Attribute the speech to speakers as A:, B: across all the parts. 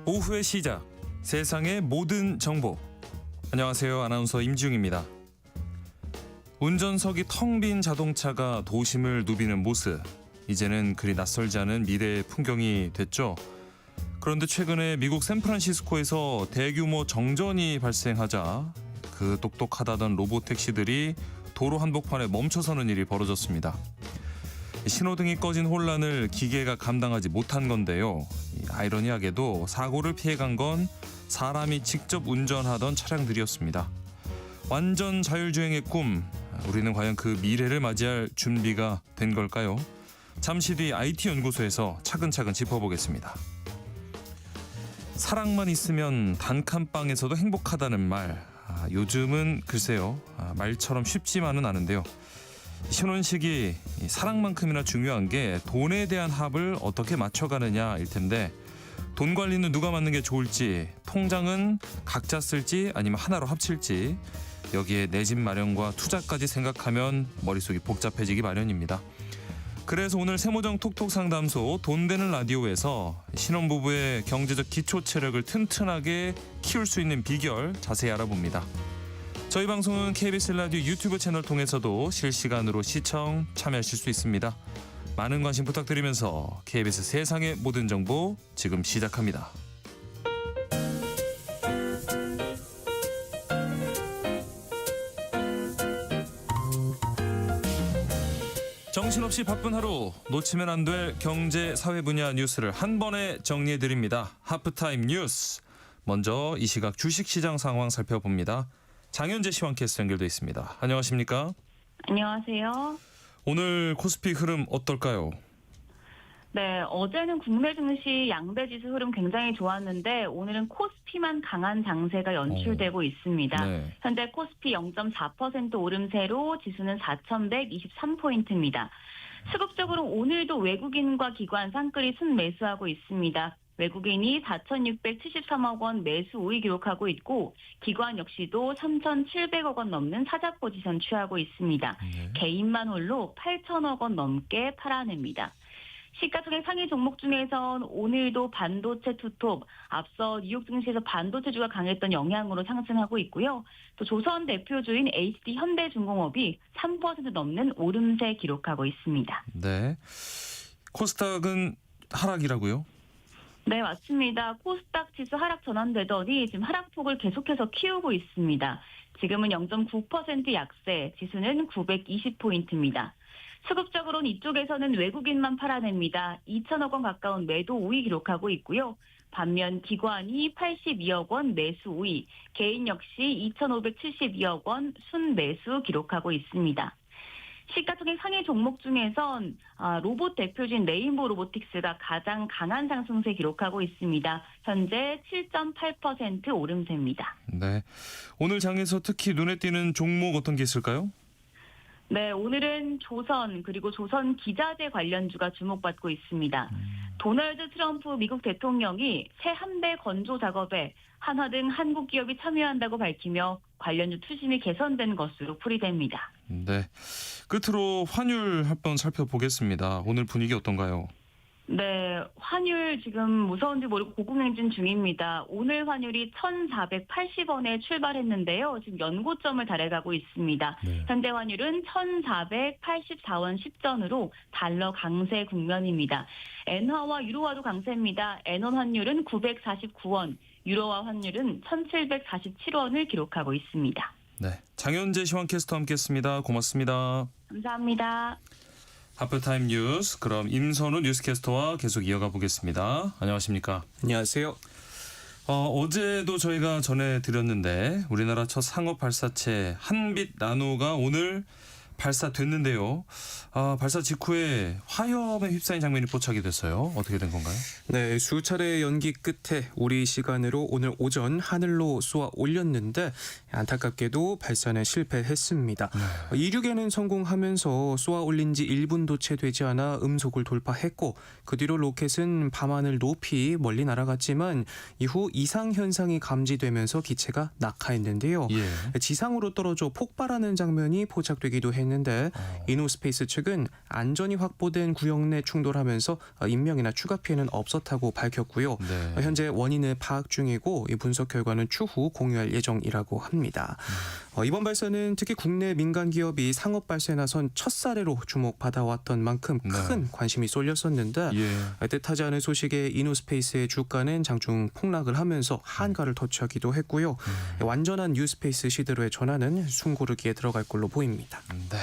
A: 오후의 시작, 세상의 모든 정보. 안녕하세요. 아나운서 임지웅입니다. 운전석이 텅 빈 자동차가 도심을 누비는 모습, 이제는 그리 낯설지 않은 미래의 풍경이 됐죠. 그런데 최근에 미국 샌프란시스코에서 대규모 정전이 발생하자 그 똑똑하다던 로봇 택시들이 도로 한복판에 멈춰서는 일이 벌어졌습니다. 신호등이 꺼진 혼란을 기계가 감당하지 못한 건데요. 아이러니하게도 사고를 피해간 건 사람이 직접 운전하던 차량들이었습니다. 완전 자율주행의 꿈, 우리는 과연 그 미래를 맞이할 준비가 된 걸까요? 잠시 뒤 IT연구소에서 차근차근 짚어보겠습니다. 사랑만 있으면 단칸방에서도 행복하다는 말, 요즘은 글쎄요, 말처럼 쉽지만은 않은데요. 신혼식이 사랑만큼이나 중요한 게 돈에 대한 합을 어떻게 맞춰가느냐일 텐데, 돈 관리는 누가 맡는 게 좋을지, 통장은 각자 쓸지 아니면 하나로 합칠지, 여기에 내 집 마련과 투자까지 생각하면 머릿속이 복잡해지기 마련입니다. 그래서 오늘 세모정 톡톡 상담소 돈 되는 라디오에서 신혼부부의 경제적 기초 체력을 튼튼하게 키울 수 있는 비결 자세히 알아봅니다. 저희 방송은 KBS 라디오 유튜브 채널 통해서도 실시간으로 시청, 참여하실 수 있습니다. 많은 관심 부탁드리면서 KBS 세상의 모든 정보 지금 시작합니다. 정신없이 바쁜 하루, 놓치면 안 될 경제, 사회 분야 뉴스를 한 번에 정리해드립니다. 하프타임 뉴스. 먼저 이 시각 주식시장 상황 살펴봅니다. 장현재 시황캐스터 연결돼 있습니다. 안녕하십니까?
B: 안녕하세요.
A: 오늘 코스피 흐름 어떨까요?
B: 네, 어제는 국내 증시 양대 지수 흐름 굉장히 좋았는데 오늘은 코스피만 강한 장세가 연출되고 있습니다.
A: 네.
B: 현재 코스피 0.4% 오름세로 지수는 4,123포인트입니다. 수급적으로 오늘도 외국인과 기관 상끌이 순매수하고 있습니다. 외국인이 4,673억 원 매수 우위 기록하고 있고 기관 역시도 3,700억 원 넘는 사작 포지션 취하고 있습니다.
A: 네.
B: 개인만 홀로 8,000억 원 넘게 팔아냅니다. 시가총액 상위 종목 중에선 오늘도 반도체 투톱, 앞서 뉴욕 증시에서 반도체주가 강했던 영향으로 상승하고 있고요. 또 조선 대표주인 HD 현대중공업이 3% 넘는 오름세 기록하고 있습니다.
A: 네. 코스닥은 하락이라고요?
B: 네, 맞습니다. 코스닥 지수 하락 전환되더니 지금 하락폭을 계속해서 키우고 있습니다. 지금은 0.9% 약세, 지수는 920포인트입니다. 수급적으로는 이쪽에서는 외국인만 팔아냅니다. 2천억 원 가까운 매도 우위 기록하고 있고요. 반면 기관이 82억 원 매수 우위, 개인 역시 2,572억 원 순매수 기록하고 있습니다. 시가총액 상위 종목 중에선 로봇 대표주인 레인보우 로보틱스가 가장 강한 상승세 기록하고 있습니다. 현재 7.8% 오름세입니다.
A: 네. 오늘 장에서 특히 눈에 띄는 종목 어떤 게 있을까요?
B: 네, 오늘은 조선 그리고 조선 기자재 관련주가 주목받고 있습니다. 도널드 트럼프 미국 대통령이 새 함대 건조 작업에 한화 등 한국 기업이 참여한다고 밝히며 관련주 투심이 개선된 것으로 풀이됩니다.
A: 네. 끝으로 환율 한번 살펴보겠습니다. 오늘 분위기 어떤가요?
B: 네, 환율 지금 무서운지 모르고 고공행진 중입니다. 오늘 환율이 1,480원에 출발했는데요. 지금 연고점을 달해가고 있습니다.
A: 네.
B: 현재 환율은 1,484원 10전으로 달러 강세 국면입니다. 엔화와 유로화도 강세입니다. 엔원 환율은 949원, 유로화 환율은 1,747원을 기록하고 있습니다.
A: 네. 장현재 시황캐스터 함께했습니다. 고맙습니다.
B: 감사합니다.
A: 하프타임 뉴스, 그럼 임선우 뉴스캐스터와 계속 이어가 보겠습니다. 안녕하십니까?
C: 안녕하세요.
A: 어제도 저희가 전해드렸는데 우리나라 첫 상업 발사체 한빛 나노가 오늘 발사됐는데요. 발사 직후에 화염에 휩싸인 장면이 포착이 됐어요. 어떻게 된 건가요?
C: 네, 수차례 연기 끝에 우리 시간으로 오늘 오전 하늘로 쏘아 올렸는데 안타깝게도 발사는 실패했습니다.
A: 네.
C: 이륙에는 성공하면서 쏘아 올린 지 1분도 채 되지 않아 음속을 돌파했고 그 뒤로 로켓은 밤하늘 높이 멀리 날아갔지만 이후 이상 현상이 감지되면서 기체가 낙하했는데요.
A: 예.
C: 지상으로 떨어져 폭발하는 장면이 포착되기도 했는데 했는데 이노스페이스 측은 안전이 확보된 구역 내 충돌하면서 인명이나 추가 피해는 없었다고 밝혔고요.
A: 네.
C: 현재 원인을 파악 중이고 이 분석 결과는 추후 공유할 예정이라고 합니다. 이번 발사는 특히 국내 민간 기업이 상업 발사에 나선 첫 사례로 주목받아왔던 만큼 큰 관심이 쏠렸었는데
A: 예.
C: 뜻하지 않은 소식에 이노스페이스의 주가는 장중 폭락을 하면서 한가를 터치하기도 했고요. 완전한 뉴스페이스 시대로의 전환은 숨고르기에 들어갈 걸로 보입니다.
A: 네.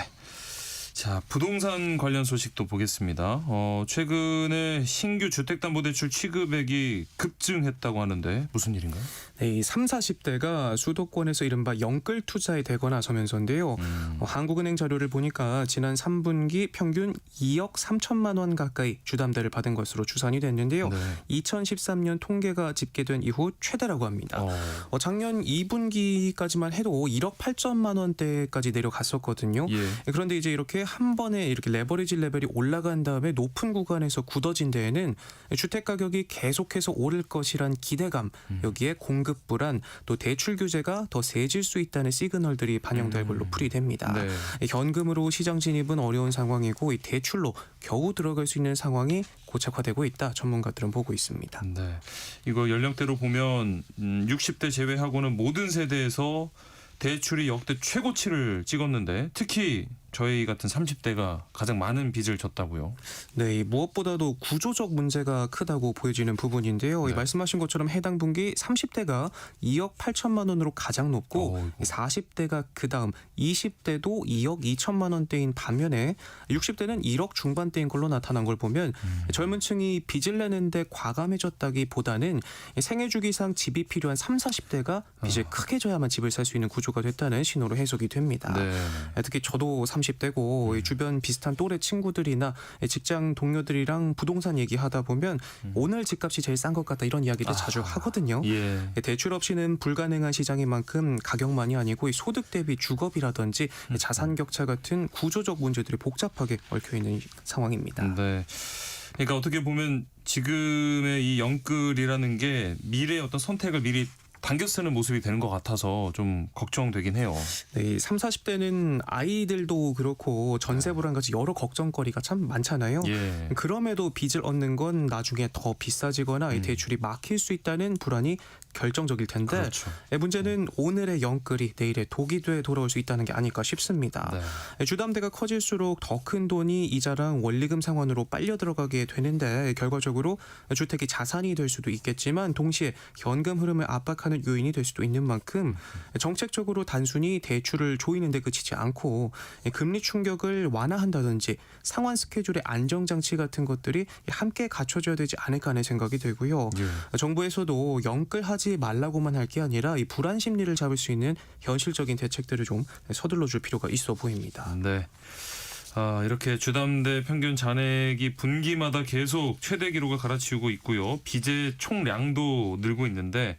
A: 자, 부동산 관련 소식도 보겠습니다. 최근에 신규 주택담보대출 취급액이 급증했다고 하는데 무슨 일인가요?
C: 네, 이 30, 40대가 수도권에서 이른바 영끌 투자에 대거나 서면서인데요. 한국은행 자료를 보니까 지난 3분기 평균 2억 3천만 원 가까이 주담대를 받은 것으로 추산이 됐는데요.
A: 네.
C: 2013년 통계가 집계된 이후 최대라고 합니다. 작년 2분기까지만 해도 1억 8천만 원대까지 내려갔었거든요.
A: 예.
C: 그런데 이제 이렇게 한 번에 이렇게 레버리지 레벨이 올라간 다음에 높은 구간에서 굳어진 데에는 주택 가격이 계속해서 오를 것이란 기대감, 여기에 공급 불안, 또 대출 규제가 더 세질 수 있다는 시그널들이 반영될 걸로 풀이됩니다.
A: 네.
C: 현금으로 시장 진입은 어려운 상황이고 이 대출로 겨우 들어갈 수 있는 상황이 고착화되고 있다. 전문가들은 보고 있습니다.
A: 네. 이거 연령대로 보면 60대 제외하고는 모든 세대에서 대출이 역대 최고치를 찍었는데 특히 저희 같은 30대가 가장 많은 빚을 졌다고요.
C: 네, 무엇보다도 구조적 문제가 크다고 보여지는 부분인데요.
A: 네.
C: 말씀하신 것처럼 해당 분기 30대가 2억 8천만 원으로 가장 높고
A: 어이구.
C: 40대가 그다음 20대도 2억 2천만 원대인 반면에 60대는 1억 중반대인 걸로 나타난 걸 보면 젊은 층이 빚을 내는데 과감해졌다기보다는 생애 주기상 집이 필요한 30, 40대가 빚을 크게 져야만 집을 살 수 있는 구조가 됐다는 신호로 해석이 됩니다.
A: 네.
C: 특히 저도 30대고 주변 비슷한 또래 친구들이나 직장 동료들이랑 부동산 얘기하다 보면 오늘 집값이 제일 싼 것 같다 이런 이야기를 자주 하거든요.
A: 예.
C: 대출 없이는 불가능한 시장인 만큼 가격만이 아니고 이 소득 대비 주거비라든지 자산 격차 같은 구조적 문제들이 복잡하게 얽혀 있는 상황입니다.
A: 네. 그러니까 어떻게 보면 지금의 이 영끌이라는 게 미래의 어떤 선택을 미리 당겨 쓰는 모습이 되는 것 같아서 좀 걱정되긴 해요.
C: 네, 30, 40대는 아이들도 그렇고 전세 불안같이 여러 걱정거리가 참 많잖아요.
A: 예.
C: 그럼에도 빚을 얻는 건 나중에 더 비싸지거나 이 대출이 막힐 수 있다는 불안이 결정적일 텐데
A: 그렇죠.
C: 문제는 오늘의 영끌이 내일의 독이 돼 돌아올 수 있다는 게 아닐까 싶습니다.
A: 네.
C: 주담대가 커질수록 더 큰 돈이 이자랑 원리금 상환으로 빨려 들어가게 되는데 결과적으로 주택이 자산이 될 수도 있겠지만 동시에 현금 흐름을 압박하는 요인이 될 수도 있는 만큼 정책적으로 단순히 대출을 조이는 데 그치지 않고 금리 충격을 완화한다든지 상환 스케줄의 안정장치 같은 것들이 함께 갖춰져야 되지 않을까 하는 생각이 들고요.
A: 예.
C: 정부에서도 영끌하지 말라고만 할 게 아니라 이 불안 심리를 잡을 수 있는 현실적인 대책들을 좀 서둘러 줄 필요가 있어 보입니다.
A: 네. 이렇게 주담대 평균 잔액이 분기마다 계속 최대 기록을 갈아치우고 있고요. 빚의 총량도 늘고 있는데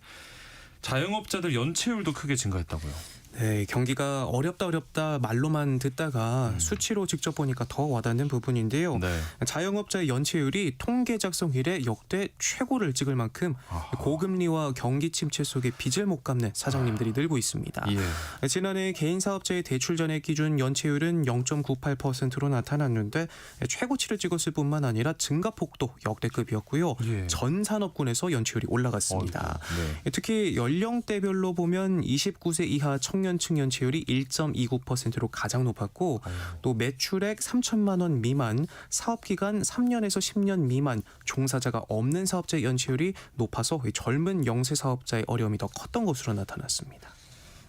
A: 자영업자들 연체율도 크게 증가했다고요.
C: 네, 경기가 어렵다 말로만 듣다가 수치로 직접 보니까 더 와닿는 부분인데요.
A: 네.
C: 자영업자의 연체율이 통계 작성 이래 역대 최고를 찍을 만큼 고금리와 경기 침체 속에 빚을 못 갚는 사장님들이 늘고 있습니다.
A: 예.
C: 지난해 개인 사업자의 대출 잔액 기준 연체율은 0.98%로 나타났는데 최고치를 찍었을 뿐만 아니라 증가폭도 역대급이었고요.
A: 예.
C: 전 산업군에서 연체율이 올라갔습니다.
A: 네.
C: 특히 연령대별로 보면 29세 이하 청년층 연체율이 1.29%로 가장 높았고 또 매출액 3천만 원 미만, 사업기간 3년에서 10년 미만, 종사자가 없는 사업자의 연체율이 높아서 젊은 영세 사업자의 어려움이 더 컸던 것으로 나타났습니다.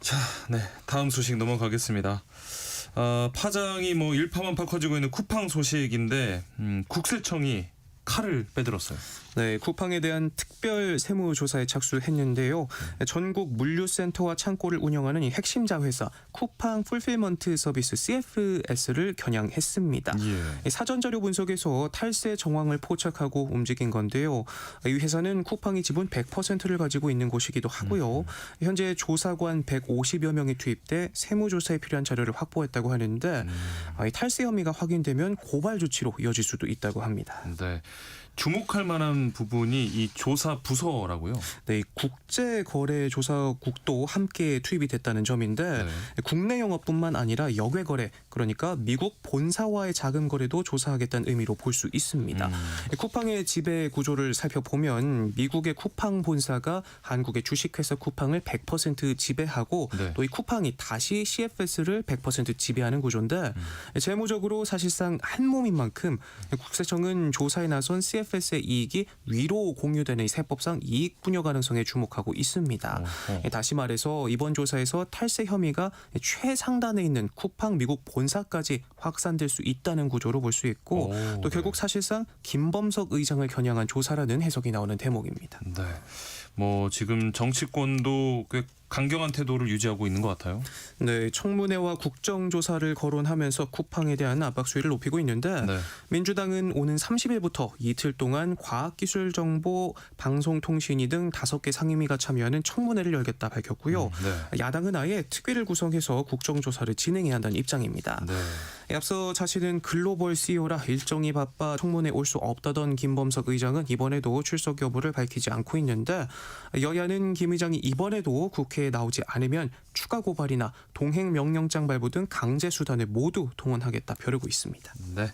A: 자, 네. 다음 소식 넘어가겠습니다. 파장이 일파만파 커지고 있는 쿠팡 소식인데 국세청이 칼을 빼들었어요.
C: 네, 쿠팡에 대한 특별 세무조사에 착수했는데요. 전국 물류센터와 창고를 운영하는 이 핵심 자회사 쿠팡 풀필먼트 서비스 CFS를 겨냥했습니다.
A: 예.
C: 사전 자료 분석에서 탈세 정황을 포착하고 움직인 건데요. 이 회사는 쿠팡이 지분 100%를 가지고 있는 곳이기도 하고요. 현재 조사관 150여 명이 투입돼 세무조사에 필요한 자료를 확보했다고 하는데 이 탈세 혐의가 확인되면 고발 조치로 이어질 수도 있다고 합니다.
A: 네. 주목할 만한 부분이 이 조사 부서라고요.
C: 네, 국제거래조사국도 함께 투입이 됐다는 점인데
A: 네.
C: 국내 영업뿐만 아니라 역외 거래, 그러니까 미국 본사와의 자금 거래도 조사하겠다는 의미로 볼 수 있습니다. 쿠팡의 지배 구조를 살펴보면 미국의 쿠팡 본사가 한국의 주식회사 쿠팡을 100% 지배하고
A: 네.
C: 또 이 쿠팡이 다시 CFS를 100% 지배하는 구조인데 재무적으로 사실상 한 몸인 만큼 국세청은 조사에 나선 CFS의 이익이 위로 공유되는 이 세법상 이익 분여 가능성에 주목하고 있습니다. 다시 말해서 이번 조사에서 탈세 혐의가 최상단에 있는 쿠팡 미국 본사까지 확산될 수 있다는 구조로 볼 수 있고 또 결국 사실상 김범석 의장을 겨냥한 조사라는 해석이 나오는 대목입니다.
A: 네. 뭐 지금 정치권도 꽤 강경한 태도를 유지하고 있는 것 같아요.
C: 네, 청문회와 국정조사를 거론하면서 쿠팡에 대한 압박 수위를 높이고 있는데
A: 네.
C: 민주당은 오는 30일부터 이틀 동안 과학기술정보, 방송통신위 등 5개 상임위가 참여하는 청문회를 열겠다 밝혔고요.
A: 네.
C: 야당은 아예 특위를 구성해서 국정조사를 진행해야 한다는 입장입니다.
A: 네.
C: 앞서 자신은 글로벌 CEO라 일정이 바빠 청문회 올 수 없다던 김범석 의장은 이번에도 출석 여부를 밝히지 않고 있는데 여야는 김 의장이 이번에도 국회에 나오지 않으면 추가 고발이나 동행 명령장 발부 등 강제 수단을 모두 동원하겠다 벼르고 있습니다.
A: 네.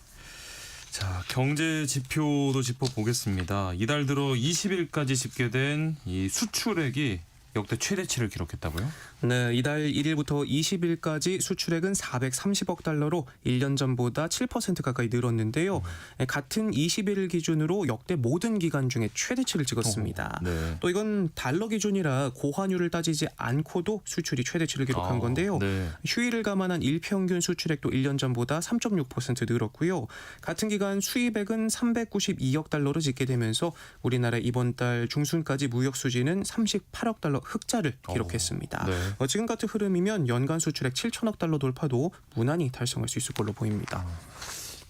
A: 자, 경제 지표도 짚어보겠습니다. 이달 들어 20일까지 집계된 이 수출액이 역대 최대치를 기록했다고요?
C: 네, 이달 1일부터 20일까지 수출액은 430억 달러로 1년 전보다 7% 가까이 늘었는데요. 같은 20일 기준으로 역대 모든 기간 중에 최대치를 찍었습니다.
A: 네.
C: 또 이건 달러 기준이라 고환율을 따지지 않고도 수출이 최대치를 기록한 건데요.
A: 네.
C: 휴일을 감안한 일평균 수출액도 1년 전보다 3.6% 늘었고요. 같은 기간 수입액은 392억 달러로 집계되면서 우리나라 이번 달 중순까지 무역 수지는 38억 달러 흑자를 기록했습니다.
A: 네.
C: 지금 같은 흐름이면 연간 수출액 7천억 달러 돌파도 무난히 달성할 수 있을 걸로 보입니다.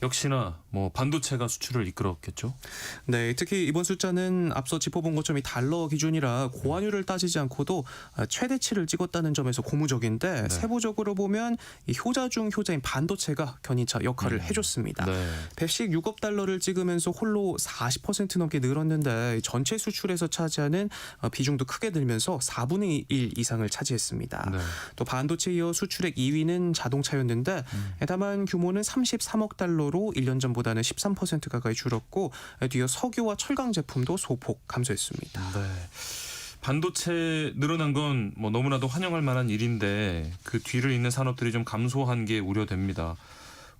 A: 역시나 뭐 반도체가 수출을 이끌었겠죠.
C: 네, 특히 이번 숫자는 앞서 짚어본 것처럼 이 달러 기준이라 고환율을 따지지 않고도 최대치를 찍었다는 점에서 고무적인데
A: 네.
C: 세부적으로 보면 이 효자 중 효자인 반도체가 견인차 역할을 해줬습니다.
A: 네.
C: 116억 달러를 찍으면서 홀로 40% 넘게 늘었는데 전체 수출에서 차지하는 비중도 크게 늘면서 4분의 1 이상을 차지했습니다.
A: 네.
C: 또 반도체 이어 수출액 2위는 자동차였는데 다만 규모는 33억 달러로 1년 전보다는 13% 가까이 줄었고 뒤어 석유와 철강 제품도 소폭 감소했습니다.
A: 네. 반도체 늘어난 건 뭐 너무나도 환영할 만한 일인데 그 뒤를 잇는 산업들이 좀 감소한 게 우려됩니다.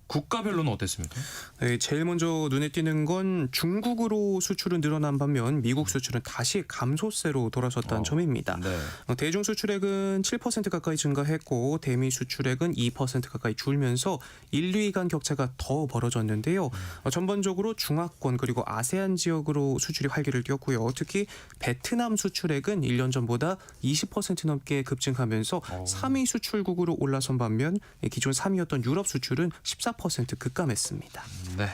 A: 국가별로는 어땠습니까?
C: 네, 제일 먼저 눈에 띄는 건 중국으로 수출은 늘어난 반면 미국 수출은 다시 감소세로 돌아섰다는 점입니다.
A: 네.
C: 대중 수출액은 7% 가까이 증가했고 대미 수출액은 2% 가까이 줄면서 1, 2위 간 격차가 더 벌어졌는데요. 전반적으로 중화권 그리고 아세안 지역으로 수출이 활기를 띄었고요. 특히 베트남 수출액은 1년 전보다 20% 넘게 급증하면서 3위 수출국으로 올라선 반면 기존 3위였던 유럽 수출은 14% 급감했습니다.
A: 네.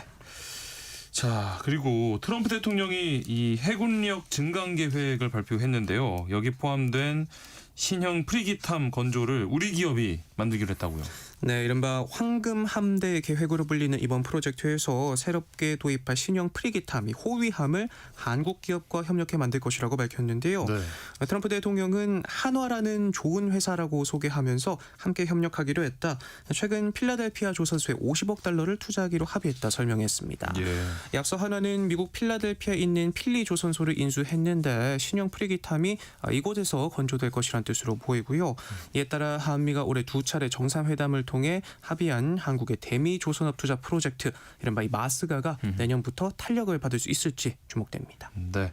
A: 자, 그리고 트럼프 대통령이 이 해군력 증강 계획을 발표했는데요. 여기 포함된 신형 프리기탐 건조를 우리 기업이 만들기로 했다고요.
C: 네, 이른바 황금 함대 계획으로 불리는 이번 프로젝트에서 새롭게 도입할 신형 프리기탐, 호위함을 한국 기업과 협력해 만들 것이라고 밝혔는데요.
A: 네.
C: 트럼프 대통령은 한화라는 좋은 회사라고 소개하면서 함께 협력하기로 했다. 최근 필라델피아 조선소에 50억 달러를 투자하기로 합의했다 설명했습니다.
A: 예.
C: 앞서 한화는 미국 필라델피아에 있는 필리 조선소를 인수했는데 신형 프리기탐이 이곳에서 건조될 것이란 뜻으로 보이고요. 이에 따라 한미가 올해 2차례 정상회담을 통해 합의한 한국의 대미 조선업 투자 프로젝트 이른바 이 마스가가 내년부터 탄력을 받을 수 있을지 주목됩니다.
A: 네.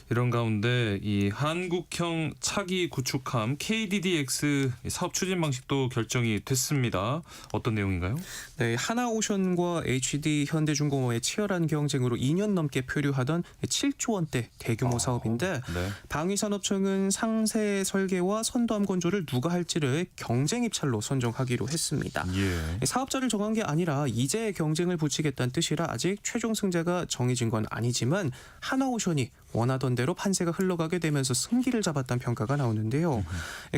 A: 이런 가운데 이 한국형 차기 구축함 KDDX 사업 추진 방식도 결정이 됐습니다. 어떤 내용인가요?
C: 네, 하나오션과 HD 현대중공업의 치열한 경쟁으로 2년 넘게 표류하던 7조 원대 대규모 사업인데
A: 네.
C: 방위산업청은 상세 설계와 선도함 건조를 누가 할지를 경쟁 입찰로 선정하기로 했습니다.
A: 예.
C: 사업자를 정한 게 아니라 이제 경쟁을 붙이겠다는 뜻이라 아직 최종 승자가 정해진 건 아니지만 하나오션이 원하던 대로 판세가 흘러가게 되면서 승기를 잡았다는 평가가 나오는데요.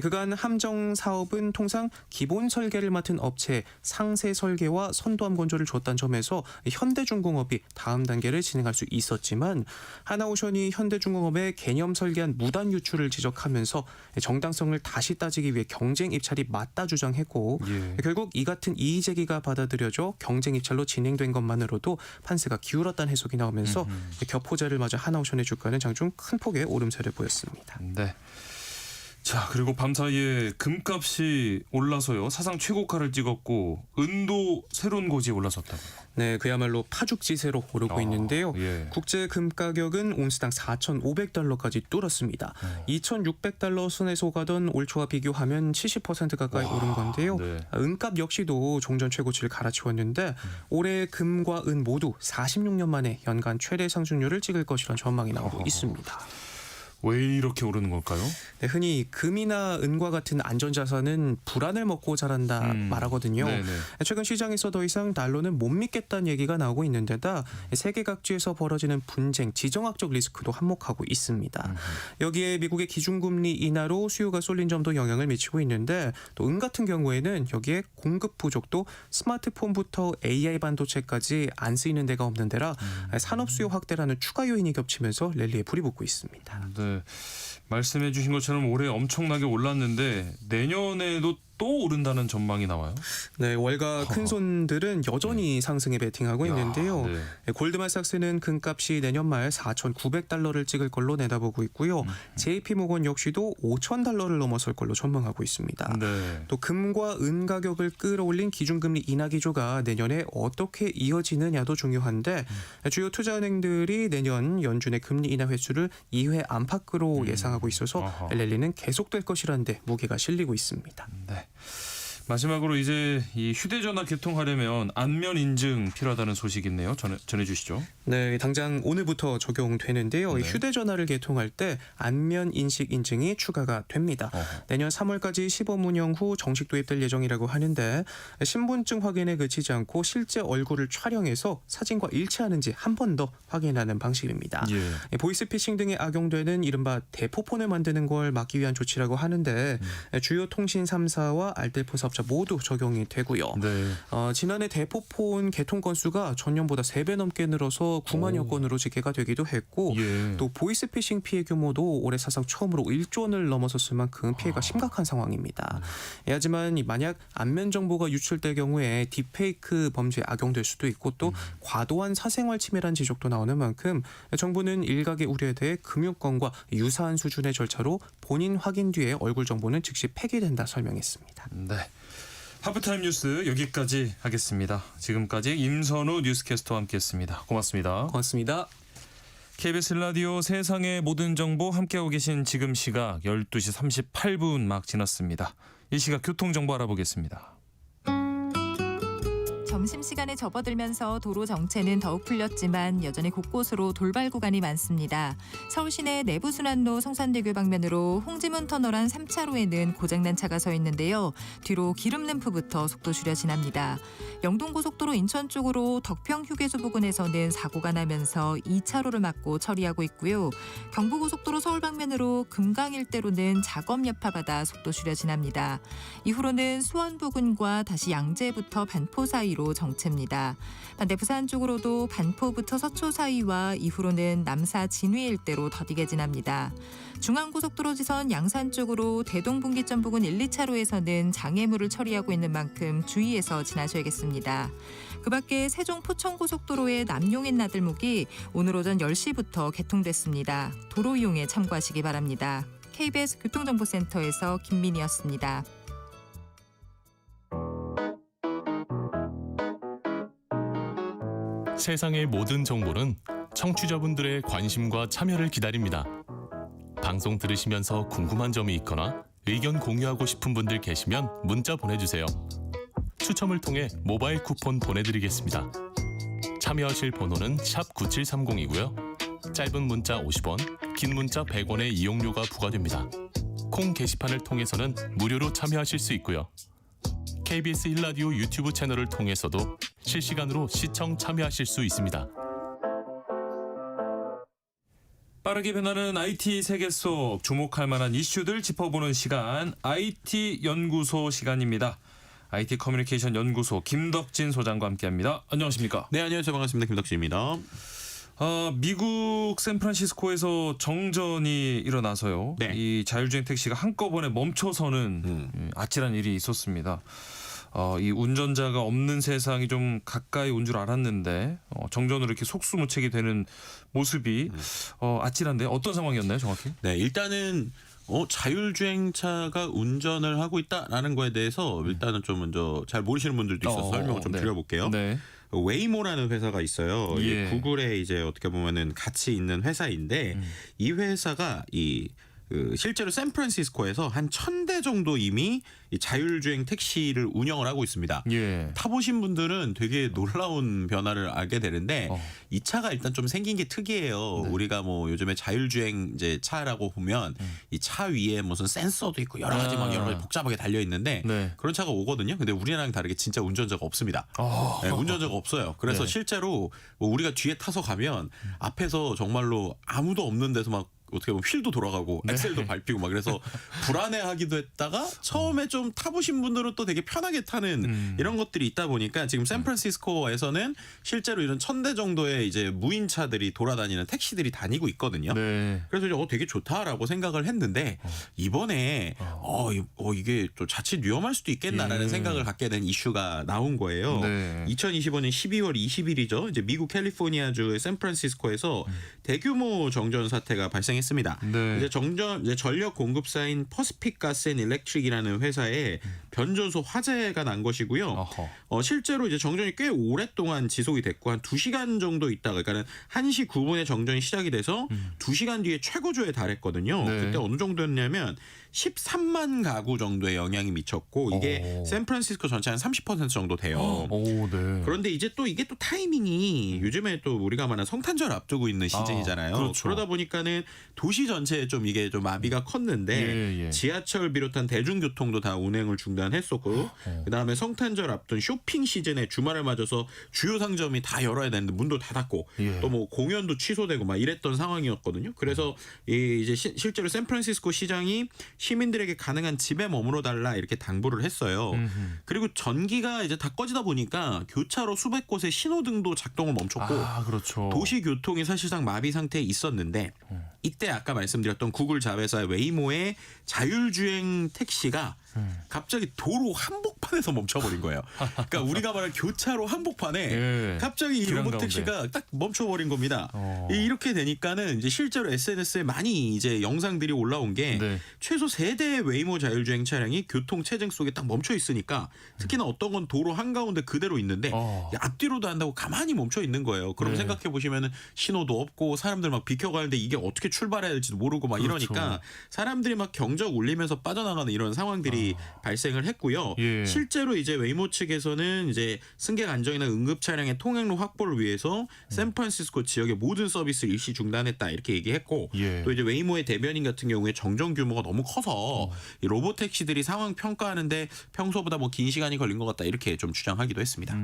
C: 그간 함정 사업은 통상 기본 설계를 맡은 업체에 상세 설계와 선도함 건조를 줬다는 점에서 현대중공업이 다음 단계를 진행할 수 있었지만 하나오션이 현대중공업의 개념 설계한 무단 유출을 지적하면서 정당성을 다시 따지기 위해 경쟁 입찰이 맞다 주장했고 결국 이 같은 이의 제기가 받아들여져 경쟁 입찰로 진행된 것만으로도 판세가 기울었다는 해석이 나오면서 격포자를 맞아 하나오션의 주가는 장중 큰 폭의 오름세를 보였습니다.
A: 네. 자, 그리고 밤사이에 금값이 올라서요. 사상 최고가를 찍었고 은도 새로운 고지에 올라섰다고요.
C: 네, 그야말로 파죽지세로 오르고 있는데요. 국제 금 가격은 온스당 4,500달러까지 뚫었습니다. 2,600달러 선에서 가던 올 초와 비교하면 70% 가까이 오른 건데요. 은값 역시도 종전 최고치를 갈아치웠는데 올해 금과 은 모두 46년 만에 연간 최대 상승률을 찍을 것이라는 전망이 나오고 있습니다.
A: 왜 이렇게 오르는 걸까요?
C: 네, 흔히 금이나 은과 같은 안전자산은 불안을 먹고 자란다 말하거든요. 최근 시장에서 더 이상 달러는 못 믿겠다는 얘기가 나오고 있는데다 세계 각지에서 벌어지는 분쟁, 지정학적 리스크도 한몫하고 있습니다. 여기에 미국의 기준금리 인하로 수요가 쏠린 점도 영향을 미치고 있는데 또 은 같은 경우에는 여기에 공급 부족도 스마트폰부터 AI 반도체까지 안 쓰이는 데가 없는 데라 산업 수요 확대라는 추가 요인이 겹치면서 랠리에 불이 붙고 있습니다.
A: 네. 말씀해 주신 것처럼 올해 엄청나게 올랐는데 내년에도 또 오른다는 전망이 나와요.
C: 네, 월가 큰 손들은 여전히 상승에 베팅하고 있는데요. 골드만삭스는 금값이 내년 말 4,900달러를 찍을 걸로 내다보고 있고요. JP모건 역시도 5,000달러를 넘어설 걸로 전망하고 있습니다. 또 금과 은 가격을 끌어올린 기준금리 인하 기조가 내년에 어떻게 이어지느냐도 중요한데 주요 투자은행들이 내년 연준의 금리 인하 횟수를 2회 안팎으로 예상하고 있어서 랠리는 계속될 것이라는 데 무게가 실리고 있습니다.
A: 네. 마지막으로 이제 이 휴대전화 개통하려면 안면 인증 필요하다는 소식이 있네요. 전해주시죠.
C: 네, 당장 오늘부터 적용되는데요. 휴대전화를 개통할 때 안면 인식 인증이 추가가 됩니다. 내년 3월까지 시범 운영 후 정식 도입될 예정이라고 하는데 신분증 확인에 그치지 않고 실제 얼굴을 촬영해서 사진과 일치하는지 한 번 더 확인하는 방식입니다. 보이스피싱 등에 악용되는 이른바 대포폰을 만드는 걸 막기 위한 조치라고 하는데 주요 통신 3사와 알뜰폰 사업자 모두 적용이 되고요. 지난해 대포폰 개통 건수가 전년보다 3배 넘게 늘어서 9만여 건으로 집계가 되기도 했고 또 보이스피싱 피해 규모도 올해 사상 처음으로 1조 원을 넘어섰을 만큼 피해가 심각한 상황입니다. 하지만 만약 안면 정보가 유출될 경우에 딥페이크 범죄에 악용될 수도 있고 또 과도한 사생활 침해란 지적도 나오는 만큼 정부는 일각의 우려에 대해 금융권과 유사한 수준의 절차로 본인 확인 뒤에 얼굴 정보는 즉시 폐기된다 설명했습니다.
A: 네. 하프타임 뉴스 여기까지 하겠습니다. 지금까지 임선우 뉴스캐스터와 함께했습니다. 고맙습니다.
C: 고맙습니다.
A: KBS 라디오 세상의 모든 정보 함께하고 계신 지금 시각 12시 38분 막 지났습니다. 이 시각 교통정보 알아보겠습니다.
D: 점심시간에 접어들면서 도로 정체는 더욱 풀렸지만 여전히 곳곳으로 돌발 구간이 많습니다. 서울시내 내부순환로 성산대교 방면으로 홍지문 터널 안 3차로에는 고장난 차가 서 있는데요. 뒤로 기름램프부터 속도 줄여 지납니다. 영동고속도로 인천 쪽으로 덕평 휴게소 부근에서는 사고가 나면서 2차로를 막고 처리하고 있고요. 경부고속도로 서울 방면으로 금강 일대로는 작업 여파받아 속도 줄여 지납니다. 이후로는 수원 부근과 다시 양재부터 반포 사이로 정체입니다. 반대 부산 쪽으로도 반포부터 서초 사이와 이후로는 남사 진위 일대로 더디게 지납니다. 중앙고속도로 지선 양산 쪽으로 대동분기점 부근 1, 2차로에서는 장애물을 처리하고 있는 만큼 주의해서 지나셔야겠습니다. 그 밖에 세종 포천고속도로의 남용인 나들목이 오늘 오전 10시부터 개통됐습니다. 도로 이용에 참고하시기 바랍니다. KBS 교통정보센터에서 김민희였습니다.
E: 세상의 모든 정보는 청취자분들의 관심과 참여를 기다립니다. 방송 들으시면서 궁금한 점이 있거나 의견 공유하고 싶은 분들 계시면 문자 보내주세요. 추첨을 통해 모바일 쿠폰 보내드리겠습니다. 참여하실 번호는 샵 9730이고요. 짧은 문자 50원, 긴 문자 100원의 이용료가 부과됩니다. 콩 게시판을 통해서는 무료로 참여하실 수 있고요. KBS 1라디오 유튜브 채널을 통해서도 실시간으로 시청 참여하실 수 있습니다.
A: 빠르게 변하는 IT 세계 속 주목할 만한 이슈들 짚어보는 시간 IT 연구소 시간입니다. IT 커뮤니케이션 연구소 김덕진 소장과 함께합니다. 안녕하십니까?
F: 네, 안녕하세요. 반갑습니다. 김덕진입니다.
A: 미국 샌프란시스코에서 정전이 일어나서요.
F: 네.
A: 이 자율주행 택시가 한꺼번에 멈춰서는 아찔한 일이 있었습니다. 이 운전자가 없는 세상이 좀 가까이 온 줄 알았는데 정전으로 이렇게 속수무책이 되는 모습이 아찔한데 어떤 상황이었나요, 정확히?
F: 네, 일단은 자율주행차가 운전을 하고 있다라는 거에 대해서 일단은 좀 먼저 잘 모르시는 분들도 있어서 설명을 좀
A: 네.
F: 드려볼게요.
A: 네.
F: 웨이모라는 회사가 있어요.
A: 예.
F: 이 구글에 이제 어떻게 보면은 같이 있는 회사인데 이 회사가 실제로 샌프란시스코에서 한 1,000대 정도 이미 이 자율주행 택시를 운영을 하고 있습니다.
A: 예.
F: 타보신 분들은 되게 놀라운 변화를 알게 되는데
A: 어.
F: 이 차가 일단 좀 생긴 게 특이해요.
A: 네.
F: 우리가 뭐 요즘에 자율주행 이제 차라고 보면 이 차 위에 무슨 센서도 있고 여러 가지 막 여러 가지 복잡하게 달려 있는데
A: 네.
F: 그런 차가 오거든요. 근데 우리나라랑 다르게 진짜 운전자가 없습니다. 네, 운전자가 없어요. 그래서
A: 네.
F: 실제로 뭐 우리가 뒤에 타서 가면 앞에서 정말로 아무도 없는 데서 막 어떻게 보면 휠도 돌아가고 엑셀도 밟히고 막 그래서 불안해하기도 했다가 처음에 좀 타보신 분들은 또 되게 편하게 타는 이런 것들이 있다 보니까 지금 샌프란시스코에서는 실제로 이런 1,000대 정도의 이제 무인차들이 돌아다니는 택시들이 다니고 있거든요.
A: 네.
F: 그래서 이제 되게 좋다라고 생각을 했는데 이번에 이게 또 자칫 위험할 수도 있겠나라는
A: 예.
F: 생각을 갖게 된 이슈가 나온 거예요.
A: 네.
F: 2025년 12월 20일이죠. 이제 미국 캘리포니아주의 샌프란시스코에서 대규모 정전 사태가 발생했습니다.
A: 네.
F: 이제 전력 공급사인 퍼시픽 가스 앤 일렉트릭이라는 회사에 변전소 화재가 난 것이고요.
A: 어허.
F: 실제로 이제 정전이 꽤 오랫동안 지속이 됐고 한 2시간 정도 있다가 그러니까 1시 9분에 정전이 시작이 돼서 2시간 뒤에 최고조에 달했거든요.
A: 네.
F: 그때 어느 정도였냐면 13만 가구 정도의 영향이 미쳤고 이게
A: 오.
F: 샌프란시스코 전체 한 30% 정도 돼요.
A: 오, 네.
F: 그런데 이제 또 이게 또 타이밍이 요즘에 또 우리가 말하는 성탄절 앞두고 있는 시즌이잖아요.
A: 그렇죠.
F: 그러다 보니까는 도시 전체에 좀 이게 좀 마비가 컸는데
A: 예.
F: 지하철 비롯한 대중교통도 다 운행을 중단했었고 그다음에 성탄절 앞둔 쇼핑 시즌에 주말을 맞아서 주요 상점이 다 열어야 되는데 문도 닫았고
A: 예.
F: 또 뭐 공연도 취소되고 막 이랬던 상황이었거든요. 그래서 이제 실제로 샌프란시스코 시장이 시민들에게 가능한 집에 머물러 달라 이렇게 당부를 했어요. 그리고 전기가 이제 다 꺼지다 보니까 교차로 수백 곳의 신호등도 작동을 멈췄고
A: 그렇죠.
F: 도시 교통이 사실상 마비 상태에 있었는데 이때 아까 말씀드렸던 구글 자회사 웨이모의 자율주행 택시가 갑자기 도로 한복판에서 멈춰버린 거예요. 그러니까 우리가 말하는 교차로 한복판에
A: 예.
F: 갑자기 이
A: 길
F: 로봇
A: 한가운데.
F: 택시가 딱 멈춰버린 겁니다. 이렇게 되니까는 이제 실제로 SNS에 많이 이제 영상들이 올라온 게
A: 네.
F: 최소 3대의 웨이모 자율주행 차량이 교통 체증 속에 딱 멈춰 있으니까 특히나 어떤 건 도로 한가운데 그대로 있는데 앞뒤로도 한다고 가만히 멈춰 있는 거예요. 그럼
A: 네.
F: 생각해 보시면은 신호도 없고 사람들 막 비켜가는데 이게 어떻게 출발해야 될지도 모르고 막
A: 그렇죠.
F: 이러니까 사람들이 막 경적 울리면서 빠져나가는 이런 상황들이 발생을 했고요.
A: 예.
F: 실제로 이제 웨이모 측에서는 이제 승객 안정이나 응급 차량의 통행로 확보를 위해서 샌프란시스코 지역의 모든 서비스를 일시 중단했다 이렇게 얘기했고
A: 예.
F: 또 이제 웨이모의 대변인 같은 경우에 정전 규모가 너무 커서 이 로봇 택시들이 상황 평가하는데 평소보다 뭐 긴 시간이 걸린 것 같다 이렇게 좀 주장하기도 했습니다.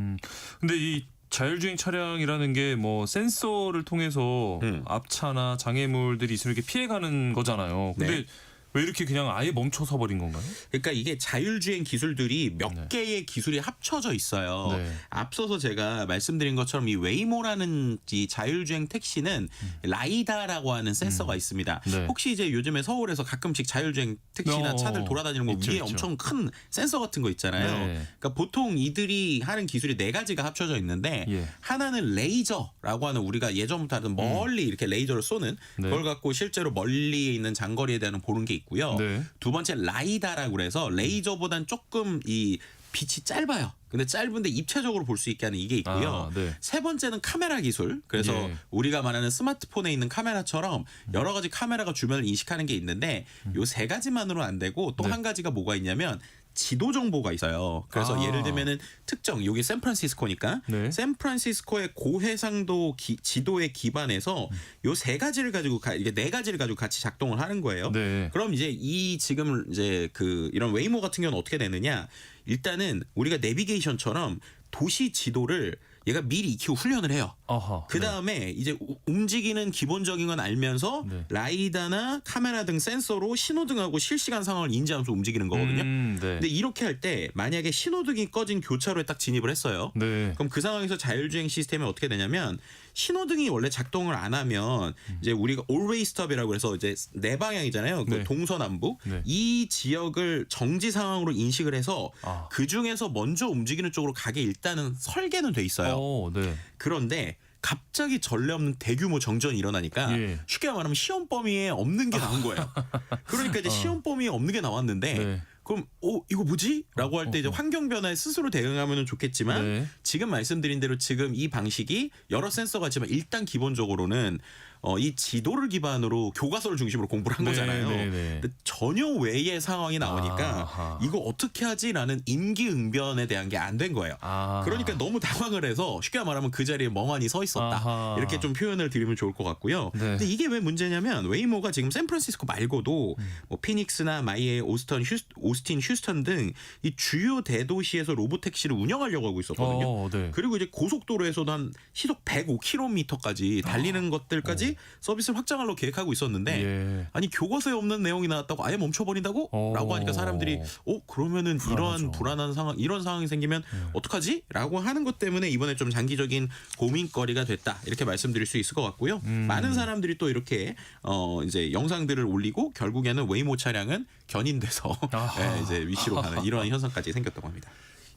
A: 근데 이 자율주행 차량이라는 게 뭐 센서를 통해서 앞차나 장애물들이 있으면 이렇게 피해가는 거잖아요. 근데
F: 네.
A: 왜 이렇게 그냥 아예 멈춰서 버린 건가요?
F: 그러니까 이게 자율주행 기술들이 몇
A: 네.
F: 개의 기술이 합쳐져 있어요.
A: 네.
F: 앞서서 제가 말씀드린 것처럼 이 웨이모라는 이 자율주행 택시는 라이다라고 하는 센서가 있습니다.
A: 네.
F: 혹시 이제 요즘에 서울에서 가끔씩 자율주행 택시나 차들 돌아다니는 거
A: 있죠,
F: 위에
A: 있죠.
F: 엄청 큰 센서 같은 거 있잖아요.
A: 네.
F: 그러니까 보통 이들이 하는 기술이 4가지가 합쳐져 있는데
A: 예.
F: 하나는 레이저라고 하는 우리가 예전부터 하던 멀리 이렇게 레이저를 쏘는
A: 네.
F: 그걸 갖고 실제로 멀리에 있는 장거리에 대한 보는 게 있고요.
A: 네.
F: 두 번째 라이다라고 그래서 레이저보단 조금 이 빛이 짧아요. 근데 짧은데 입체적으로 볼 수 있게 하는 이게 있고요.
A: 네.
F: 세 번째는 카메라 기술. 그래서
A: 예.
F: 우리가 말하는 스마트폰에 있는 카메라처럼 여러 가지 카메라가 주변을 인식하는 게 있는데 요 3가지만으로 안 되고 또
A: 네.
F: 한 가지가 뭐가 있냐면 지도 정보가 있어요. 그래서 예를 들면은 특정 여기 샌프란시스코니까
A: 네.
F: 샌프란시스코의 고해상도 지도에 기반해서 요 3가지를 가지고 이게 4가지를 가지고 같이 작동을 하는 거예요.
A: 네.
F: 그럼 이제 지금 이제 이런 웨이모 같은 경우는 어떻게 되느냐? 일단은 우리가 내비게이션처럼 도시 지도를 얘가 미리 EQ 훈련을 해요.
A: 아하.
F: 그 다음에 이제 움직이는 기본적인 건 알면서
A: 네.
F: 라이다나 카메라 등 센서로 신호등하고 실시간 상황을 인지하면서 움직이는 거거든요.
A: 네.
F: 근데 이렇게 할 때 만약에 신호등이 꺼진 교차로에 딱 진입을 했어요.
A: 네.
F: 그럼 그 상황에서 자율주행 시스템이 어떻게 되냐면 신호등이 원래 작동을 안 하면 이제 우리가 always stop이라고 해서 이제 네 방향이잖아요. 그
A: 네.
F: 동서남북
A: 네.
F: 이 지역을 정지 상황으로 인식을 해서
A: 아.
F: 그 중에서 먼저 움직이는 쪽으로 가게 일단은 설계는 돼 있어요.
A: 네.
F: 그런데 갑자기 전례 없는 대규모 정전이 일어나니까
A: 예.
F: 쉽게 말하면 시험 범위에 없는 게 나온 거예요. 그러니까 이제 시험 범위에 없는 게 나왔는데
A: 네.
F: 그럼 이거 뭐지? 라고 할 때 이제 환경 변화에 스스로 대응하면 좋겠지만
A: 네.
F: 지금 말씀드린 대로 지금 이 방식이 여러 센서가 있지만 일단 기본적으로는 이 지도를 기반으로 교과서를 중심으로 공부를 한
A: 네,
F: 거잖아요.
A: 네, 네.
F: 근데 전혀 외의 상황이 나오니까
A: 아하.
F: 이거 어떻게 하지라는 임기응변에 대한 게 안 된 거예요.
A: 아.
F: 그러니까 너무 당황을 해서 쉽게 말하면 그 자리에 멍하니 서 있었다.
A: 아하.
F: 이렇게 좀 표현을 드리면 좋을 것 같고요.
A: 네.
F: 근데 이게 왜 문제냐면 웨이모가 지금 샌프란시스코 말고도 뭐 피닉스나 마이애미, 오스틴, 휴스턴 등 이 주요 대도시에서 로봇 택시를 운영하려고 하고 있었거든요.
A: 네.
F: 그리고 이제 고속도로에서도 한 시속 105km까지 달리는 것들까지 서비스를 확장하려고 계획하고 있었는데
A: 예.
F: 아니 교과서에 없는 내용이 나왔다고 아예 멈춰버린다고? 라고 하니까 사람들이 그러면은
A: 불안하죠.
F: 이러한 불안한 상황 이런 상황이 생기면 어떡하지? 라고 하는 것 때문에 이번에 좀 장기적인 고민거리가 됐다 이렇게 말씀드릴 수 있을 것 같고요. 많은 사람들이 또 이렇게 이제 영상들을 올리고 결국에는 웨이모 차량은 견인돼서
A: 아하.
F: 예, 이제 위치로 가는 이러한 현상까지 생겼다고 합니다.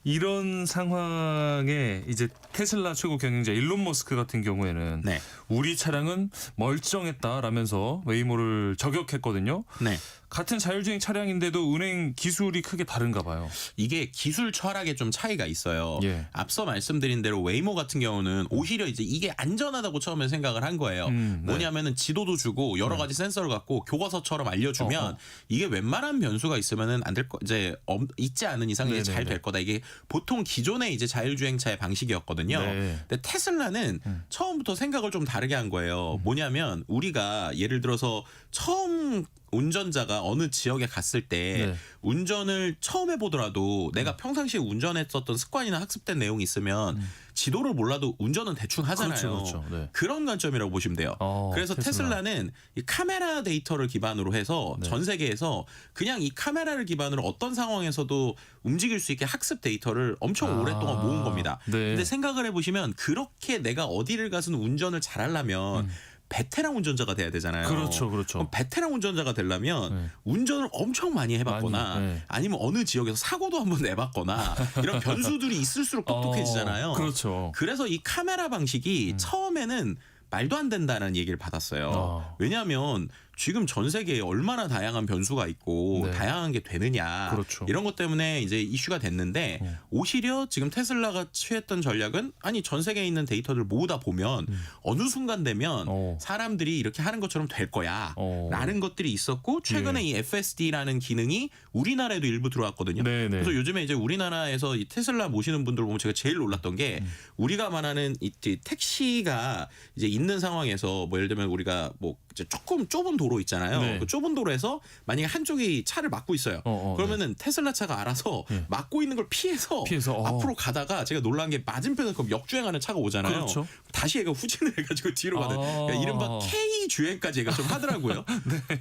A: 이런 상황에 이제 테슬라 최고 경영자 일론 머스크 같은 경우에는
F: 네.
A: 우리 차량은 멀쩡했다라면서 웨이모를 저격했거든요.
F: 네.
A: 같은 자율주행 차량인데도 운행 기술이 크게 다른가 봐요.
F: 이게 기술 철학에 좀 차이가 있어요.
A: 예.
F: 앞서 말씀드린 대로 웨이모 같은 경우는 오히려 이제 이게 안전하다고 처음에 생각을 한 거예요.
A: 네.
F: 뭐냐면은 지도도 주고 여러 가지 센서를 갖고 교과서처럼 알려주면 이게 웬만한 변수가 있으면은 안 될 거 이제 있지 않은 이상 이제 잘 될 거다. 이게 보통 기존의 이제 자율주행차의 방식이었거든요.
A: 네.
F: 근데 테슬라는 처음부터 생각을 좀 다르게 한 거예요. 뭐냐면 우리가 예를 들어서 처음 운전자가 어느 지역에 갔을 때
A: 네.
F: 운전을 처음 해보더라도 내가 평상시에 운전했었던 습관이나 학습된 내용이 있으면 지도를 몰라도 운전은 대충 하잖아요.
A: 그렇죠. 네.
F: 그런 관점이라고 보시면 돼요. 그래서 테슬라는 이 카메라 데이터를 기반으로 해서
A: 네.
F: 전 세계에서 그냥 이 카메라를 기반으로 어떤 상황에서도 움직일 수 있게 학습 데이터를 엄청 오랫동안 모은 겁니다.
A: 네.
F: 근데 생각을 해보시면 그렇게 내가 어디를 가서 운전을 잘하려면 베테랑 운전자가 돼야 되잖아요.
A: 그렇죠.
F: 그럼 베테랑 운전자가 되려면 운전을 엄청 많이 해봤거나
A: 많이, 네.
F: 아니면 어느 지역에서 사고도 한번 내봤거나 이런 변수들이 있을수록 똑똑해지잖아요.
A: 그렇죠.
F: 그래서 이 카메라 방식이 처음에는 말도 안 된다는 얘기를 받았어요. 왜냐하면 지금 전 세계에 얼마나 다양한 변수가 있고
A: 네.
F: 다양한 게 되느냐
A: 그렇죠.
F: 이런 것 때문에 이제 이슈가 됐는데 오히려 지금 테슬라가 취했던 전략은 아니 전 세계에 있는 데이터들 모두 다 보면 어느 순간 되면 사람들이 이렇게 하는 것처럼 될 거야 라는 것들이 있었고 최근에 이 FSD라는 기능이 우리나라에도 일부 들어왔거든요.
A: 네네.
F: 그래서 요즘에 이제 우리나라에서 이 테슬라 모시는 분들 보면 제가 제일 놀랐던 게 우리가 말하는 이 택시가 이제 있는 상황에서 뭐 예를 들면 우리가 뭐 이제 조금 좁은 도로 있잖아요.
A: 네.
F: 그 좁은 도로에서 만약에 한쪽이 차를 막고 있어요. 그러면은 테슬라 차가 알아서 막고 있는 걸 피해서 앞으로 가다가 제가 놀란 게 맞은편에서 그럼 역주행하는 차가 오잖아요.
A: 그렇죠.
F: 다시 얘가 후진을 해가지고 뒤로 가는 그러니까 이른바 K 주행까지 얘가 좀 하더라고요.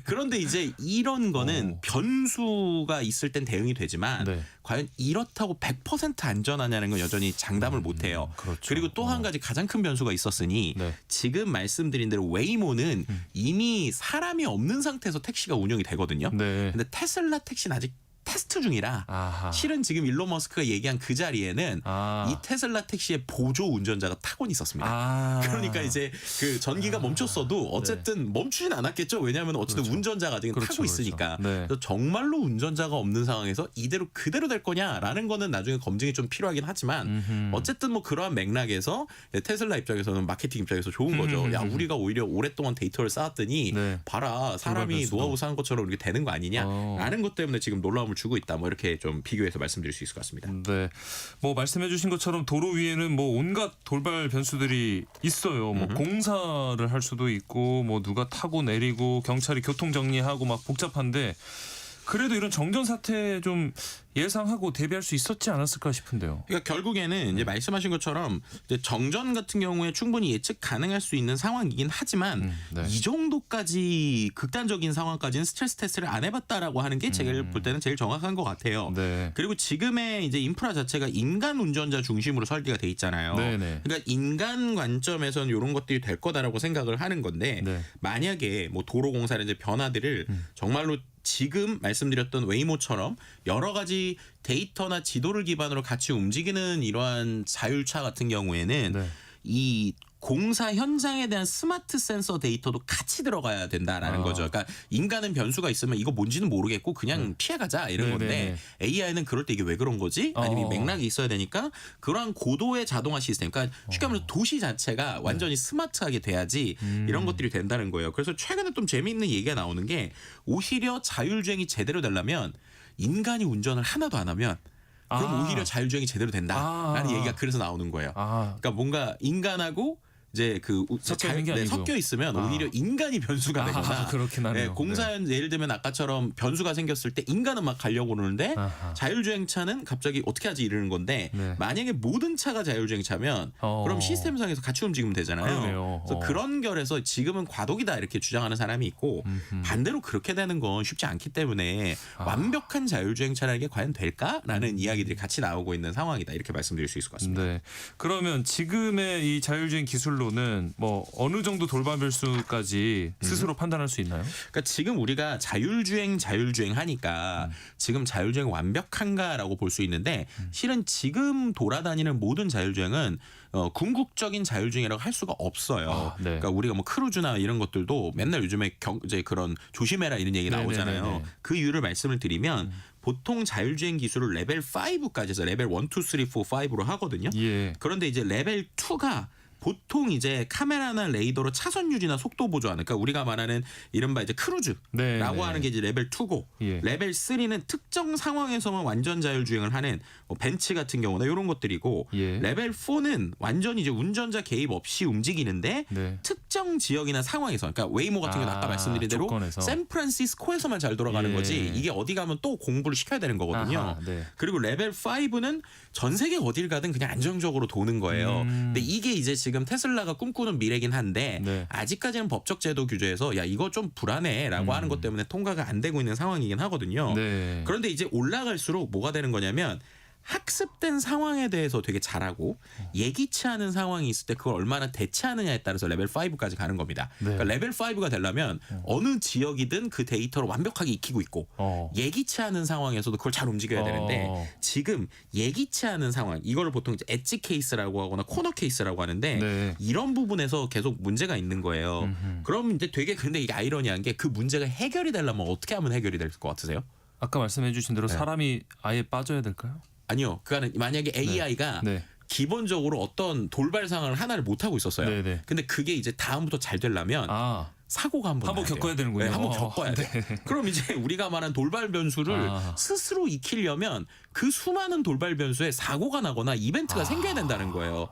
F: 그런데 이제 이런 거는 변수가 있을 땐 대응이 되지만
A: 네.
F: 과연 이렇다고 100% 안전하냐는 건 여전히 장담을 못해요.
A: 그렇죠.
F: 그리고 또 한 가지 가장 큰 변수가 있었으니
A: 네.
F: 지금 말씀드린 대로 웨이모는 이미 사람이 없는 상태에서 택시가 운영이 되거든요.
A: 네.
F: 근데 테슬라 택시는 아직 테스트 중이라
A: 아하.
F: 실은 지금 일론 머스크가 얘기한 그 자리에는 이 테슬라 택시의 보조 운전자가 타곤 있었습니다. 그러니까 이제 그 전기가 멈췄어도 어쨌든 멈추진 않았겠죠. 왜냐하면 어쨌든 운전자가 아직 타고 있으니까.
A: 네.
F: 그래서 정말로 운전자가 없는 상황에서 이대로 그대로 될 거냐라는 거는 나중에 검증이 좀 필요하긴 하지만 어쨌든 뭐 그러한 맥락에서 테슬라 입장에서는 마케팅 입장에서 좋은 거죠. 야 우리가 오히려 오랫동안 데이터를 쌓았더니
A: 네.
F: 봐라 사람이 노하우 쌓은 것처럼 이렇게 되는 거 아니냐라는 것 때문에 지금 놀라움을 주고 있다. 뭐 이렇게 좀 비교해서 말씀드릴 수 있을 것 같습니다.
A: 네, 뭐 말씀해주신 것처럼 도로 위에는 뭐 온갖 돌발 변수들이 있어요. 뭐 공사를 할 수도 있고, 뭐 누가 타고 내리고 경찰이 교통 정리하고 막 복잡한데 그래도 이런 정전 사태 좀 예상하고 대비할 수 있었지 않았을까 싶은데요.
F: 그러니까 결국에는 이제 말씀하신 것처럼 이제 정전 같은 경우에 충분히 예측 가능할 수 있는 상황이긴 하지만
A: 네.
F: 이 정도까지 극단적인 상황까지는 스트레스 테스트를 안 해봤다라고 하는 게 제가 볼 때는 제일 정확한 것 같아요.
A: 네.
F: 그리고 지금의 이제 인프라 자체가 인간 운전자 중심으로 설계가 돼 있잖아요.
A: 네네.
F: 그러니까 인간 관점에서는 이런 것들이 될 거다라고 생각을 하는 건데
A: 네.
F: 만약에 뭐 도로공사의 이제 변화들을 정말로 지금 말씀드렸던 웨이모처럼 여러 가지 데이터나 지도를 기반으로 같이 움직이는 이러한 자율차 같은 경우에는
A: 네.
F: 이 공사 현장에 대한 스마트 센서 데이터도 같이 들어가야 된다라는 거죠. 그러니까 인간은 변수가 있으면 이거 뭔지는 모르겠고 그냥 피해가자 이런
A: 네네.
F: 건데 AI는 그럴 때 이게 왜 그런 거지? 아니면 맥락이 있어야 되니까 그러한 고도의 자동화 시스템. 그러니까 쉽게 말해서 도시 자체가 완전히 스마트하게 돼야지 이런 것들이 된다는 거예요. 그래서 최근에 좀 재미있는 얘기가 나오는 게 오히려 자율주행이 제대로 되려면 인간이 운전을 하나도 안 하면 그럼 오히려 자율주행이 제대로 된다라는 얘기가 그래서 나오는 거예요. 그러니까 뭔가 인간하고 이제 그
A: 섞여 있는 게 아니고.
F: 섞여 있으면 오히려 인간이 변수가 되거나
A: 그렇긴 하네요.
F: 공사현 예를 들면 아까처럼 변수가 생겼을 때 인간은 막 가려고 그러는데
A: 아하.
F: 자율주행차는 갑자기 어떻게 하지 이러는 건데
A: 네.
F: 만약에 모든 차가 자율주행차면 그럼 시스템상에서 같이 움직이면 되잖아요.
A: 그러네요.
F: 그래서 그런 결에서 지금은 과도기다 이렇게 주장하는 사람이 있고 반대로 그렇게 되는 건 쉽지 않기 때문에 완벽한 자율주행차라는 게 과연 될까라는 이야기들이 같이 나오고 있는 상황이다 이렇게 말씀드릴 수 있을 것 같습니다.
A: 네. 그러면 지금의 이 자율주행 기술로는 뭐 어느 정도 돌발 변수까지 스스로 판단할 수 있나요?
F: 그러니까 지금 우리가 자율주행 하니까 지금 자율주행 완벽한가라고 볼 수 있는데 실은 지금 돌아다니는 모든 자율주행은 궁극적인 자율주행이라고 할 수가 없어요.
A: 네.
F: 그러니까 우리가 뭐 크루즈나 이런 것들도 맨날 요즘에 이제 그런 조심해라 이런 얘기 나오잖아요.
A: 네네네네.
F: 그 이유를 말씀을 드리면 보통 자율주행 기술을 레벨 5까지 해서 레벨 1, 2, 3, 4, 5로 하거든요.
A: 예.
F: 그런데 이제 레벨 2가 보통 이제 카메라나 레이더로 차선 유지나 속도 보조하는 그러니까 우리가 말하는 이른바 이제 크루즈라고
A: 네, 네.
F: 하는 게 이제 레벨 2고
A: 예.
F: 레벨 3는 특정 상황에서만 완전 자율주행을 하는 뭐 벤츠 같은 경우나 이런 것들이고
A: 예.
F: 레벨 4는 완전히 이제 운전자 개입 없이 움직이는데
A: 네.
F: 특정 지역이나 상황에서 그러니까 웨이모 같은 경우는 아까 말씀드린 대로
A: 조건에서.
F: 샌프란시스코에서만 잘 돌아가는
A: 예.
F: 거지 이게 어디 가면 또 공부를 시켜야 되는 거거든요.
A: 아하, 네.
F: 그리고 레벨 5는 전 세계 어딜 가든 그냥 안정적으로 도는 거예요. 근데 이게 이제 지금 테슬라가 꿈꾸는 미래긴 한데
A: 네.
F: 아직까지는 법적 제도 규제에서 야 이거 좀 불안해라고 하는 것 때문에 통과가 안 되고 있는 상황이긴 하거든요.
A: 네.
F: 그런데 이제 올라갈수록 뭐가 되는 거냐면 학습된 상황에 대해서 되게 잘하고 예기치 않은 상황이 있을 때 그걸 얼마나 대처하느냐에 따라서 레벨 5까지 가는 겁니다.
A: 네.
F: 그러니까 레벨 5가 되려면 어느 지역이든 그 데이터를 완벽하게 익히고 있고 예기치 않은 상황에서도 그걸 잘 움직여야 되는데 지금 예기치 않은 상황 이거를 보통 이제 엣지 케이스라고 하거나 코너 케이스라고 하는데
A: 네.
F: 이런 부분에서 계속 문제가 있는 거예요. 그럼 이제 되게 근데 이게 아이러니한 게 그 문제가 해결이 되려면 어떻게 하면 해결이 될 것 같으세요?
A: 아까 말씀해 주신 대로
F: 네.
A: 사람이 아예 빠져야 될까요?
F: 아니요. 그거는 만약에 AI가
A: 네.
F: 기본적으로 어떤 돌발 상황을 하나를 못 하고 있었어요.
A: 네네.
F: 근데 그게 이제 다음부터 잘 되려면 사고가 한번
A: 한번 겪어야 되는군요.
F: 네, 한번 겪어야 돼. 그럼 이제 우리가 말한 돌발 변수를
A: 아.
F: 스스로 익히려면 그 수많은 돌발 변수에 사고가 나거나 이벤트가 생겨야 된다는 거예요.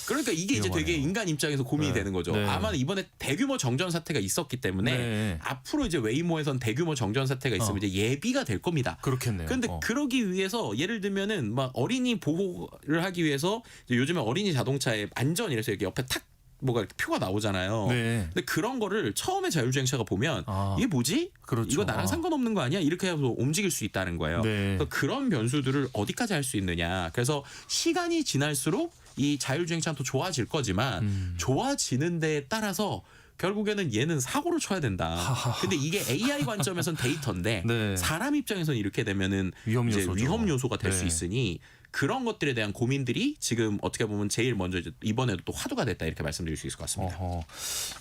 F: 그러니까 이게 이제 되게
A: 위험하네요.
F: 인간 입장에서 고민이
A: 네.
F: 되는 거죠.
A: 네.
F: 아마 이번에 대규모 정전 사태가 있었기 때문에
A: 네.
F: 앞으로 이제 웨이모에선 대규모 정전 사태가 있으면 이제 예비가 될 겁니다.
A: 그렇겠네요.
F: 근데 그러기 위해서 예를 들면은 막 어린이 보호를 하기 위해서 이제 요즘에 어린이 자동차에 안전 이래서 이렇게 옆에 탁 뭐가 이렇게 표가 나오잖아요.
A: 네.
F: 근데 그런 거를 처음에 자율주행차가 보면 이게 뭐지?
A: 그렇죠.
F: 이거 나랑 상관없는 거 아니야? 이렇게 해서 움직일 수 있다는 거예요.
A: 네.
F: 그래서 그런 변수들을 어디까지 할 수 있느냐. 그래서 시간이 지날수록 이 자율주행차는 또 좋아질 거지만 좋아지는 데에 따라서 결국에는 얘는 사고를 쳐야 된다. 근데 이게 AI 관점에선 데이터인데
A: 네.
F: 사람 입장에서는 이렇게 되면은
A: 위험
F: 이제
A: 요소죠.
F: 위험 요소가 될 수
A: 네.
F: 있으니 그런 것들에 대한 고민들이 지금 어떻게 보면 제일 먼저 이제 이번에도 또 화두가 됐다 이렇게 말씀드릴 수 있을 것 같습니다.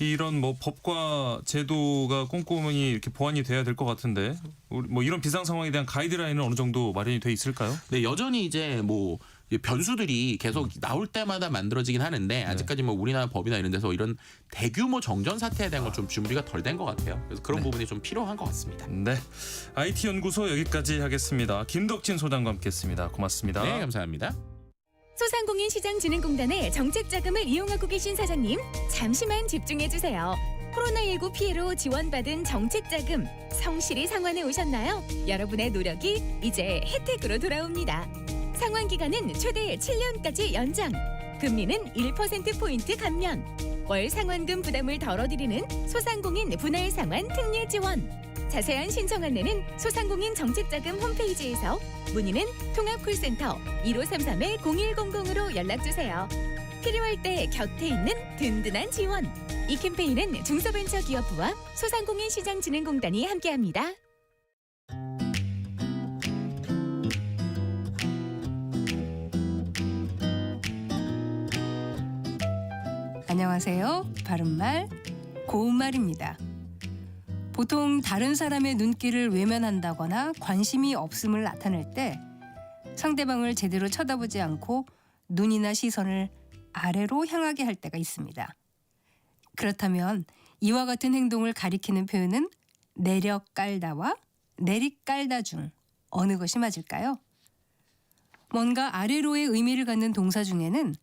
A: 이런 뭐 법과 제도가 꼼꼼히 이렇게 보완이 돼야 될 것 같은데 우리 뭐 이런 비상 상황에 대한 가이드라인은 어느 정도 마련이 돼 있을까요?
F: 네, 여전히 이제 뭐 변수들이 계속 나올 때마다 만들어지긴 하는데 아직까지 뭐 우리나라 법이나 이런 데서 이런 대규모 정전 사태에 대한 건 좀 준비가 덜 된 것 같아요. 그래서 그런 부분이 좀 필요한 것 같습니다.
A: 네. IT 연구소 여기까지 하겠습니다. 김덕진 소장과 함께했습니다. 고맙습니다.
F: 네, 감사합니다.
G: 소상공인 시장진흥공단의 정책 자금을 이용하고 계신 사장님, 잠시만 집중해 주세요. 코로나19 피해로 지원받은 정책자금 성실히 상환해 오셨나요? 여러분의 노력이 이제 혜택으로 돌아옵니다. 상환 기간은 최대 7년까지 연장. 금리는 1%포인트 감면. 월 상환금 부담을 덜어드리는 소상공인 분할 상환 특례 지원. 자세한 신청 안내는 소상공인 정책자금 홈페이지에서 문의는 통합콜센터 1533-0100으로 연락주세요. 필요할 때 곁에 있는 든든한 지원. 이 캠페인은 중소벤처기업부와 소상공인시장진흥공단이 함께합니다.
H: 안녕하세요. 바른말, 고운말입니다. 보통 다른 사람의 눈길을 외면한다거나 관심이 없음을 나타낼 때 상대방을 제대로 쳐다보지 않고 눈이나 시선을 아래로 향하게 할 때가 있습니다. 그렇다면 이와 같은 행동을 가리키는 표현은 내려 깔다와 내리 깔다 중 어느 것이 맞을까요? 뭔가 아래로의 의미를 갖는 동사 중에는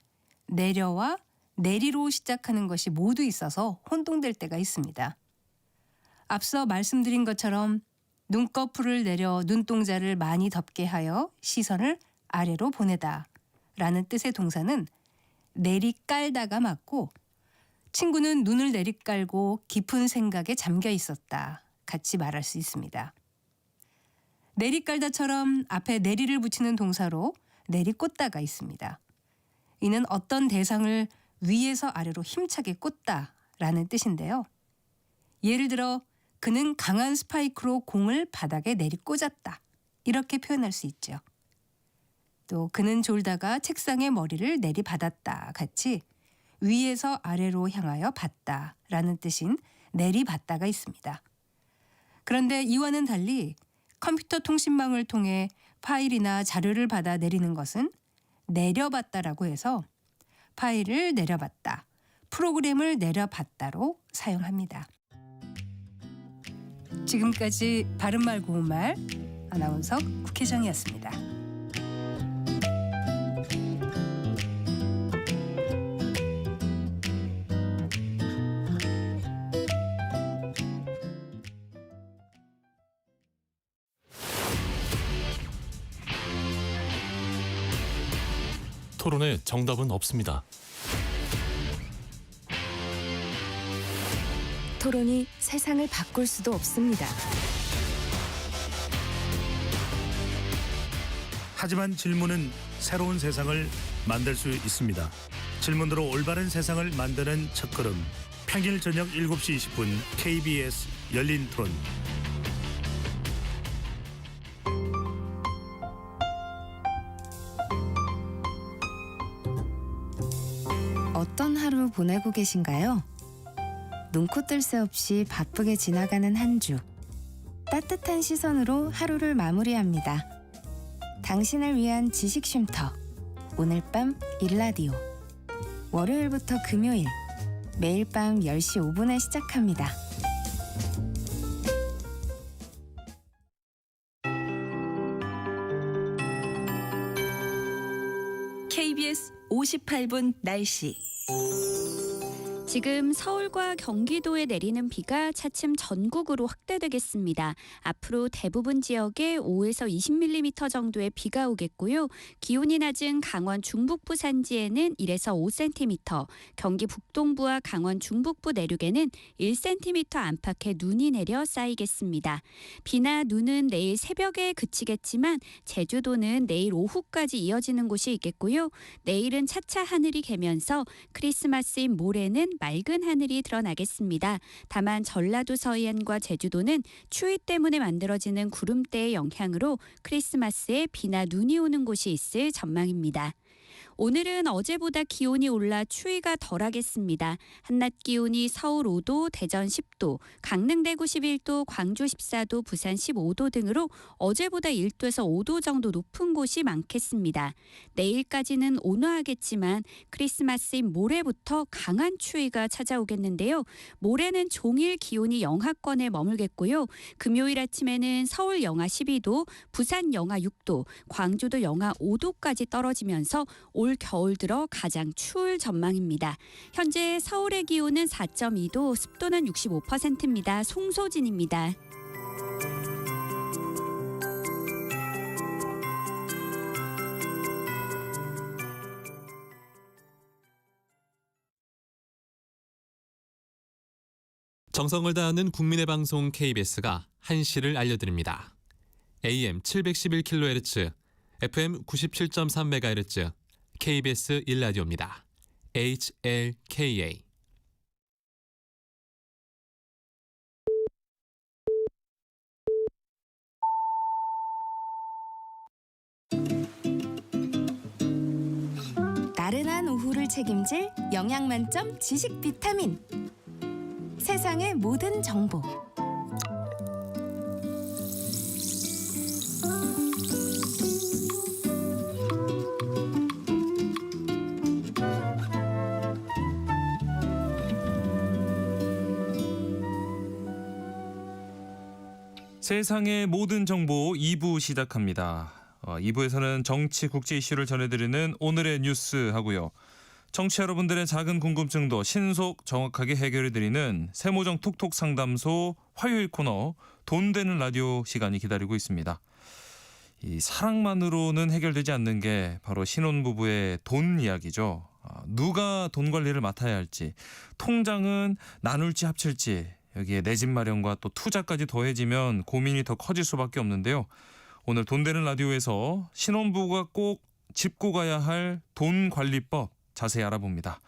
H: 내려와 내리로 시작하는 것이 모두 있어서 혼동될 때가 있습니다. 앞서 말씀드린 것처럼 눈꺼풀을 내려 눈동자를 많이 덮게 하여 시선을 아래로 보내다 라는 뜻의 동사는 내리깔다가 맞고, 친구는 눈을 내리깔고 깊은 생각에 잠겨 있었다 같이 말할 수 있습니다. 내리깔다처럼 앞에 내리를 붙이는 동사로 내리꽂다가 있습니다. 이는 어떤 대상을 위에서 아래로 힘차게 꽂다 라는 뜻인데요. 예를 들어 그는 강한 스파이크로 공을 바닥에 내리꽂았다 이렇게 표현할 수 있죠. 또 그는 졸다가 책상에 머리를 내리받았다 같이 위에서 아래로 향하여 받다 라는 뜻인 내리받다가 있습니다. 그런데 이와는 달리 컴퓨터 통신망을 통해 파일이나 자료를 받아 내리는 것은 내려받다라고 해서 파일을 내려받다, 프로그램을 내려받다로 사용합니다. 지금까지 바른말 고운말 아나운서 국혜정이었습니다.
E: 토론에 정답은 없습니다.
G: 토론이 세상을 바꿀 수도 없습니다.
I: 하지만 질문은 새로운 세상을 만들 수 있습니다. 질문으로 올바른 세상을 만드는 첫걸음. 평일 저녁 7시 20분 KBS 열린 토론.
J: 어떤 하루 보내고 계신가요? 눈코 뜰 새 없이 바쁘게 지나가는 한 주. 따뜻한 시선으로 하루를 마무리합니다. 당신을 위한 지식 쉼터. 오늘 밤 일라디오. 월요일부터 금요일. 매일 밤 10시 5분에 시작합니다.
K: KBS 58분 날씨.
L: 지금 서울과 경기도에 내리는 비가 차츰 전국으로 확대되겠습니다. 앞으로 대부분 지역에 5에서 20mm 정도의 비가 오겠고요. 기온이 낮은 강원 중북부 산지에는 1에서 5cm, 경기 북동부와 강원 중북부 내륙에는 1cm 안팎의 눈이 내려 쌓이겠습니다. 비나 눈은 내일 새벽에 그치겠지만 제주도는 내일 오후까지 이어지는 곳이 있겠고요. 내일은 차차 하늘이 개면서 크리스마스인 모레는 맑은 하늘이 드러나겠습니다. 다만 전라도 서해안과 제주도는 추위 때문에 만들어지는 구름대의 영향으로 크리스마스에 비나 눈이 오는 곳이 있을 전망입니다. 오늘은 어제보다 기온이 올라 추위가 덜하겠습니다. 한낮 기온이 서울 5도, 대전 10도, 강릉 대구 11도, 광주 14도, 부산 15도 등으로 어제보다 1도에서 5도 정도 높은 곳이 많겠습니다. 내일까지는 온화하겠지만 크리스마스인 모레부터 강한 추위가 찾아오겠는데요. 모레는 종일 기온이 영하권에 머물겠고요. 금요일 아침에는 서울 영하 12도, 부산 영하 6도, 광주도 영하 5도까지 떨어지면서 올 올 겨울 들어 가장 추울 전망입니다. 현재 서울의 기온은 4.2도, 습도는 65%입니다. 송소진입니다.
E: 정성을 다하는 국민의 방송 KBS가 한시를 알려드립니다. AM 711kHz, FM 97.3MHz, KBS 1라디오입니다. HLKA.
J: 나른한 오후를 책임질 영양 만점 지식 비타민. 세상의 모든 정보.
A: 세상의 모든 정보 2부 시작합니다. 2부에서는 정치 국제 이슈를 전해드리는 오늘의 뉴스 하고요. 청취자 여러분들의 작은 궁금증도 신속 정확하게 해결해드리는 세모정 톡톡 상담소 화요일 코너 돈 되는 라디오 시간이 기다리고 있습니다. 이 사랑만으로는 해결되지 않는 게 바로 신혼부부의 돈 이야기죠. 누가 돈 관리를 맡아야 할지, 통장은 나눌지 합칠지, 여기에 내 집 마련과 또 투자까지 더해지면 고민이 더 커질 수밖에 없는데요. 오늘 돈 되는 라디오에서 신혼부부가 꼭 짚고 가야 할 돈 관리법 자세히 알아봅니다.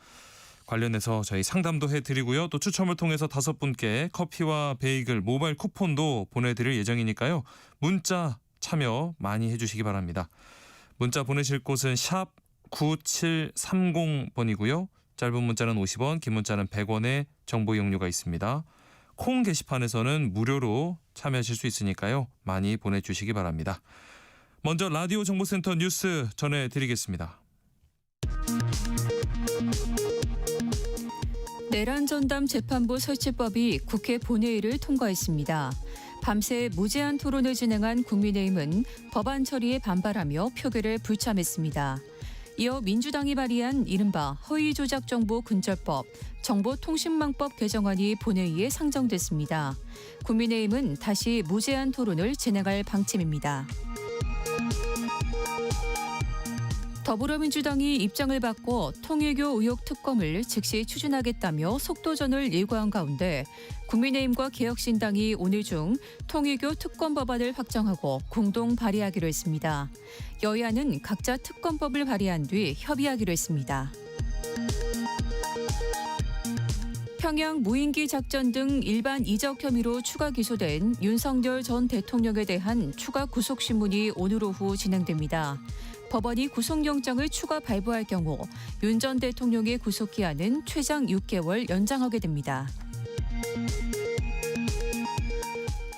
A: 관련해서 저희 상담도 해드리고요. 또 추첨을 통해서 5분께 커피와 베이글 모바일 쿠폰도 보내드릴 예정이니까요. 문자 참여 많이 해주시기 바랍니다. 문자 보내실 곳은 샵 9730번이고요. 짧은 문자는 50원, 긴 문자는 100원의 정보 이용료가 있습니다. 콩 게시판에서는 무료로 참여하실 수 있으니까요. 많이 보내주시기 바랍니다. 먼저 라디오 정보센터 뉴스 전해드리겠습니다.
M: 내란 전담 재판부 설치법이 국회 본회의를 통과했습니다. 밤새 무제한 토론을 진행한 국민의힘은 법안 처리에 반발하며 표결을 불참했습니다. 이어 민주당이 발의한 이른바 허위조작정보 근절법, 정보통신망법 개정안이 본회의에 상정됐습니다. 국민의힘은 다시 무제한 토론을 진행할 방침입니다. 더불어민주당이 입장을 바꿔 통일교 의혹 특검을 즉시 추진하겠다며 속도전을 예고한 가운데 국민의힘과 개혁신당이 오늘 중 통일교 특검 법안을 확정하고 공동 발의하기로 했습니다. 여야는 각자 특검법을 발의한 뒤 협의하기로 했습니다. 평양 무인기 작전 등 일반 이적 혐의로 추가 기소된 윤석열 전 대통령에 대한 추가 구속신문이 오늘 오후 진행됩니다. 법원이 구속영장을 추가 발부할 경우 윤 전 대통령의 구속기한은 최장 6개월 연장하게 됩니다.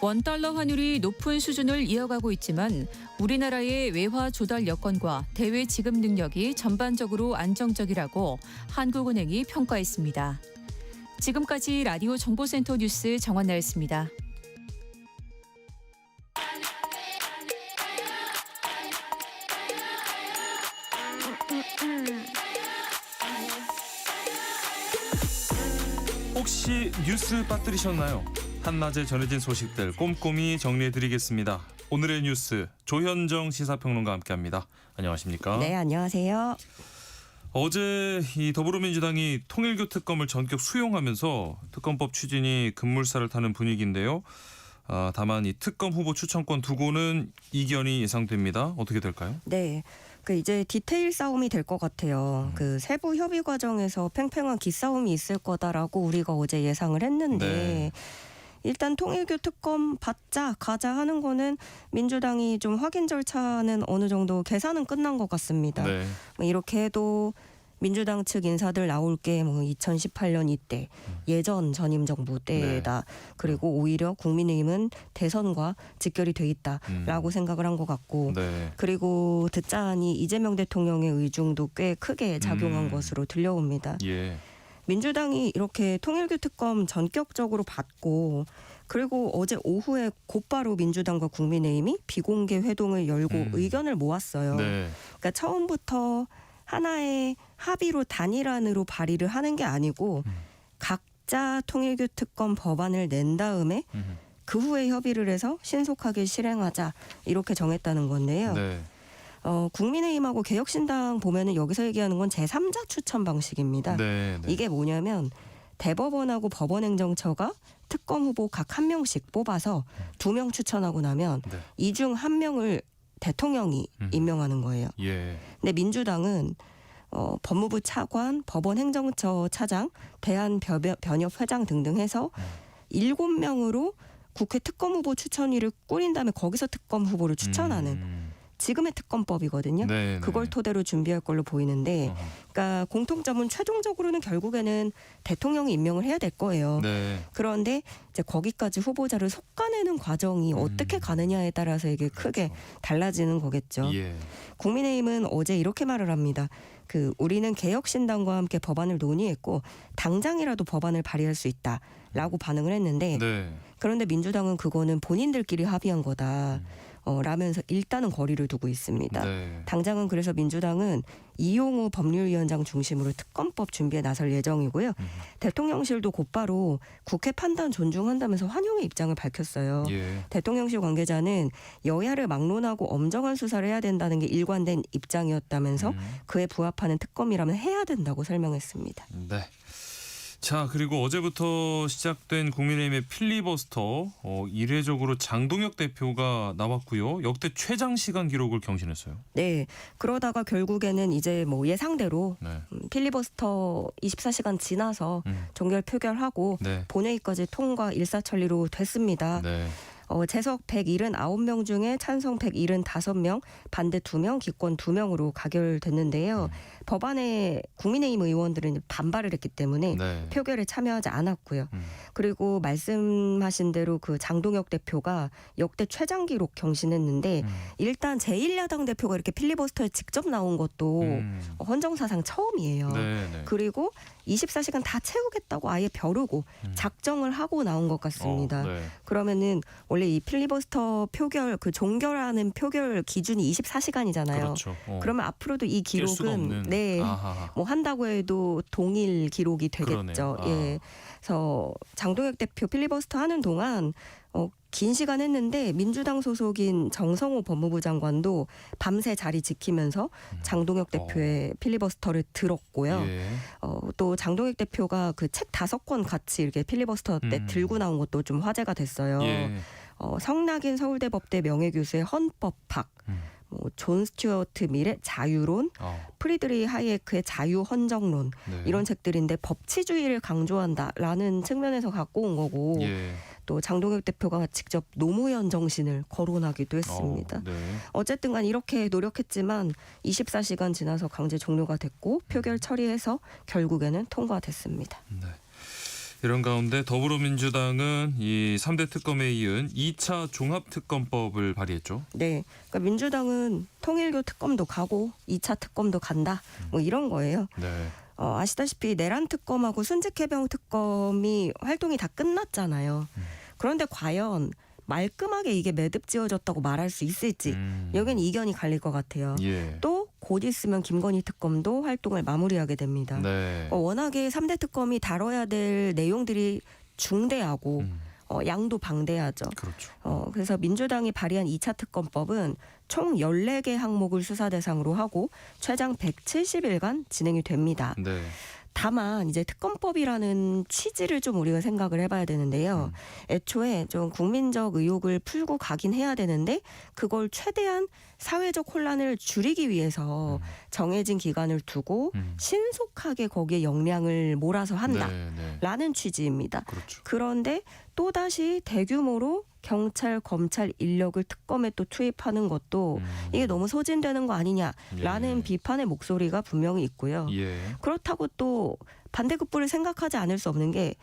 M: 원달러 환율이 높은 수준을 이어가고 있지만 우리나라의 외화 조달 여건과 대외 지급 능력이 전반적으로 안정적이라고 한국은행이 평가했습니다. 지금까지 라디오 정보센터 뉴스 정한나였습니다.
A: 혹시 뉴스 빠뜨리셨나요? 한낮에 전해진 소식들 꼼꼼히 정리해드리겠습니다. 오늘의 뉴스 조현정 시사평론가와 함께합니다. 안녕하십니까?
N: 네, 안녕하세요.
A: 어제 이 더불어민주당이 통일교 특검을 전격 수용하면서 특검법 추진이 급물살을 타는 분위기인데요. 다만 이 특검 후보 추천권 두고는 이견이 예상됩니다. 어떻게 될까요?
N: 네. 이제 디테일 싸움이 될 것 같아요. 세부 협의 과정에서 팽팽한 기싸움이 있을 거다라고 우리가 어제 예상을 했는데
A: 네.
N: 일단 통일교 특검 받자 가자 하는 거는 민주당이 좀 확인 절차는 어느 정도 계산은 끝난 것 같습니다.
A: 네.
N: 이렇게 해도 민주당 측 인사들 나올 게 2018년 이때 예전 전임 정부 때다. 네. 그리고 오히려 국민의힘은 대선과 직결이 돼 있다라고 생각을 한 것 같고
A: 네.
N: 그리고 듣자하니 이재명 대통령의 의중도 꽤 크게 작용한 것으로 들려옵니다.
A: 예.
N: 민주당이 이렇게 통일교 특검 전격적으로 받고 그리고 어제 오후에 곧바로 민주당과 국민의힘이 비공개 회동을 열고 의견을 모았어요.
A: 네.
N: 그러니까 처음부터 하나의 합의로 단일안으로 발의를 하는 게 아니고 각자 통일교 특검 법안을 낸 다음에 그 후에 협의를 해서 신속하게 실행하자 이렇게 정했다는 건데요.
A: 네.
N: 국민의힘하고 개혁신당 보면은 여기서 얘기하는 건 제3자 추천 방식입니다.
A: 네, 네.
N: 이게 뭐냐면 대법원하고 법원행정처가 특검 후보 각 한 명씩 뽑아서 2명 추천하고 나면
A: 네.
N: 이 중 한 명을 대통령이 임명하는 거예요.
A: 예.
N: 근데 민주당은 법무부 차관, 법원행정처 차장, 대한변협회장 등등 해서 7명으로 국회 특검 후보 추천위를 꾸린 다음에 거기서 특검 후보를 추천하는 지금의 특검법이거든요.
A: 네,
N: 그걸
A: 네.
N: 토대로 준비할 걸로 보이는데 그러니까 공통점은 최종적으로는 결국에는 대통령이 임명을 해야 될 거예요.
A: 네.
N: 그런데 이제 거기까지 후보자를 솎아내는 과정이 어떻게 가느냐에 따라서 이게 크게 달라지는 거겠죠.
A: 예.
N: 국민의힘은 어제 이렇게 말을 합니다. 우리는 개혁신당과 함께 법안을 논의했고 당장이라도 법안을 발의할 수 있다라고 반응을 했는데
A: 네.
N: 그런데 민주당은 그거는 본인들끼리 합의한 거다. 라면서 일단은 거리를 두고 있습니다.
A: 네.
N: 당장은 그래서 민주당은 이용우 법률위원장 중심으로 특검법 준비에 나설 예정이고요. 대통령실도 곧바로 국회 판단 존중한다면서 환영의 입장을 밝혔어요.
A: 예.
N: 대통령실 관계자는 여야를 막론하고 엄정한 수사를 해야 된다는 게 일관된 입장이었다면서 그에 부합하는 특검이라면 해야 된다고 설명했습니다.
A: 네. 자, 그리고 어제부터 시작된 국민의힘의 필리버스터 이례적으로 장동혁 대표가 나왔고요. 역대 최장 시간 기록을 경신했어요.
N: 네. 그러다가 결국에는 이제 예상대로
A: 네.
N: 필리버스터 24시간 지나서 종결 표결하고
A: 네.
N: 본회의까지 통과 일사천리로 됐습니다.
A: 네.
N: 재석 179명 중에 찬성 175명, 반대 2명, 기권 2명으로 가결됐는데요. 법안에 국민의힘 의원들은 반발을 했기 때문에
A: 네.
N: 표결에 참여하지 않았고요. 그리고 말씀하신 대로 장동혁 대표가 역대 최장 기록 경신했는데 일단 제1야당 대표가 이렇게 필리버스터에 직접 나온 것도 헌정사상 처음이에요.
A: 네, 네.
N: 그리고 24시간 다 채우겠다고 아예 벼르고 작정을 하고 나온 것 같습니다.
A: 네.
N: 그러면은 원래 이 필리버스터 표결 종결하는 표결 기준이 24시간이잖아요.
A: 그렇죠.
N: 그러면 앞으로도 이
A: 깰 수가
N: 기록은
A: 없는. 아하하.
N: 한다고 해도 동일 기록이 되겠죠.
A: 그러네요.
N: 예. 그래서 장동혁 대표 필리버스터 하는 동안 긴 시간 했는데 민주당 소속인 정성호 법무부 장관도 밤새 자리 지키면서 장동혁 대표의 필리버스터를 들었고요.
A: 예.
N: 또 장동혁 대표가 책 5권 같이 이렇게 필리버스터 때 들고 나온 것도 좀 화제가 됐어요.
A: 예.
N: 성낙인 서울대 법대 명예교수의 헌법학, 존 스튜어트 밀의 자유론, 프리드리 하이에크의 자유헌정론
A: 네.
N: 이런 책들인데 법치주의를 강조한다라는 측면에서 갖고 온 거고
A: 예.
N: 또 장동혁 대표가 직접 노무현 정신을 거론하기도 했습니다.
A: 네.
N: 어쨌든 간 이렇게 노력했지만 24시간 지나서 강제 종료가 됐고 표결 처리해서 결국에는 통과됐습니다.
A: 네. 이런 가운데 더불어민주당은 이 3대 특검에 이은 2차 종합특검법을 발의했죠.
N: 네. 그러니까 민주당은 통일교 특검도 가고 2차 특검도 간다. 이런 거예요.
A: 네.
N: 아시다시피 내란 특검하고 순직해병 특검이 활동이 다 끝났잖아요. 그런데 과연 말끔하게 이게 매듭 지어졌다고 말할 수 있을지 여기는 이견이 갈릴 것 같아요.
A: 예.
N: 또 곧 있으면 김건희 특검도 활동을 마무리하게 됩니다.
A: 네.
N: 워낙에 3대 특검이 다뤄야 될 내용들이 중대하고 양도 방대하죠.
A: 그렇죠.
N: 그래서 민주당이 발의한 2차 특검법은 총 14개 항목을 수사 대상으로 하고 최장 170일간 진행이 됩니다.
A: 네.
N: 다만 이제 특검법이라는 취지를 좀 우리가 생각을 해봐야 되는데요. 애초에 좀 국민적 의혹을 풀고 가긴 해야 되는데 그걸 최대한 사회적 혼란을 줄이기 위해서 정해진 기간을 두고 신속하게 거기에 역량을 몰아서 한다라는 취지입니다.
A: 그렇죠.
N: 그런데 또다시 대규모로 경찰, 검찰 인력을 특검에 또 투입하는 것도 이게 너무 소진되는 거 아니냐라는 비판의 목소리가 분명히 있고요.
A: 예.
N: 그렇다고 또 반대급부를 생각하지 않을 수 없는 게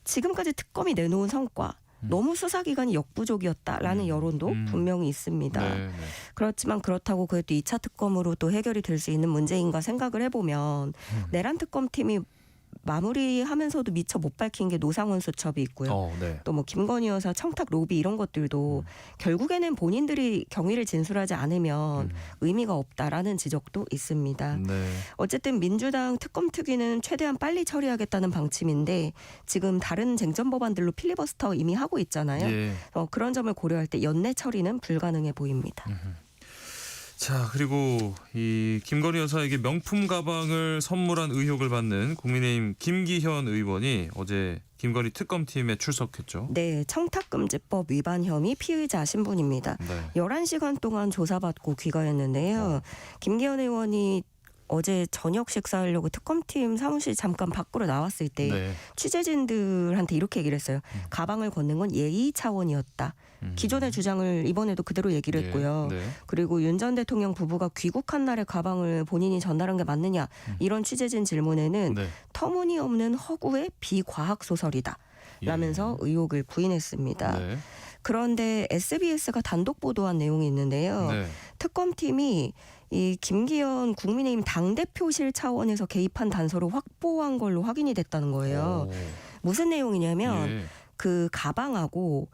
N: 지금까지 특검이 내놓은 성과 너무 수사기관이 역부족이었다라는 여론도 분명히 있습니다.
A: 네, 네.
N: 그렇지만 그렇다고 그래도 2차 특검으로 또 해결이 될 수 있는 문제인가 생각을 해보면 내란 특검팀이 마무리하면서도 미처 못 밝힌 게 노상원 수첩이 있고요.
A: 네.
N: 또 뭐 김건희 여사 청탁 로비 이런 것들도 결국에는 본인들이 경위를 진술하지 않으면 의미가 없다라는 지적도 있습니다.
A: 네.
N: 어쨌든 민주당 특검 특위는 최대한 빨리 처리하겠다는 방침인데 지금 다른 쟁점 법안들로 필리버스터 이미 하고 있잖아요.
A: 예.
N: 그런 점을 고려할 때 연내 처리는 불가능해 보입니다.
A: 자, 그리고 이 김건희 여사에게 명품 가방을 선물한 의혹을 받는 국민의힘 김기현 의원이 어제 김건희 특검팀에 출석했죠.
N: 네, 청탁금지법 위반 혐의 피의자 신분입니다.
A: 네.
N: 11시간 동안 조사받고 귀가했는데요. 김기현 의원이 어제 저녁 식사하려고 특검팀 사무실 잠깐 밖으로 나왔을 때
A: 네.
N: 취재진들한테 이렇게 얘기를 했어요. 가방을 건넨 건 예의 차원이었다. 기존의 주장을 이번에도 그대로 얘기를 했고요.
A: 네.
N: 그리고 윤 전 대통령 부부가 귀국한 날에 가방을 본인이 전달한 게 맞느냐 이런 취재진 질문에는
A: 네.
N: 터무니없는 허구의 비과학 소설이다 라면서 의혹을 부인했습니다.
A: 네.
N: 그런데 SBS가 단독 보도한 내용이 있는데요.
A: 네.
N: 특검팀이 이 김기현 국민의힘 당대표실 차원에서 개입한 단서를 확보한 걸로 확인이 됐다는 거예요. 무슨 내용이냐면
A: 예.
N: 그 가방하고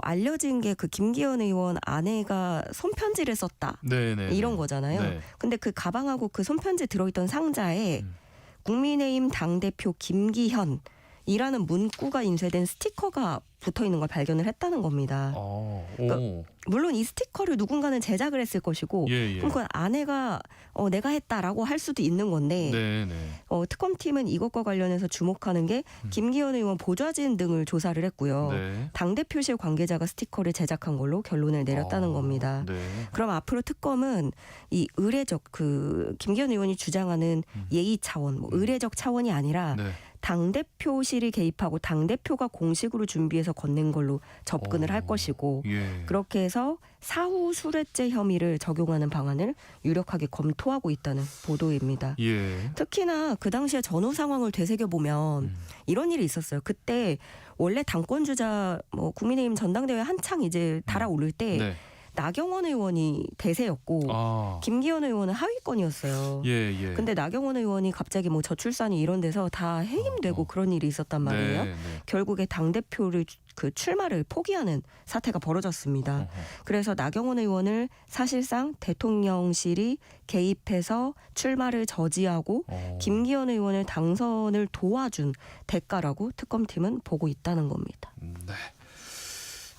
N: 알려진 게 그 김기현 의원 아내가 손편지를 썼다.
A: 네네.
N: 이런 거잖아요.
A: 네.
N: 근데 그 가방하고 그 손편지 들어있던 상자에 국민의힘 당대표 김기현이라는 문구가 인쇄된 스티커가 붙어 있는 걸 발견을 했다는 겁니다. 그러니까 물론 이 스티커를 누군가는 제작을 했을 것이고
A: 예.
N: 그럼 그건 아내가 내가 했다라고 할 수도 있는 건데
A: 네네.
N: 특검팀은 이것과 관련해서 주목하는 게 김기현 의원 보좌진 등을 조사를 했고요.
A: 네.
N: 당대표실 관계자가 스티커를 제작한 걸로 결론을 내렸다는 겁니다.
A: 네.
N: 그럼 앞으로 특검은 이 의례적 그 김기현 의원이 주장하는 예의 차원, 뭐 의례적 차원이 아니라
A: 네.
N: 당대표실이 개입하고 당대표가 공식으로 준비해서 건넨 걸로 접근을 할 것이고
A: 예.
N: 그렇게 해서 사후 수뢰죄 혐의를 적용하는 방안을 유력하게 검토하고 있다는 보도입니다.
A: 예.
N: 특히나 그 당시에 전후 상황을 되새겨보면 이런 일이 있었어요. 그때 원래 당권주자 뭐 국민의힘 전당대회 한창 이제 달아오를 때
A: 네.
N: 나경원 의원이 대세였고 김기현 의원은 하위권이었어요.
A: 예.
N: 근데 나경원 의원이 갑자기 뭐 저출산이 이런 데서 다 해임되고 그런 일이 있었단 말이에요.
A: 네.
N: 결국에 당대표를 그 출마를 포기하는 사태가 벌어졌습니다. 그래서 나경원 의원을 사실상 대통령실이 개입해서 출마를 저지하고 김기현 의원을 당선을 도와준 대가라고 특검팀은 보고 있다는 겁니다.
A: 네.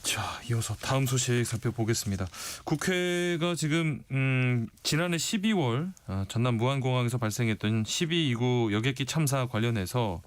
A: 자, 이어서 다음 소식 살펴보겠습니다. 국회가 지금 지난해 12월 전남 무안공항에서 발생했던 12.29 여객기 참사 관련해서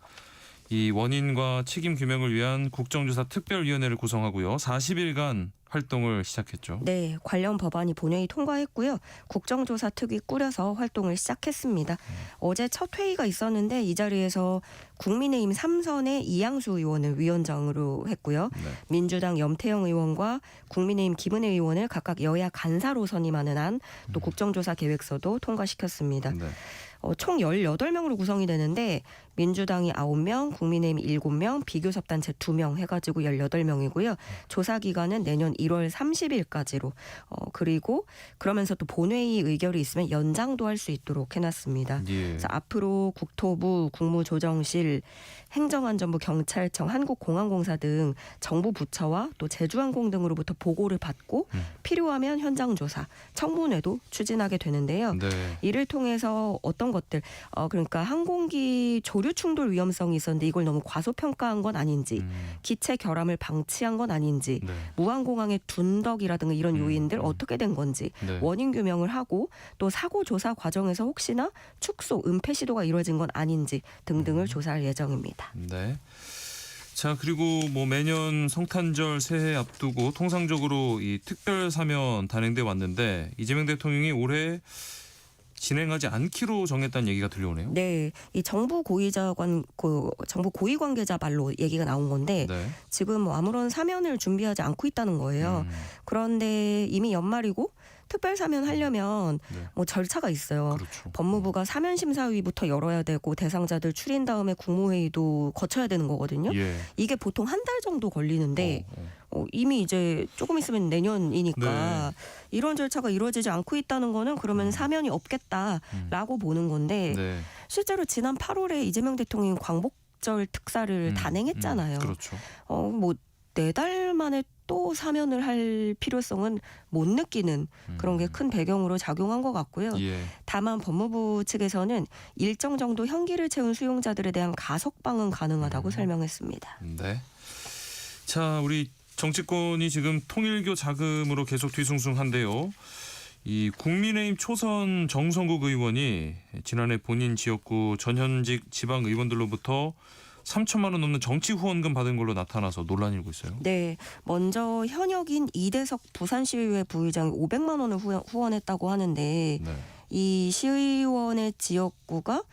A: 이 원인과 책임 규명을 위한 국정조사 특별위원회를 구성하고요. 40일간 활동을 시작했죠.
N: 네, 관련 법안이 본회의 통과했고요. 국정조사 특위 꾸려서 활동을 시작했습니다. 어제 첫 회의가 있었는데 이 자리에서 국민의힘 3선의 이양수 의원을 위원장으로 했고요.
A: 네.
N: 민주당 염태영 의원과 국민의힘 김은혜 의원을 각각 여야 간사로 선임하는 안, 또 국정조사 계획서도 통과시켰습니다.
A: 네.
N: 총 18명으로 구성이 되는데 민주당이 9명, 국민의힘 7명, 비교섭단체 2명 해가지고 18명이고요. 조사 기간은 내년 1월 30일까지로 그리고 그러면서 또 본회의 의결이 있으면 연장도 할 수 있도록 해놨습니다.
A: 예.
N: 그래서 앞으로 국토부, 국무조정실, 행정안전부, 경찰청, 한국공항공사 등 정부 부처와 또 제주항공 등으로부터 보고를 받고 필요하면 현장 조사, 청문회도 추진하게 되는데요.
A: 네.
N: 이를 통해서 어떤 것들 그러니까 항공기 조류 충돌 위험성이 있었는데 이걸 너무 과소평가한 건 아닌지 기체 결함을 방치한 건 아닌지
A: 네.
N: 무항공항의 둔덕이라든가 이런 요인들 어떻게 된 건지
A: 네.
N: 원인 규명을 하고 또 사고 조사 과정에서 혹시나 축소, 은폐 시도가 이루어진 건 아닌지 등등을 조사할 예정입니다.
A: 네. 자, 그리고 뭐 매년 성탄절 새해 앞두고 통상적으로 이 특별 사면 단행돼 왔는데 이재명 대통령이 올해 진행하지 않기로 정했다는 얘기가 들려오네요.
N: 네, 이 정부 정부 고위 관계자 말로 얘기가 나온 건데
A: 네.
N: 지금 뭐 아무런 사면을 준비하지 않고 있다는 거예요. 그런데 이미 연말이고 특별 사면 하려면
A: 네.
N: 뭐 절차가 있어요.
A: 그렇죠.
N: 법무부가 사면 심사위부터 열어야 되고 대상자들 추린 다음에 국무회의도 거쳐야 되는 거거든요.
A: 예.
N: 이게 보통 한 달 정도 걸리는데 이미 이제 조금 있으면 내년이니까
A: 네.
N: 이런 절차가 이루어지지 않고 있다는 거는 그러면 사면이 없겠다라고 보는 건데
A: 네.
N: 실제로 지난 8월에 이재명 대통령이 광복절 특사를 단행했잖아요.
A: 그렇죠.
N: 뭐 4달 만에 또 사면을 할 필요성은 못 느끼는 그런 게 큰 배경으로 작용한 것 같고요.
A: 예.
N: 다만 법무부 측에서는 일정 정도 형기를 채운 수용자들에 대한 가석방은 가능하다고 설명했습니다.
A: 네. 자, 우리 정치권이 지금 통일교 자금으로 계속 뒤숭숭한데요. 이 국민의힘 초선 정성국 의원이 지난해 본인 지역구 전현직 지방 의원들로부터 3천만 원 넘는 정치 후원금 받은 걸로 나타나서 논란이 일고 있어요.
N: 네, 먼저 현역인 이대석 부산시의회 부의장이 500만 원을 후원했다고 하는데
A: 네.
N: 이 시의원의 지역구가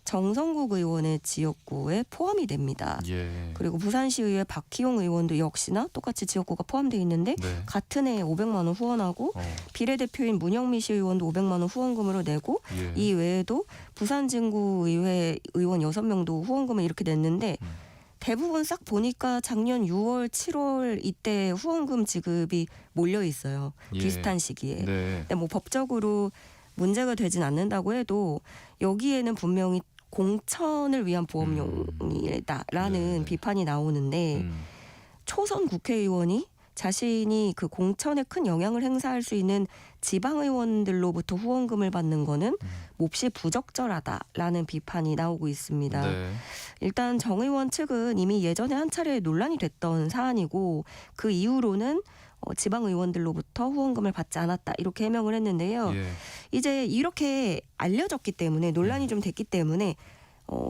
N: 정성국 의원의 지역구에 포함이 됩니다.
A: 예.
N: 그리고 부산시의회 박희용 의원도 역시나 똑같이 지역구가 포함되어 있는데
A: 네.
N: 같은 해에 500만 원 후원하고 비례대표인 문영미 시의원도 500만 원 후원금으로 내고
A: 예.
N: 이 외에도 부산진구의회 의원 6명도 후원금을 이렇게 냈는데 대부분 싹 보니까 작년 6월, 7월 이때 후원금 지급이 몰려 있어요.
A: 예.
N: 비슷한 시기에.
A: 네.
N: 근데 뭐 법적으로 문제가 되진 않는다고 해도 여기에는 분명히 공천을 위한 보험용이다라는 비판이 나오는데 초선 국회의원이 자신이 그 공천에 큰 영향을 행사할 수 있는 지방의원들로부터 후원금을 받는 거는 몹시 부적절하다라는 비판이 나오고 있습니다.
A: 네.
N: 일단 정 의원 측은 이미 예전에 한 차례 논란이 됐던 사안이고 그 이후로는 지방의원들로부터 후원금을 받지 않았다 이렇게 해명을 했는데요.
A: 예.
N: 이제 이렇게 알려졌기 때문에 논란이 좀 됐기 때문에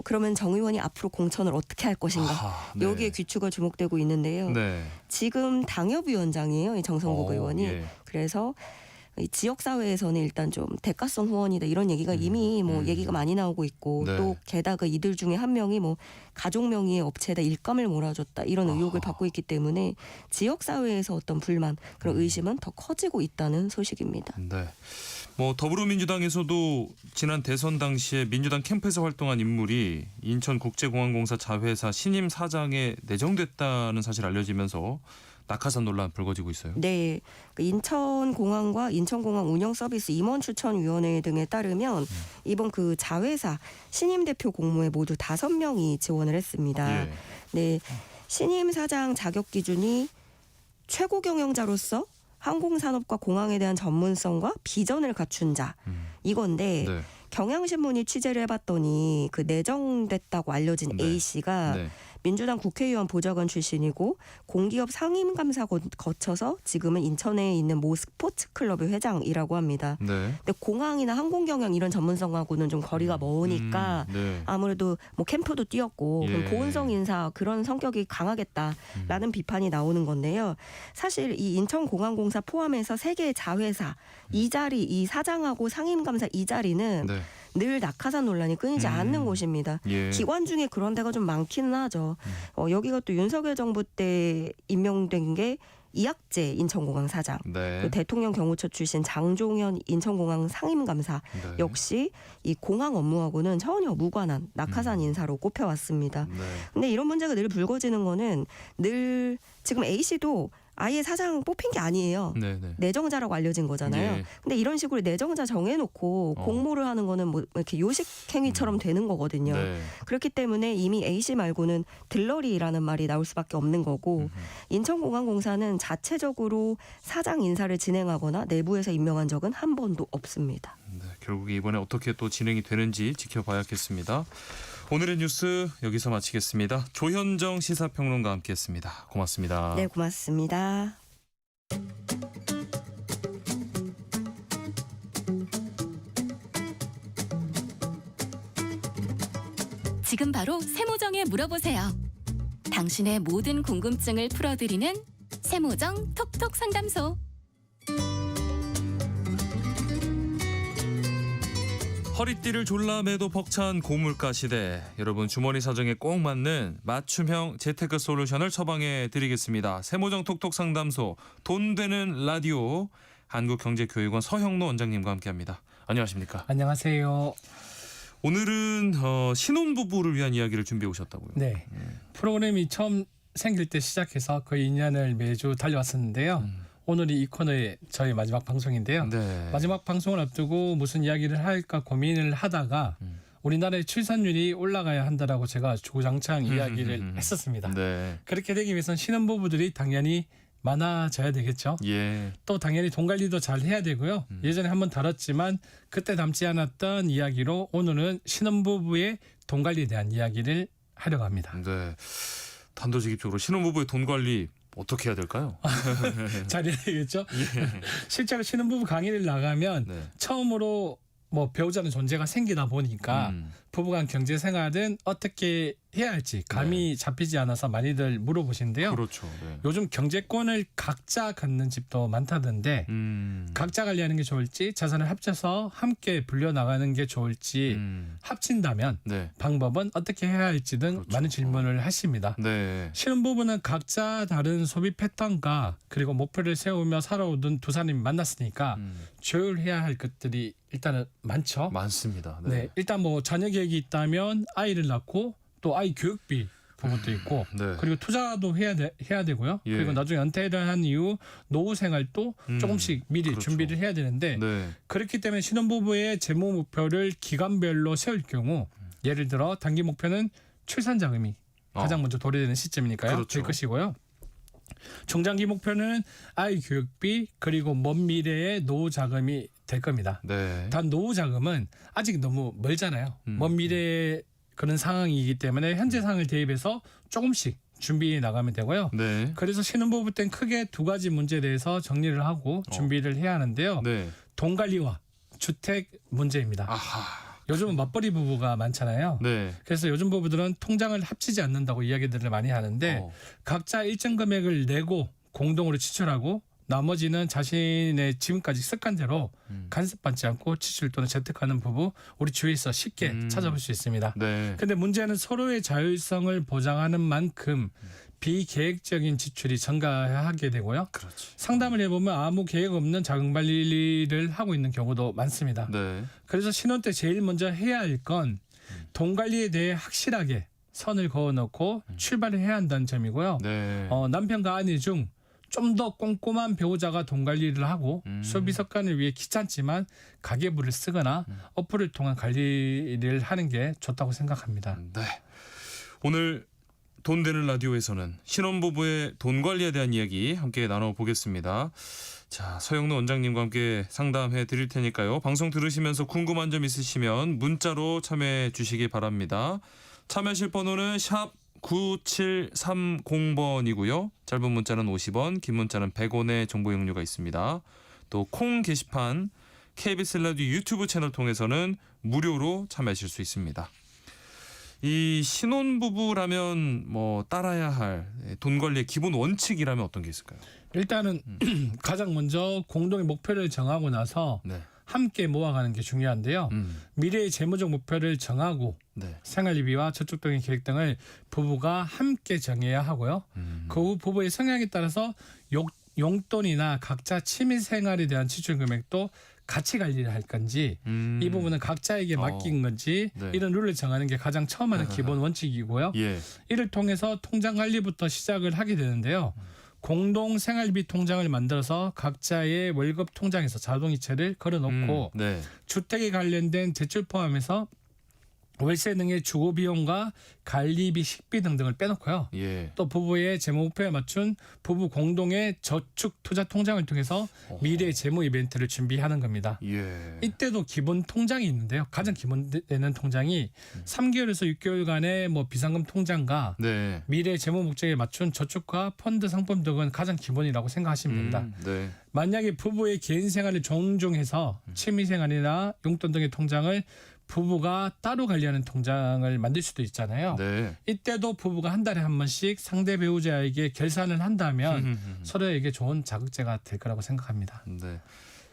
N: 그러면 정 의원이 앞으로 공천을 어떻게 할 것인가
A: 네.
N: 여기에 귀추가 주목되고 있는데요.
A: 네.
N: 지금 당협위원장이에요, 이 정성국 의원이.
A: 예.
N: 그래서 이 지역사회에서는 일단 좀 대가성 후원이다 이런 얘기가 이미 뭐 얘기가 많이 나오고 있고
A: 네.
N: 또 게다가 이들 중에 한 명이 뭐 가족 명의의 업체에다 일감을 몰아줬다 이런 의혹을 받고 있기 때문에 지역사회에서 어떤 불만 그런 의심은 더 커지고 있다는 소식입니다.
A: 네. 뭐 더불어민주당에서도 지난 대선 당시에 민주당 캠프에서 활동한 인물이 인천국제공항공사 자회사 신임 사장에 내정됐다는 사실 알려지면서 낙하산 논란 불거지고 있어요.
N: 네, 그 인천공항과 인천공항 운영서비스 임원추천위원회 등에 따르면 이번 그 자회사 신임 대표 공모에 모두 5명이 지원을 했습니다.
A: 예.
N: 네, 신임 사장 자격 기준이 최고 경영자로서 항공산업과 공항에 대한 전문성과 비전을 갖춘 자 이건데
A: 네.
N: 경향신문이 취재를 해봤더니 그 내정됐다고 알려진
A: 네.
N: A 씨가
A: 네.
N: 민주당 국회의원 보좌관 출신이고 공기업 상임감사 거쳐서 지금은 인천에 있는 모 스포츠클럽의 회장이라고 합니다.
A: 네.
N: 근데 공항이나 항공경영 이런 전문성하고는 좀 거리가 먼으니까
A: 네.
N: 아무래도 뭐 캠프도 뛰었고
A: 예.
N: 그럼 보은성 인사 그런 성격이 강하겠다라는 비판이 나오는 건데요. 사실 이 인천공항공사 포함해서 3개의 자회사 이 자리 이 사장하고 상임감사 이 자리는
A: 네.
N: 늘 낙하산 논란이 끊이지 않는 곳입니다.
A: 예.
N: 기관 중에 그런 데가 좀 많기는 하죠. 여기가 또 윤석열 정부 때 임명된 게 이학재 인천공항 사장,
A: 네.
N: 그 대통령 경호처 출신 장종현 인천공항 상임감사
A: 네.
N: 역시 이 공항 업무하고는 전혀 무관한 낙하산 인사로 꼽혀왔습니다.
A: 네.
N: 근데 이런 문제가 늘 불거지는 거는 늘 지금 A 씨도 아예 사장 뽑힌 게 아니에요.
A: 네, 네.
N: 내정자라고 알려진 거잖아요.
A: 예.
N: 근데 이런 식으로 내정자 정해놓고 공모를 하는 거는 뭐 이렇게 요식행위처럼 되는 거거든요.
A: 네.
N: 그렇기 때문에 이미 A 씨 말고는 들러리라는 말이 나올 수밖에 없는 거고 인천공항공사는 자체적으로 사장 인사를 진행하거나 내부에서 임명한 적은 한 번도 없습니다.
A: 네, 결국 이번에 어떻게 또 진행이 되는지 지켜봐야겠습니다. 오늘의 뉴스 여기서 마치겠습니다. 조현정 시사평론가와 함께했습니다. 고맙습니다.
N: 네, 고맙습니다.
G: 지금 바로 세모정에 물어보세요. 당신의 모든 궁금증을 풀어드리는 세모정 톡톡 상담소.
A: 허리띠를 졸라매도 벅찬 고물가 시대, 여러분 주머니 사정에 꼭 맞는 맞춤형 재테크 솔루션을 처방해 드리겠습니다. 세모정 톡톡 상담소 돈 되는 라디오 한국경제교육원 서형로 원장님과 함께합니다. 안녕하십니까?
O: 안녕하세요.
A: 오늘은 신혼부부를 위한 이야기를 준비해 오셨다고요?
O: 네. 프로그램이 처음 생길 때 시작해서 거의 2년을 매주 달려왔었는데요. 오늘이 이 코너의 저희 마지막 방송인데요.
A: 네.
O: 마지막 방송을 앞두고 무슨 이야기를 할까 고민을 하다가 우리나라의 출산율이 올라가야 한다라고 제가 주구장창 이야기를 했었습니다.
A: 네.
O: 그렇게 되기 위해서는 신혼부부들이 당연히 많아져야 되겠죠.
A: 예.
O: 또 당연히 돈 관리도 잘 해야 되고요. 예전에 한번 다뤘지만 그때 담지 않았던 이야기로 오늘은 신혼부부의 돈 관리에 대한 이야기를 하려고 합니다.
A: 네. 단도직입적으로 신혼부부의 돈 관리 어떻게 해야 될까요?
O: 잘 해야 되겠죠.
A: 예.
O: 실제로 신혼부부 강의를 나가면
A: 네.
O: 처음으로 뭐 배우자는 존재가 생기다 보니까 부부간 경제 생활은 어떻게 해야 할지 감이 잡히지 않아서 많이들 물어보시는데요.
A: 그렇죠. 네.
O: 요즘 경제권을 각자 갖는 집도 많다던데 각자 관리하는 게 좋을지 자산을 합쳐서 함께 불려나가는 게 좋을지 합친다면
A: 네.
O: 방법은 어떻게 해야 할지 등
A: 그렇죠.
O: 많은 질문을 하십니다.
A: 네.
O: 신혼부부는 각자 다른 소비 패턴과 그리고 목표를 세우며 살아오던 두 사람이 만났으니까 조율해야 할 것들이 일단은 많죠.
A: 많습니다. 네.
O: 네. 일단 뭐 자녀 계획이 있다면 아이를 낳고 또 아이 교육비 부분도 있고
A: 네.
O: 그리고 투자도 해야 되고요.
A: 예.
O: 그리고 나중에 은퇴를 한 이후 노후 생활도 조금씩 미리
A: 그렇죠.
O: 준비를 해야 되는데
A: 네.
O: 그렇기 때문에 신혼부부의 재무 목표를 기간별로 세울 경우 예를 들어 단기 목표는 출산 자금이 가장 먼저 도래되는 시점이니까요.
A: 그렇죠.
O: 될 것이고요. 중장기 목표는 아이 교육비 그리고 먼 미래의 노후 자금이 될 겁니다.
A: 네.
O: 단 노후 자금은 아직 너무 멀잖아요. 먼 미래의 그런 상황이기 때문에 현재 상황을 대입해서 조금씩 준비해 나가면 되고요.
A: 네.
O: 그래서 신혼부부 때는 크게 두 가지 문제에 대해서 정리를 하고 준비를 해야 하는데요.
A: 네.
O: 돈 관리와 주택 문제입니다.
A: 아하.
O: 요즘은 맞벌이 부부가 많잖아요.
A: 네.
O: 그래서 요즘 부부들은 통장을 합치지 않는다고 이야기들을 많이 하는데 각자 일정 금액을 내고 공동으로 지출하고 나머지는 자신의 지금까지 습관대로 간섭받지 않고 지출 또는 재테크하는 부부 우리 주위에서 쉽게 찾아볼 수 있습니다.
A: 네.
O: 근데 문제는 서로의 자율성을 보장하는 만큼 비계획적인 지출이 증가하게 되고요.
A: 그렇지.
O: 상담을 해보면 아무 계획 없는 자금 관리를 하고 있는 경우도 많습니다.
A: 네.
O: 그래서 신혼 때 제일 먼저 해야 할 건 돈 관리에 대해 확실하게 선을 그어놓고 출발을 해야 한다는 점이고요.
A: 네.
O: 남편과 아내 중 좀 더 꼼꼼한 배우자가 돈 관리를 하고 소비 습관을 위해 귀찮지만 가계부를 쓰거나 어플을 통한 관리를 하는 게 좋다고 생각합니다.
A: 네. 오늘 돈 되는 라디오에서는 신혼부부의 돈 관리에 대한 이야기 함께 나눠보겠습니다. 자, 서영로 원장님과 함께 상담해 드릴 테니까요. 방송 들으시면서 궁금한 점 있으시면 문자로 참여해 주시기 바랍니다. 참여하실 번호는 샵 9730번이고요. 짧은 문자는 50원, 긴 문자는 100원의 정보 용료가 있습니다. 또 콩 게시판 KBS 라디오 유튜브 채널 통해서는 무료로 참여하실 수 있습니다. 이 신혼부부라면 뭐 따라야 할 돈 관리의 기본 원칙이라면 어떤 게 있을까요?
O: 일단은 가장 먼저 공동의 목표를 정하고 나서
A: 네.
O: 함께 모아가는 게 중요한데요. 미래의 재무적 목표를 정하고
A: 네.
O: 생활비와 저축 등의 계획 등을 부부가 함께 정해야 하고요. 그 후 부부의 성향에 따라서 용돈이나 각자 취미 생활에 대한 지출 금액도 같이 관리를 할 건지 이 부분은 각자에게 맡긴 건지
A: 네.
O: 이런 룰을 정하는 게 가장 처음 하는 기본 원칙이고요.
A: 예.
O: 이를 통해서 통장 관리부터 시작을 하게 되는데요. 공동 생활비 통장을 만들어서 각자의 월급 통장에서 자동이체를 걸어놓고
A: 네.
O: 주택에 관련된 대출 포함해서 월세 등의 주거 비용과 관리비, 식비 등등을 빼놓고요.
A: 예.
O: 또 부부의 재무 목표에 맞춘 부부 공동의 저축 투자 통장을 통해서 미래 재무 이벤트를 준비하는 겁니다.
A: 예.
O: 이때도 기본 통장이 있는데요. 가장 기본되는 통장이 3개월에서 6개월간의 뭐 비상금 통장과
A: 네.
O: 미래 재무 목적에 맞춘 저축과 펀드 상품 등은 가장 기본이라고 생각하시면 됩니다.
A: 네.
O: 만약에 부부의 개인 생활을 존중해서 취미 생활이나 용돈 등의 통장을 부부가 따로 관리하는 통장을 만들 수도 있잖아요.
A: 네.
O: 이때도 부부가 한 달에 한 번씩 상대 배우자에게 결산을 한다면 서로에게 좋은 자극제가 될 거라고 생각합니다.
A: 네.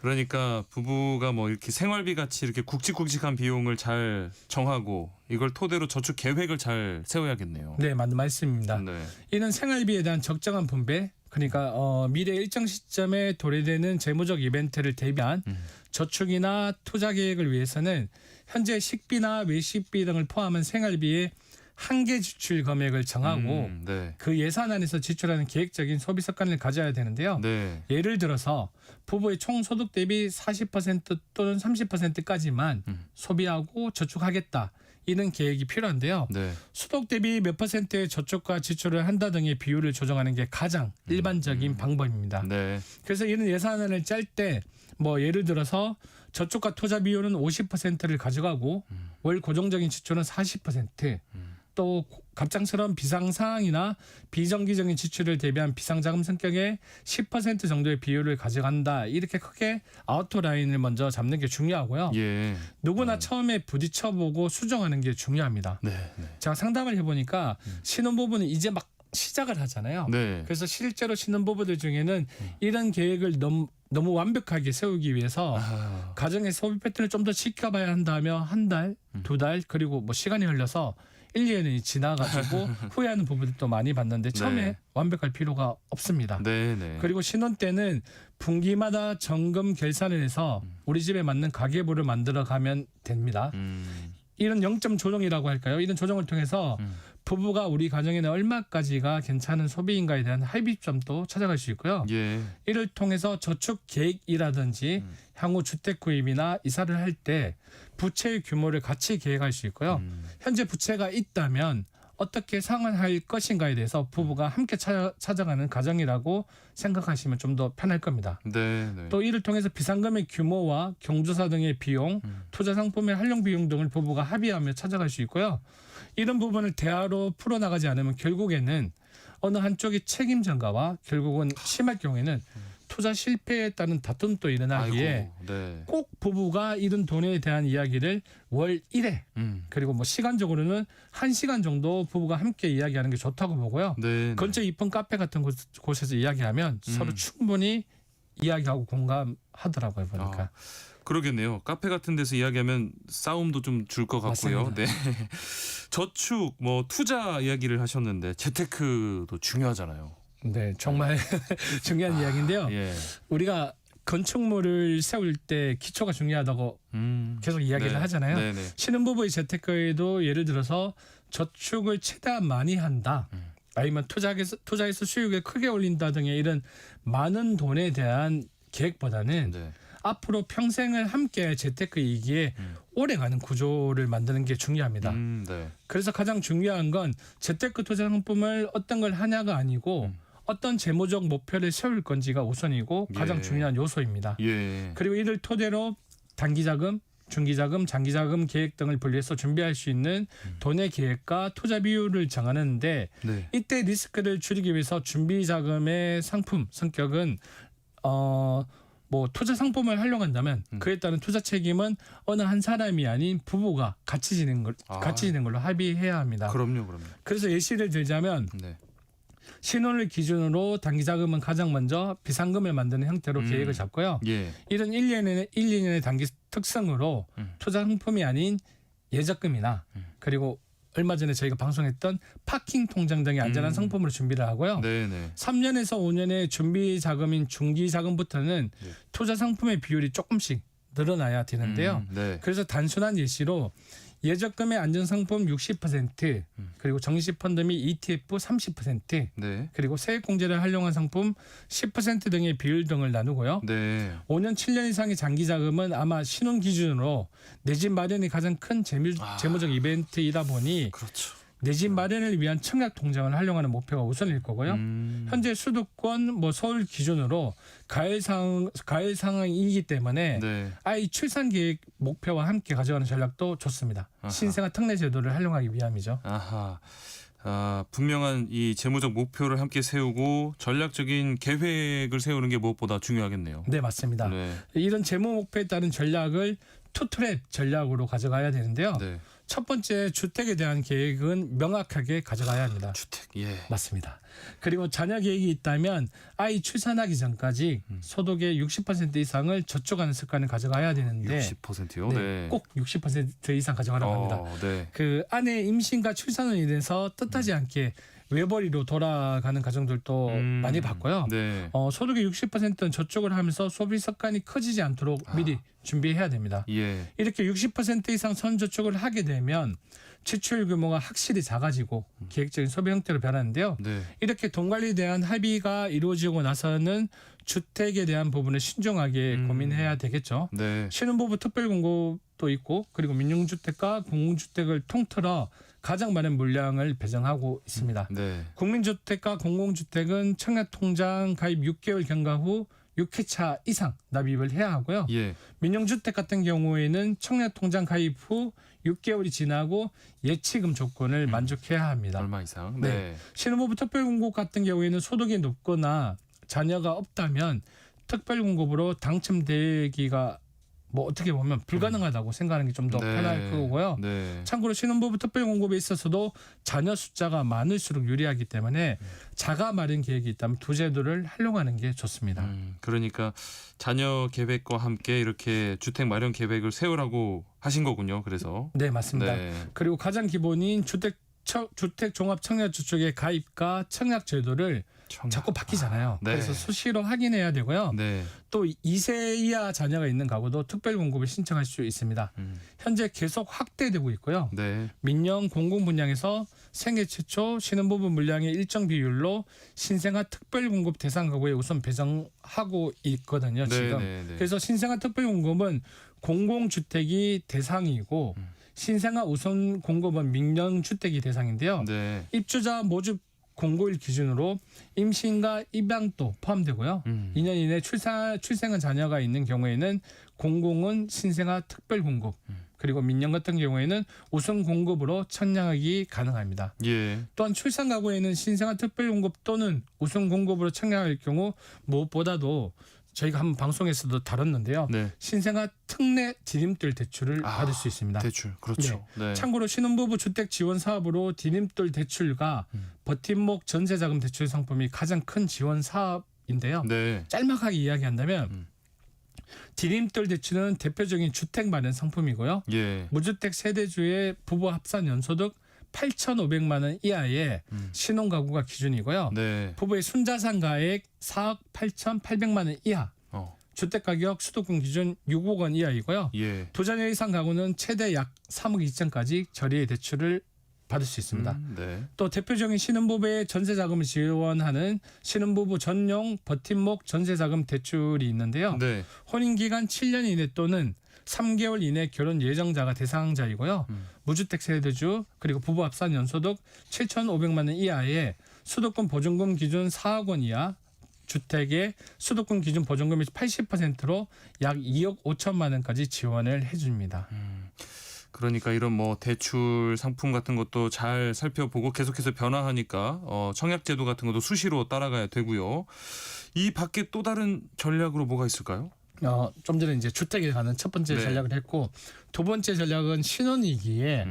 A: 그러니까 부부가 뭐 이렇게 생활비 같이 이렇게 굵직굵직한 비용을 잘 정하고 이걸 토대로 저축 계획을 잘 세워야겠네요.
O: 네, 맞는 말씀입니다.
A: 네.
O: 이는 생활비에 대한 적정한 분배 그러니까 미래 일정 시점에 도래되는 재무적 이벤트를 대비한 저축이나 투자 계획을 위해서는 현재 식비나 외식비 등을 포함한 생활비의 한계 지출 금액을 정하고
A: 네.
O: 그 예산 안에서 지출하는 계획적인 소비 습관을 가져야 되는데요.
A: 네.
O: 예를 들어서 부부의 총 소득 대비 40% 또는 30%까지만 소비하고 저축하겠다. 이런 계획이 필요한데요.
A: 네.
O: 소득 대비 몇 퍼센트의 저축과 지출을 한다 등의 비율을 조정하는 게 가장 일반적인 방법입니다.
A: 네.
O: 그래서 이런 예산안을 짤 때 뭐 예를 들어서 저축과 투자 비율은 50%를 가져가고 월 고정적인 지출은 40%, 또 갑작스러운 비상 상황이나 비정기적인 지출을 대비한 비상자금 성격의 10% 정도의 비율을 가져간다. 이렇게 크게 아웃라인을 먼저 잡는 게 중요하고요.
A: 예.
O: 누구나 처음에 부딪혀보고 수정하는 게 중요합니다.
A: 네. 네.
O: 제가 상담을 해보니까 신혼부부는 이제 막 시작을 하잖아요.
A: 네.
O: 그래서 실제로 신혼부부들 중에는 이런 계획을 너무 완벽하게 세우기 위해서 가정의 소비 패턴을 좀 더 지켜봐야 한다며 한 달, 두 달, 그리고 뭐 시간이 흘러서 1, 2년이 지나가지고 후회하는 부분들도 많이 봤는데 처음에
A: 네.
O: 완벽할 필요가 없습니다.
A: 네. 네.
O: 그리고 신혼 때는 분기마다 점검 결산을 해서 우리 집에 맞는 가계부를 만들어 가면 됩니다. 이런 0점 조정이라고 할까요? 이런 조정을 통해서 부부가 우리 가정에는 얼마까지가 괜찮은 소비인가에 대한 합의점도 찾아갈 수 있고요.
A: 예.
O: 이를 통해서 저축 계획이라든지 향후 주택 구입이나 이사를 할 때 부채의 규모를 같이 계획할 수 있고요. 현재 부채가 있다면 어떻게 상환할 것인가에 대해서 부부가 함께 찾아가는 과정이라고 생각하시면 좀 더 편할 겁니다.
A: 네. 네.
O: 또 이를 통해서 비상금의 규모와 경조사 등의 비용, 투자 상품의 활용 비용 등을 부부가 합의하며 찾아갈 수 있고요. 이런 부분을 대화로 풀어나가지 않으면 결국에는 어느 한쪽의 책임 전가와 결국은 심할 경우에는 투자 실패에 따른 다툼도 일어나기에
A: 아이고, 네.
O: 꼭 부부가 이런 돈에 대한 이야기를 월 1회 그리고 뭐 시간적으로는 1시간 정도 부부가 함께 이야기하는 게 좋다고 보고요.
A: 네.
O: 근처 이쁜 카페 같은 곳에서 이야기하면 서로 충분히 이야기하고 공감하더라고요. 보니까.
A: 그러겠네요. 카페 같은 데서 이야기하면 싸움도 좀 줄 것 같고요.
O: 맞습니다.
A: 네. 저축, 뭐 투자 이야기를 하셨는데 재테크도 중요하잖아요.
O: 네, 정말 중요한 이야기인데요.
A: 예.
O: 우리가 건축물을 세울 때 기초가 중요하다고 계속 이야기를
A: 네.
O: 하잖아요.
A: 네네.
O: 신혼부부의 재테크에도 예를 들어서 저축을 최대한 많이 한다. 아니면 투자해서 수익을 크게 올린다 등의 이런 많은 돈에 대한 계획보다는
A: 네.
O: 앞으로 평생을 함께 재테크이기에 오래가는 구조를 만드는 게 중요합니다.
A: 네.
O: 그래서 가장 중요한 건 재테크 투자 상품을 어떤 걸 하냐가 아니고 어떤 재무적 목표를 세울 건지가 우선이고 가장
A: 예.
O: 중요한 요소입니다.
A: 예.
O: 그리고 이를 토대로 단기자금, 중기자금, 장기자금 계획 등을 분리해서 준비할 수 있는 돈의 계획과 투자 비율을 정하는데
A: 네.
O: 이때 리스크를 줄이기 위해서 준비자금의 상품 성격은 뭐 투자 상품을 활용한다면 그에 따른 투자 책임은 어느 한 사람이 아닌 부부가 같이 지는 걸로 합의해야 합니다.
A: 그럼요.
O: 그래서 예시를 들자면
A: 네.
O: 신혼을 기준으로 단기자금은 가장 먼저 비상금을 만드는 형태로 계획을 잡고요.
A: 예.
O: 이런 1년의 단기 특성으로 투자 상품이 아닌 예적금이나 그리고 얼마 전에 저희가 방송했던 파킹 통장 등의 안전한 상품으로 준비를 하고요.
A: 네네.
O: 3년에서 5년의 준비 자금인 중기 자금부터는 투자 상품의 비율이 조금씩 늘어나야 되는데요.
A: 네.
O: 그래서 단순한 예시로 예적금의 안전상품 60% 그리고 정시펀드 및 ETF 30%
A: 네.
O: 그리고 세액공제를 활용한 상품 10% 등의 비율 등을 나누고요.
A: 네.
O: 5년 7년 이상의 장기자금은 아마 신혼 기준으로 내 집 마련이 가장 큰 재무적 이벤트이다 보니
A: 그렇죠.
O: 내 집 마련을 위한 청약 통장을 활용하는 목표가 우선일 거고요. 현재 수도권 서울 기준으로 가을 상황이기 때문에
A: 네.
O: 아이 출산 계획 목표와 함께 가져가는 전략도 좋습니다.
A: 아하.
O: 신생아 특례 제도를 활용하기 위함이죠.
A: 아하. 분명한 이 재무적 목표를 함께 세우고 전략적인 계획을 세우는 게 무엇보다 중요하겠네요.
O: 네, 맞습니다.
A: 네.
O: 이런 재무 목표에 따른 전략을 투트랩 전략으로 가져가야 되는데요.
A: 네.
O: 첫 번째 주택에 대한 계획은 명확하게 가져가야 합니다.
A: 주택. 예.
O: 맞습니다. 그리고 자녀 계획이 있다면 아이 출산하기 전까지 소득의 60% 이상을 저축하는 습관을 가져가야 되는데
A: 60%요?
O: 네,
A: 네.
O: 꼭 60% 이상 가져가라고 합니다.
A: 네.
O: 그 아내 임신과 출산을 인해서 뜻하지 않게 외벌이로 돌아가는 가정들도 많이 봤고요.
A: 네.
O: 소득의 60%는 저축을 하면서 소비 습관이 커지지 않도록 미리 준비해야 됩니다.
A: 예.
O: 이렇게 60% 이상 선저축을 하게 되면 지출 규모가 확실히 작아지고 계획적인 소비 형태로 변하는데요.
A: 네.
O: 이렇게 돈 관리에 대한 합의가 이루어지고 나서는 주택에 대한 부분을 신중하게 고민해야 되겠죠.
A: 네.
O: 신혼부부 특별공급도 있고 그리고 민영주택과 공공주택을 통틀어 가장 많은 물량을 배정하고 있습니다.
A: 네.
O: 국민주택과 공공주택은 청약통장 가입 6개월 경과 후 6회차 이상 납입을 해야 하고요.
A: 예.
O: 민영주택 같은 경우에는 청약통장 가입 후 6개월이 지나고 예치금 조건을 만족해야 합니다.
A: 얼마 이상?
O: 네.
A: 네.
O: 신혼부부 특별공급 같은 경우에는 소득이 높거나 자녀가 없다면 특별공급으로 당첨되기가 뭐 어떻게 보면 불가능하다고 생각하는 게 좀 더
A: 네.
O: 편할 거고요.
A: 네.
O: 참고로 신혼부부 특별공급에 있어서도 자녀 숫자가 많을수록 유리하기 때문에 자가 마련 계획이 있다면 두 제도를 활용하는 게 좋습니다.
A: 그러니까 자녀 계획과 함께 이렇게 주택 마련 계획을 세우라고 하신 거군요. 그래서.
O: 네, 맞습니다.
A: 네.
O: 그리고 가장 기본인 주택 종합 청약저축의 가입과 청약 제도를 자꾸 바뀌잖아요.
A: 네.
O: 그래서 수시로 확인해야 되고요.
A: 네.
O: 또 2세 이하 자녀가 있는 가구도 특별공급을 신청할 수 있습니다. 현재 계속 확대되고 있고요.
A: 네.
O: 민영 공공 분양에서 생애 최초 신혼부부 물량의 일정 비율로 신생아 특별공급 대상 가구에 우선 배정하고 있거든요. 지금.
A: 네.
O: 그래서 신생아 특별공급은 공공주택이 대상이고 신생아 우선 공급은 민영주택이 대상인데요.
A: 네.
O: 입주자 모집 공고일 기준으로 임신과 입양도 포함되고요. 2년 이내 출생한 자녀가 있는 경우에는 공공은 신생아 특별공급 그리고 민영 같은 경우에는 우선 공급으로 청약이 가능합니다.
A: 예.
O: 또한 출산 가구에는 신생아 특별공급 또는 우선 공급으로 청약할 경우 무엇보다도 저희가 한번 방송에서도 다뤘는데요.
A: 네.
O: 신생아 특례 디딤돌 대출을 받을 수 있습니다.
A: 대출. 그렇죠. 네.
O: 참고로 신혼부부 주택 지원 사업으로 디딤돌 대출과 버팀목 전세자금 대출 상품이 가장 큰 지원 사업인데요.
A: 네.
O: 짤막하게 이야기한다면 디딤돌 대출은 대표적인 주택 마련 상품이고요.
A: 예.
O: 무주택 세대주의 부부 합산 연소득 8,500만 원 이하의 신혼가구가 기준이고요.
A: 네.
O: 부부의 순자산 가액 4억 8,800만 원 이하. 주택가격 수도권 기준 6억 원 이하이고요.
A: 예.
O: 두 자녀 이상 가구는 최대 약 3억 2천까지 저리의 대출을 받을 수 있습니다.
A: 네.
O: 또 대표적인 신혼부부의 전세자금을 지원하는 신혼부부 전용 버팀목 전세자금 대출이 있는데요.
A: 네.
O: 혼인기간 7년 이내 또는 3개월 이내 결혼 예정자가 대상자이고요. 무주택 세대주 그리고 부부 합산 연소득 7,500만 원 이하의 수도권 보증금 기준 4억 원 이하 주택의 수도권 기준 보증금이 80%로 약 2억 5천만 원까지 지원을 해줍니다.
A: 그러니까 이런 뭐 대출 상품 같은 것도 잘 살펴보고 계속해서 변화하니까 청약제도 같은 것도 수시로 따라가야 되고요. 이 밖에 또 다른 전략으로 뭐가 있을까요?
O: 좀 전에 이제 주택에 관한 첫 번째
A: 네.
O: 전략을 했고 두 번째 전략은 신혼이기에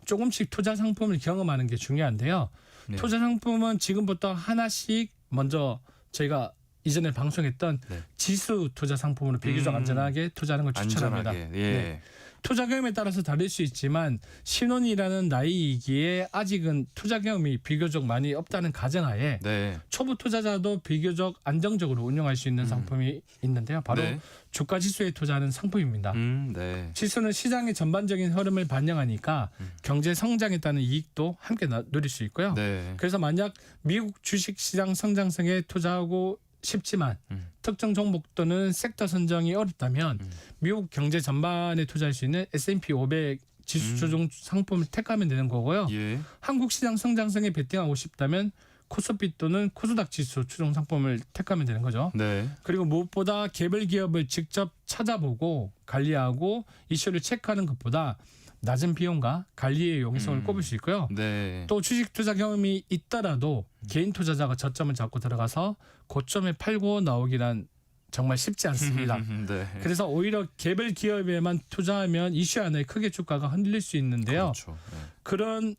O: 조금씩 투자 상품을 경험하는 게 중요한데요.
A: 네.
O: 투자 상품은 지금부터 하나씩 먼저 저희가 이전에 방송했던 지수 투자 상품으로 비교적 안전하게 투자하는 걸 추천합니다.
A: 안전하게. 예.
O: 네. 투자 경험에 따라서 다를 수 있지만 신혼이라는 나이이기에 아직은 투자 경험이 비교적 많이 없다는 가정하에
A: 네.
O: 초보 투자자도 비교적 안정적으로 운영할 수 있는 상품이 있는데요. 바로
A: 네.
O: 주가 지수에 투자하는 상품입니다.
A: 네.
O: 지수는 시장의 전반적인 흐름을 반영하니까 경제 성장에 따른 이익도 함께 누릴 수 있고요.
A: 네.
O: 그래서 만약 미국 주식 시장 성장성에 투자하고 싶지만 특정 종목 또는 섹터 선정이 어렵다면 미국 경제 전반에 투자할 수 있는 S&P 500 지수 조정 상품을 택하면 되는 거고요.
A: 예.
O: 한국 시장 성장성에 베팅하고 싶다면 코스피 또는 코스닥 지수 추종 상품을 택하면 되는 거죠.
A: 네.
O: 그리고 무엇보다 개별 기업을 직접 찾아보고 관리하고 이슈를 체크하는 것보다 낮은 비용과 관리의 용이성을 꼽을 수 있고요.
A: 네.
O: 또 주식 투자 경험이 있더라도 개인 투자자가 저점을 잡고 들어가서 고점에 팔고 나오기란 정말 쉽지 않습니다.
A: 네.
O: 그래서 오히려 개별 기업에만 투자하면 이슈 하나에 크게 주가가 흔들릴 수 있는데요.
A: 그렇죠. 네.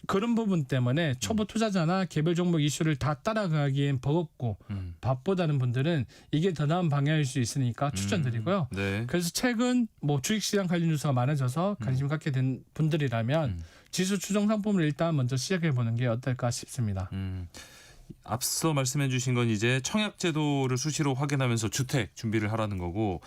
O: 그런 부분 때문에 초보 투자자나 개별 종목 이슈를 다 따라가기엔 버겁고 바쁘다는 분들은 이게 더 나은 방향일 수 있으니까 추천드리고요.
A: 네.
O: 그래서 최근 뭐 주식시장 관련 뉴스가 많아져서 관심 갖게 된 분들이라면 지수 추정 상품을 일단 먼저 시작해 보는 게 어떨까 싶습니다.
A: 앞서 말씀해 주신 건 이제 청약제도를 수시로 확인하면서 주택 준비를 하라는 거고,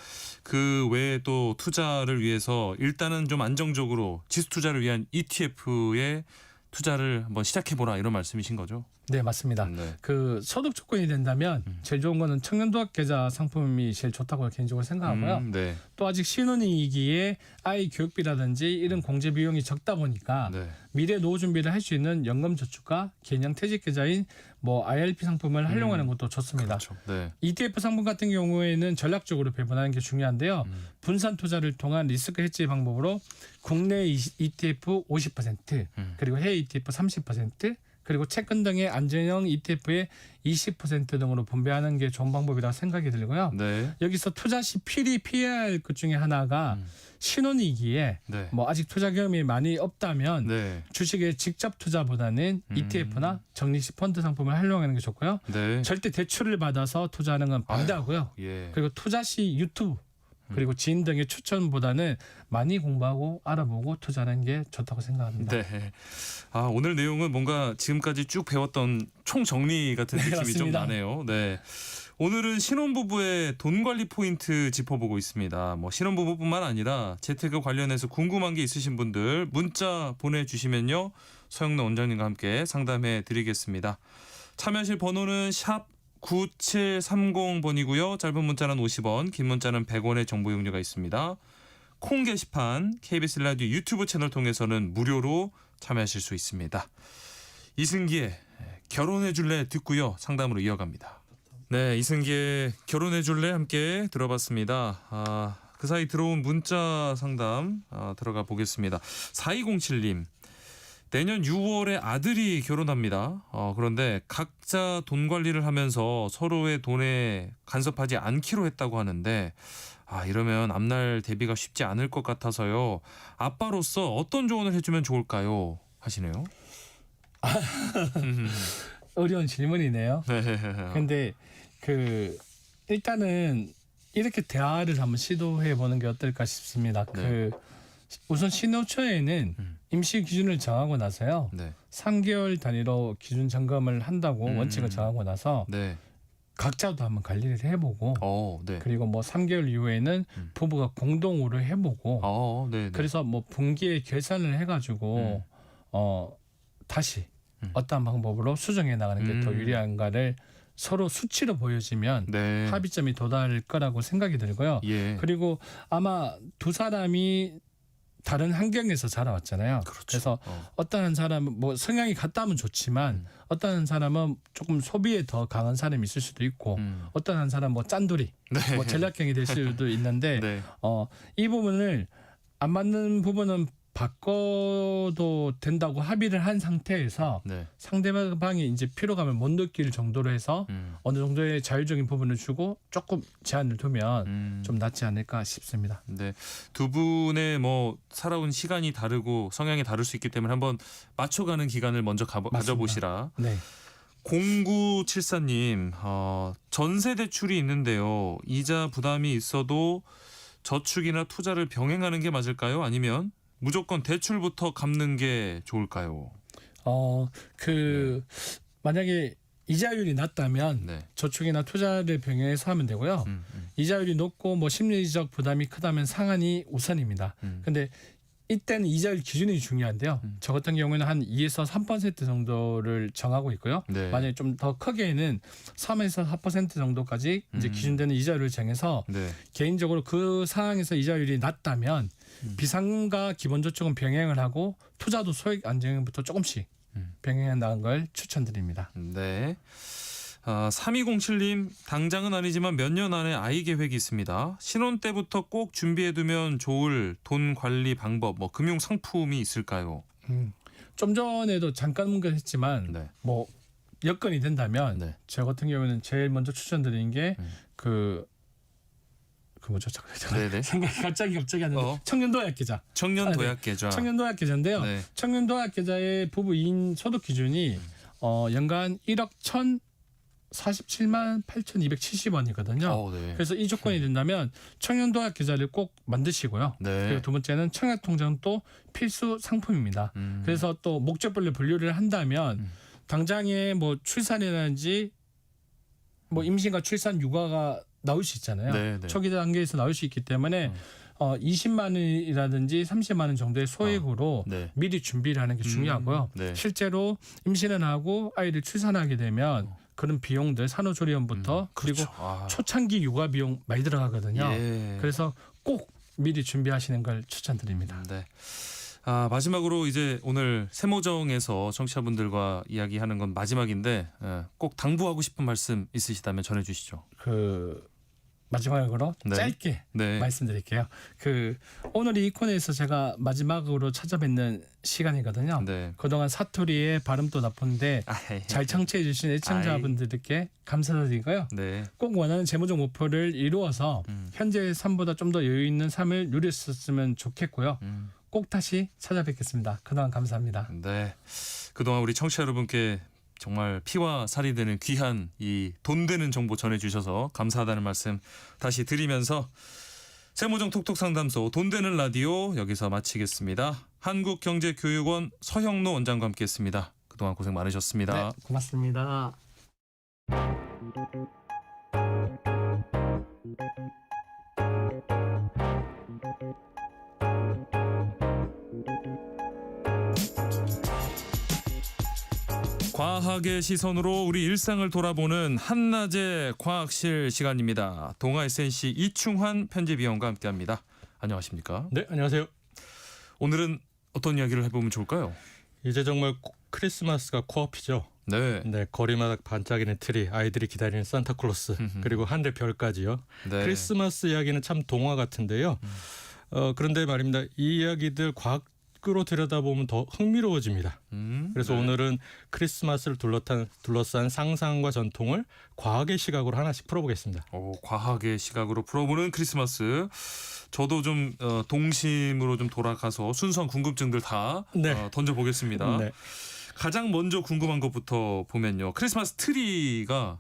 A: 그 외에 또 투자를 위해서 일단은 좀 안정적으로 지수 투자를 위한 ETF에 투자를 한번 시작해보라, 이런 말씀이신 거죠?
O: 네, 맞습니다.
A: 네.
O: 그 소득 조건이 된다면 제일 좋은 거는 청년도학 계좌 상품이 제일 좋다고 개인적으로 생각하고요.
A: 네.
O: 또 아직 신혼이기에 아이 교육비라든지 이런 공제 비용이 적다 보니까
A: 네.
O: 미래 노후 준비를 할 수 있는 연금저축과 개인형 퇴직계좌인 뭐 IRP 상품을 활용하는 것도 좋습니다.
A: 그렇죠. 네.
O: ETF 상품 같은 경우에는 전략적으로 배분하는 게 중요한데요. 분산 투자를 통한 리스크 해지 방법으로 국내 ETF 50%, 그리고 해외 ETF 30%, 그리고 채권 등의 안전형 ETF의 20% 등으로 분배하는 게 좋은 방법이라고 생각이 들고요.
A: 네.
O: 여기서 투자 시 필히 피해야 할 것 중에 하나가 신혼이기에
A: 네.
O: 뭐 아직 투자 경험이 많이 없다면
A: 네.
O: 주식에 직접 투자보다는 ETF나 적립식 펀드 상품을 활용하는 게 좋고요.
A: 네.
O: 절대 대출을 받아서 투자하는 건 반대하고요.
A: 예.
O: 그리고 투자 시 유튜브 그리고 지인 등의 추천보다는 많이 공부하고 알아보고 투자하는 게 좋다고 생각합니다.
A: 네. 아, 오늘 내용은 뭔가 지금까지 쭉 배웠던 총정리 같은
O: 네,
A: 느낌이 좀
O: 맞습니다.
A: 나네요. 네. 오늘은 신혼부부의 돈 관리 포인트 짚어보고 있습니다. 뭐 신혼부부뿐만 아니라 재테크 관련해서 궁금한 게 있으신 분들 문자 보내주시면요, 서영래 원장님과 함께 상담해 드리겠습니다. 참여하실 번호는 샵 9730번이고요. 짧은 문자는 50원, 긴 문자는 100원의 정보 이용료가 있습니다. 콩 게시판, KBS 라디오 유튜브 채널 통해서는 무료로 참여하실 수 있습니다. 이승기의 결혼해줄래 듣고요, 상담으로 이어갑니다. 네, 이승기의 결혼해줄래 함께 들어봤습니다. 그 사이 들어온 문자 상담 들어가 보겠습니다. 4207님. 내년 6월에 아들이 결혼합니다. 그런데 각자 돈 관리를 하면서 서로의 돈에 간섭하지 않기로 했다고 하는데, 이러면 앞날 대비가 쉽지 않을 것 같아서요. 아빠로서 어떤 조언을 해주면 좋을까요? 하시네요.
O: 어려운 질문이네요.
A: 네.
O: 근데 일단은 이렇게 대화를 한번 시도해 보는 게 어떨까 싶습니다.
A: 네.
O: 우선 신혼초에는 임시 기준을 정하고 나서요.
A: 네.
O: 3개월 단위로 기준 점검을 한다고 원칙을 정하고 나서
A: 네.
O: 각자도 한번 관리를 해보고
A: 네.
O: 그리고 뭐 3개월 이후에는 부부가 공동으로 해보고
A: 네.
O: 그래서 뭐 분기에 결산을 해가지고 다시 어떤 방법으로 수정해 나가는 게 더 유리한가를 서로 수치로 보여지면
A: 네.
O: 합의점이 도달할 거라고 생각이 들고요.
A: 예.
O: 그리고 아마 두 사람이 다른 환경에서 자라왔잖아요.
A: 그렇죠.
O: 그래서 어떤 사람은 뭐 성향이 같다면 좋지만 어떤 사람은 조금 소비에 더 강한 사람이 있을 수도 있고 어떤 사람은 뭐 짠돌이,
A: 네.
O: 뭐 전략형이 될 수도 있는데
A: 네.
O: 이 부분을 안 맞는 부분은 바꿔도 된다고 합의를 한 상태에서
A: 네.
O: 상대방이 이제 피로감을 못 느낄 정도로 해서 어느 정도의 자율적인 부분을 주고 조금 제한을 두면 좀 낫지 않을까 싶습니다.
A: 네, 두 분의 뭐 살아온 시간이 다르고 성향이 다를 수 있기 때문에 한번 맞춰가는 기간을 먼저 가져보시라.
O: 네.
A: 0974님, 전세 대출이 있는데요. 이자 부담이 있어도 저축이나 투자를 병행하는 게 맞을까요? 아니면 무조건 대출부터 갚는 게 좋을까요?
O: 만약에 이자율이 낮다면
A: 네.
O: 저축이나 투자를 병행해서 하면 되고요. 이자율이 높고 뭐 심리적 부담이 크다면 상한이 우선입니다. 근데 이때는 이자율 기준이 중요한데요. 저 같은 경우는 한 2에서 3% 정도를 정하고 있고요.
A: 네.
O: 만약에 좀 더 크게는 3에서 4% 정도까지 이제 기준되는 이자율을 정해서
A: 네.
O: 개인적으로 그 상황에서 이자율이 낮다면 비상과 기본저축은 병행을 하고 투자도 소액 안정형부터 조금씩 병행해 나간 걸 추천드립니다.
A: 네. 3207님, 당장은 아니지만 몇 년 안에 아이 계획이 있습니다. 신혼 때부터 꼭 준비해두면 좋을 돈 관리 방법, 뭐 금융 상품이 있을까요?
O: 좀 전에도 잠깐 언급했지만
A: 네.
O: 뭐 여건이 된다면
A: 네.
O: 저 같은 경우에는 제일 먼저 추천드리는 게 뭐죠?
A: 네네.
O: 생각이 갑자기 안 나요. 청년도약 계좌.
A: 청년도약 계좌.
O: 청년도약 계좌인데요.
A: 네.
O: 청년도약 계좌의 부부 2인 소득 기준이 연간 1억 47만 8,270원이거든요.
A: 네.
O: 그래서 이 조건이 된다면 청년도합 계좌를 꼭 만드시고요.
A: 네.
O: 그리고 두 번째는 청약통장도 필수 상품입니다. 그래서 또 목적별로 분류를 한다면 당장에 뭐 출산이라든지 뭐 임신과 출산 육아가 나올 수 있잖아요.
A: 네, 네.
O: 초기 단계에서 나올 수 있기 때문에 20만 원이라든지 30만 원 정도의 소액으로
A: 네.
O: 미리 준비를 하는 게 중요하고요.
A: 네.
O: 실제로 임신을 하고 아이를 출산하게 되면 그런 비용들 산후조리원부터 그리고
A: 그렇죠. 아.
O: 초창기 육아 비용 많이 들어가거든요.
A: 예.
O: 그래서 꼭 미리 준비하시는 걸 추천드립니다.
A: 네. 마지막으로 이제 오늘 세모정에서 청취자분들과 이야기하는 건 마지막인데 꼭 당부하고 싶은 말씀 있으시다면 전해주시죠.
O: 마지막으로
A: 네.
O: 짧게
A: 네.
O: 말씀드릴게요. 오늘 이 코너에서 제가 마지막으로 찾아뵙는 시간이거든요.
A: 네.
O: 그동안 사투리의 발음도 나쁜데 잘 청취해 주신 애청자분들께 감사드리고요.
A: 네.
O: 꼭 원하는 재무적 목표를 이루어서 현재의 삶보다 좀 더 여유 있는 삶을 누렸으면 좋겠고요. 꼭 다시 찾아뵙겠습니다. 그동안 감사합니다.
A: 네. 그동안 우리 청취자 여러분께 정말 피와 살이 되는 귀한 이 돈 되는 정보 전해주셔서 감사하다는 말씀 다시 드리면서 세모정 톡톡 상담소 돈 되는 라디오 여기서 마치겠습니다. 한국경제교육원 서형노 원장과 함께했습니다. 그동안 고생 많으셨습니다.
O: 네, 고맙습니다.
A: 과학의 시선으로 우리 일상을 돌아보는 한낮의 과학실 시간입니다. 동아 SNC 이충환 편집위원과 함께합니다. 안녕하십니까?
P: 네, 안녕하세요.
A: 오늘은 어떤 이야기를 해보면 좋을까요?
P: 이제 정말 크리스마스가 코앞이죠.
A: 네.
P: 네, 거리마다 반짝이는 트리, 아이들이 기다리는 산타클로스, 그리고 하늘의 별까지요.
A: 네.
P: 크리스마스 이야기는 참 동화 같은데요. 그런데 말입니다. 이 이야기들 과학으로 들여다보면 더 흥미로워집니다. 그래서
A: 네.
P: 오늘은 크리스마스를 둘러싼 상상과 전통을 과학의 시각으로 하나씩 풀어보겠습니다.
A: 과학의 시각으로 풀어보는 크리스마스. 저도 좀 동심으로 좀 돌아가서 순수한 궁금증들 다
P: 네.
A: 던져보겠습니다.
P: 네.
A: 가장 먼저 궁금한 것부터 보면요. 크리스마스 트리가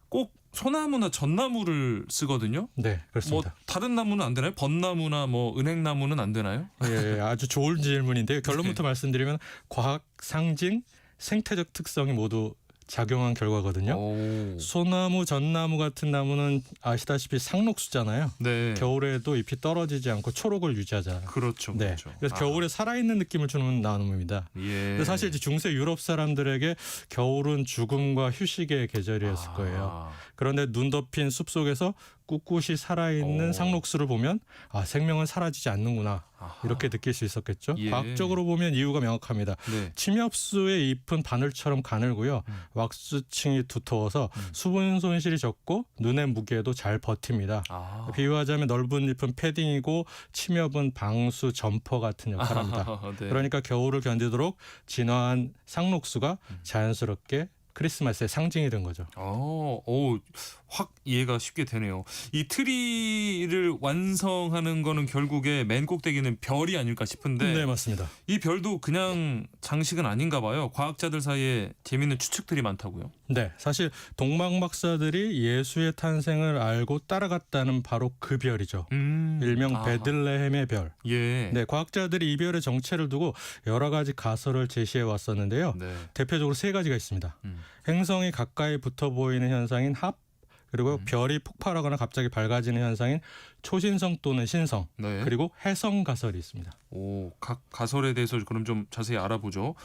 A: 꼭 소나무나 전나무를 쓰거든요.
P: 네, 그렇습니다.
A: 뭐 다른 나무는 안 되나요? 벚나무나 뭐 은행나무는 안 되나요?
P: 예, 아주 좋은 질문인데요. 결론부터 말씀드리면 과학, 상징, 생태적 특성이 모두 작용한 결과거든요. 소나무, 전나무 같은 나무는 아시다시피 상록수잖아요.
A: 네.
P: 겨울에도 잎이 떨어지지 않고 초록을 유지하잖아요.
A: 그렇죠.
P: 네.
A: 그렇죠.
P: 그래서 겨울에 살아있는 느낌을 주는 나무입니다.
A: 예.
P: 근데 사실 이제 중세 유럽 사람들에게 겨울은 죽음과 휴식의 계절이었을 거예요. 그런데 눈 덮인 숲속에서 꿋꿋이 살아있는 상록수를 보면 생명은 사라지지 않는구나. 이렇게 느낄 수 있었겠죠.
A: 예.
P: 과학적으로 보면 이유가 명확합니다.
A: 네.
P: 침엽수의 잎은 바늘처럼 가늘고요. 왁스층이 두터워서 수분 손실이 적고 눈의 무게에도 잘 버팁니다. 비유하자면 넓은 잎은 패딩이고 침엽은 방수 점퍼 같은 역할을 합니다.
A: 네.
P: 그러니까 겨울을 견디도록 진화한 상록수가 자연스럽게 크리스마스의 상징이 된 거죠.
A: 확 이해가 쉽게 되네요. 이 트리를 완성하는 거는 결국에 맨 꼭대기는 별이 아닐까 싶은데
P: 네, 맞습니다.
A: 이 별도 그냥 장식은 아닌가 봐요. 과학자들 사이에 재미있는 추측들이 많다고요.
P: 네, 사실 동방 박사들이 예수의 탄생을 알고 따라갔다는 바로 그 별이죠. 일명 베들레헴의 별.
A: 예.
P: 네, 과학자들이 이 별의 정체를 두고 여러 가지 가설을 제시해 왔었는데요.
A: 네.
P: 대표적으로 세 가지가 있습니다. 행성이 가까이 붙어 보이는 현상인 합, 그리고 별이 폭발하거나 갑자기 밝아지는 현상인 초신성 또는 신성,
A: 네.
P: 그리고 해성 가설이 있습니다.
A: 각 가설에 대해서 그럼 좀 자세히 알아보죠.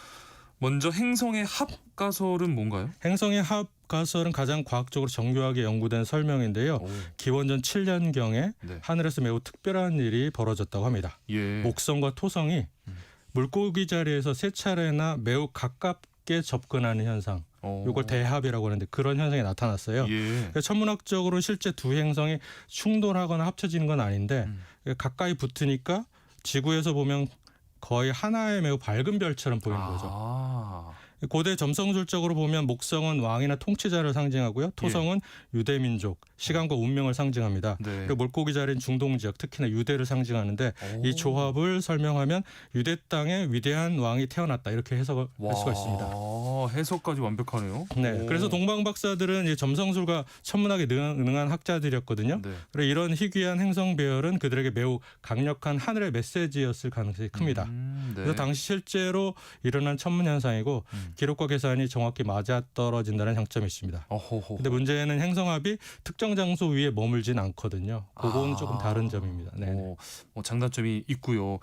A: 먼저 행성의 합 가설은 뭔가요?
P: 행성의 합 가설은 가장 과학적으로 정교하게 연구된 설명인데요. 기원전 7년경에
A: 네.
P: 하늘에서 매우 특별한 일이 벌어졌다고 합니다.
A: 예.
P: 목성과 토성이 물고기 자리에서 세 차례나 매우 가깝게 접근하는 현상. 이걸 대합이라고 하는데 그런 현상이 나타났어요.
A: 예.
P: 그러니까 천문학적으로 실제 두 행성이 충돌하거나 합쳐지는 건 아닌데 가까이 붙으니까 지구에서 보면 거의 하나의 매우 밝은 별처럼 보이는 거죠. 고대 점성술적으로 보면 목성은 왕이나 통치자를 상징하고요. 토성은 유대민족, 시간과 운명을 상징합니다.
A: 네.
P: 그리고 몰고기 자리인 중동 지역, 특히나 유대를 상징하는데 이 조합을 설명하면 유대 땅에 위대한 왕이 태어났다 이렇게 해석을 할 수가 있습니다.
A: 해석까지 완벽하네요.
P: 네, 그래서 동방 박사들은 이 점성술과 천문학에 능한 학자들이었거든요.
A: 네.
P: 그리고 이런 희귀한 행성 배열은 그들에게 매우 강력한 하늘의 메시지였을 가능성이 큽니다.
A: 네.
P: 그래서 당시 실제로 일어난 천문 현상이고 기록과 계산이 정확히 맞아떨어진다는 장점이 있습니다. 근데 문제는 행성합이 특정 장소 위에 머물진 않거든요. 그건 조금 다른 점입니다. 네.
A: 장단점이 있고요.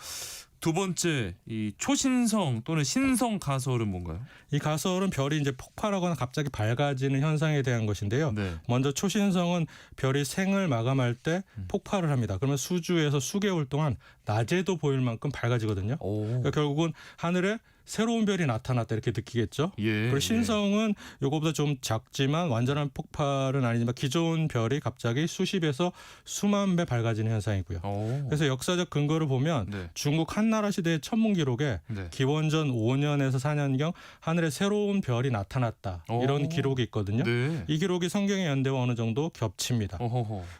A: 두 번째, 이 초신성 또는 신성 가설은 뭔가요?
P: 이 가설은 별이 이제 폭발하거나 갑자기 밝아지는 현상에 대한 것인데요. 먼저 초신성은 별이 생을 마감할 때 폭발을 합니다. 그러면 수주에서 수개월 동안 낮에도 보일 만큼 밝아지거든요. 그러니까 결국은 하늘에 새로운 별이 나타났다 이렇게 느끼겠죠. 그리고 신성은 이거보다 좀 작지만 완전한 폭발은 아니지만 기존 별이 갑자기 수십에서 수만 배 밝아지는 현상이고요. 그래서 역사적 근거를 보면 중국 한나라 시대의 천문 기록에 기원전 5년에서 4년경 하늘에 새로운 별이 나타났다 이런 기록이 있거든요. 이 기록이 성경의 연대와 어느 정도 겹칩니다.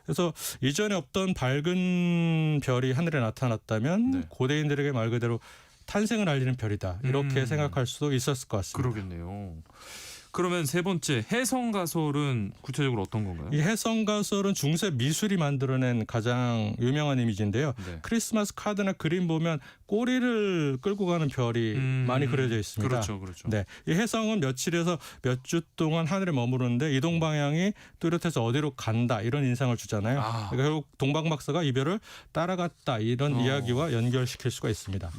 P: 그래서 이전에 없던 밝은 별이 하늘에 나타났다면 고대인들에게 말 그대로 탄생을 알리는 별이다. 이렇게 생각할 수도 있었을 것 같습니다.
A: 그러겠네요. 그러면 세 번째, 해성 가설은 구체적으로 어떤 건가요?
P: 이 해성 가설은 중세 미술이 만들어낸 가장 유명한 이미지인데요. 크리스마스 카드나 그림 보면 꼬리를 끌고 가는 별이 많이 그려져 있습니다.
A: 그렇죠.
P: 네, 이 해성은 며칠에서 몇 주 동안 하늘에 머무르는데 이동 방향이 뚜렷해서 어디로 간다 이런 인상을 주잖아요. 그러니까 결국 동방 박사가 이 별을 따라갔다 이런 이야기와 연결시킬 수가 있습니다.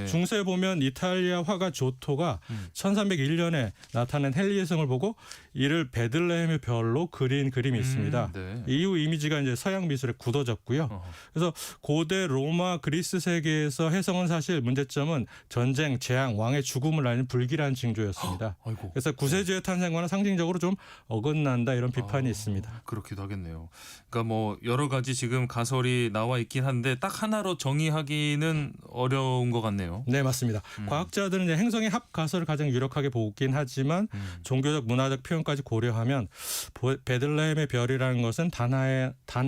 P: 중세에 보면 이탈리아 화가 조토가 1301년에 나타낸 헨리의 성을 보고 이를 베들레헴의 별로 그린 그림이 있습니다. 이후 이미지가 이제 서양 미술에 굳어졌고요. 그래서 고대 로마 그리스 세계에서 해성은 사실 문제점은 전쟁, 재앙, 왕의 죽음을 알리는 불길한 징조였습니다. 그래서 구세주의 탄생과는 상징적으로 좀 어긋난다 이런 비판이 있습니다.
A: 그렇기도 하겠네요. 그러니까 뭐 여러 가지 지금 가설이 나와 있긴 한데 딱 하나로 정의하기는 어려운 것 같네요.
P: 네, 맞습니다. 과학자들은 이제 행성의 합 가설을 가장 유력하게 보긴 하지만 종교적 문화적 표현까지 고려하면 베들레헴의 별이라는 것은 단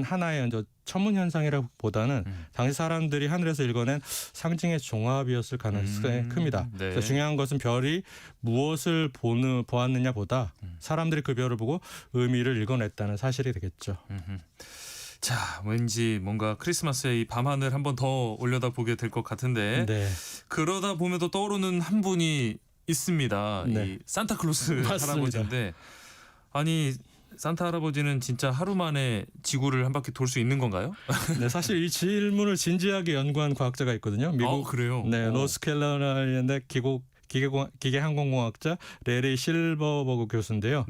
P: 하나의 천문 현상이라기보다는 당시 사람들이 하늘에서 읽어낸 상징의 종합이었을 가능성이 큽니다. 그래서 중요한 것은 별이 무엇을 보았느냐보다 사람들이 그 별을 보고 의미를 읽어냈다는 사실이 되겠죠.
A: 자, 왠지 뭔가 크리스마스에 이 밤하늘 한번 더 올려다보게 될 것 같은데 그러다 보면 또 떠오르는 한 분이 있습니다. 이 산타클로스 할아버지인데 아니 산타 할아버지는 진짜 하루 만에 지구를 한 바퀴 돌 수 있는 건가요?
P: 네, 사실 이 질문을 진지하게 연구한 과학자가 있거든요. 미국
A: 그래요?
P: 네, 노스캐롤라이나대 기계항공공학자 레리 실버버그 교수인데요.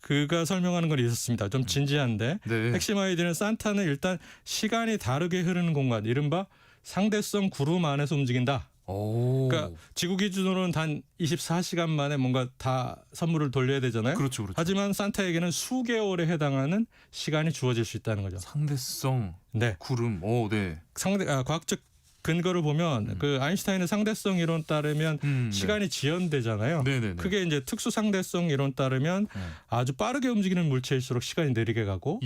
P: 그가 설명하는 건 있었습니다. 좀 진지한데 핵심 아이디어는 산타는 일단 시간이 다르게 흐르는 공간, 이른바 상대성 구름 안에서 움직인다. 그러니까 지구 기준으로는 단 24시간 만에 뭔가 다 선물을 돌려야 되잖아요.
A: 그렇죠.
P: 하지만 산타에게는 수개월에 해당하는 시간이 주어질 수 있다는 거죠.
A: 상대성 구름.
P: 과학적 근거를 보면 그 아인슈타인의 상대성 이론 따르면 시간이 지연되잖아요. 그게 이제 특수 상대성 이론 따르면 아주 빠르게 움직이는 물체일수록 시간이 느리게 가고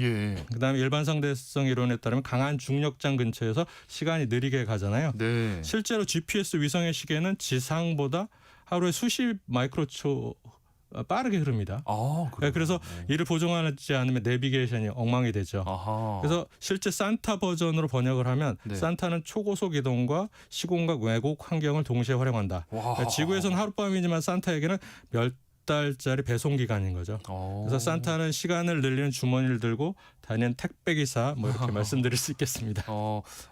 P: 그다음에 일반 상대성 이론에 따르면 강한 중력장 근처에서 시간이 느리게 가잖아요. 실제로 GPS 위성의 시계는 지상보다 하루에 수십 마이크로초 빠르게 흐릅니다. 그래서 이를 보정하지 않으면 내비게이션이 엉망이 되죠. 그래서 실제 산타 버전으로 번역을 하면 산타는 초고속 이동과 시공간 왜곡 환경을 동시에 활용한다. 지구에서는 하룻밤이지만 산타에게는 몇 달짜리 배송 기간인 거죠. 그래서 산타는 시간을 늘리는 주머니를 들고 다니는 택배기사 뭐 이렇게 말씀드릴 수 있겠습니다.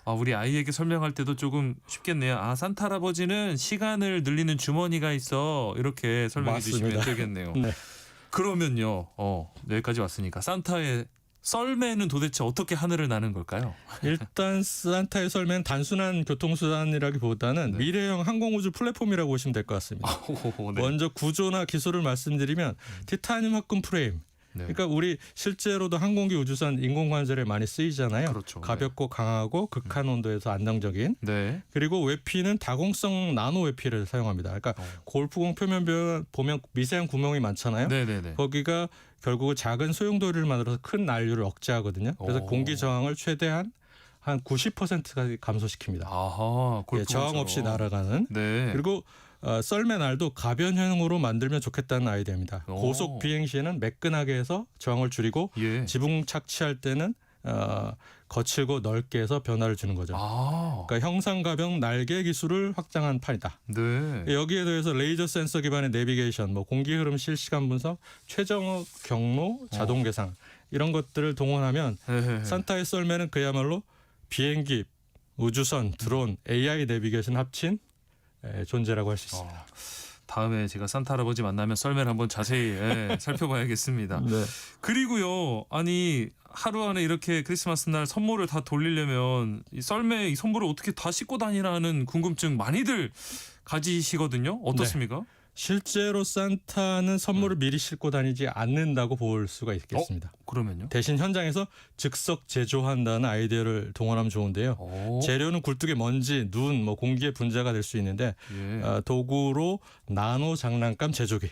A: 우리 아이에게 설명할 때도 조금 쉽겠네요. 산타 할아버지는 시간을 늘리는 주머니가 있어. 이렇게 설명해 주시면 되겠네요. 그러면요. 여기까지 왔으니까 산타의 썰매는 도대체 어떻게 하늘을 나는 걸까요?
P: 일단 산타의 썰매는 단순한 교통수단이라기보다는 미래형 항공우주 플랫폼이라고 보시면 될 것 같습니다. 먼저 구조나 기술을 말씀드리면 티타늄 합금 프레임, 그러니까 우리 실제로도 항공기 우주선 인공관절에 많이 쓰이잖아요.
A: 그렇죠.
P: 가볍고 강하고 극한 온도에서 안정적인.
A: 네.
P: 그리고 외피는 다공성 나노 외피를 사용합니다. 그러니까 골프공 표면 보면 미세한 구멍이 많잖아요.
A: 네네네.
P: 거기가 결국 작은 소용돌이를 만들어서 큰 난류를 억제하거든요. 그래서
A: 오.
P: 공기 저항을 최대한 한 90%까지 감소시킵니다.
A: 아하.
P: 예, 저항 없이 날아가는.
A: 네.
P: 그리고 썰매 날도 가변형으로 만들면 좋겠다는 아이디어입니다.
A: 오.
P: 고속 비행 시에는 매끈하게 해서 저항을 줄이고
A: 예.
P: 지붕 착지할 때는 거칠고 넓게 해서 변화를 주는 거죠. 그러니까 형상 가변 날개 기술을 확장한 판이다.
A: 네.
P: 여기에 더해서 레이저 센서 기반의 내비게이션, 뭐 공기 흐름 실시간 분석, 최적 경로 자동 계산 이런 것들을 동원하면 산타의 썰매는 그야말로 비행기, 우주선, 드론, AI 내비게이션 합친 존재라고 할 수 있습니다.
A: 다음에 제가 산타 할아버지 만나면 썰매를 한번 자세히 살펴봐야겠습니다.
P: 네.
A: 그리고요, 아니 하루 안에 이렇게 크리스마스 날 선물을 다 돌리려면 이 썰매 이 선물을 어떻게 다 싣고 다니라는 궁금증 많이들 가지시거든요. 어떻습니까?
P: 실제로 산타는 선물을 미리 싣고 다니지 않는다고 볼 수가 있겠습니다.
A: 그러면요?
P: 대신 현장에서 즉석 제조한다는 아이디어를 동원하면 좋은데요. 재료는 굴뚝의 먼지, 눈, 뭐 공기의 분자가 될 수 있는데 도구로 나노 장난감 제조기.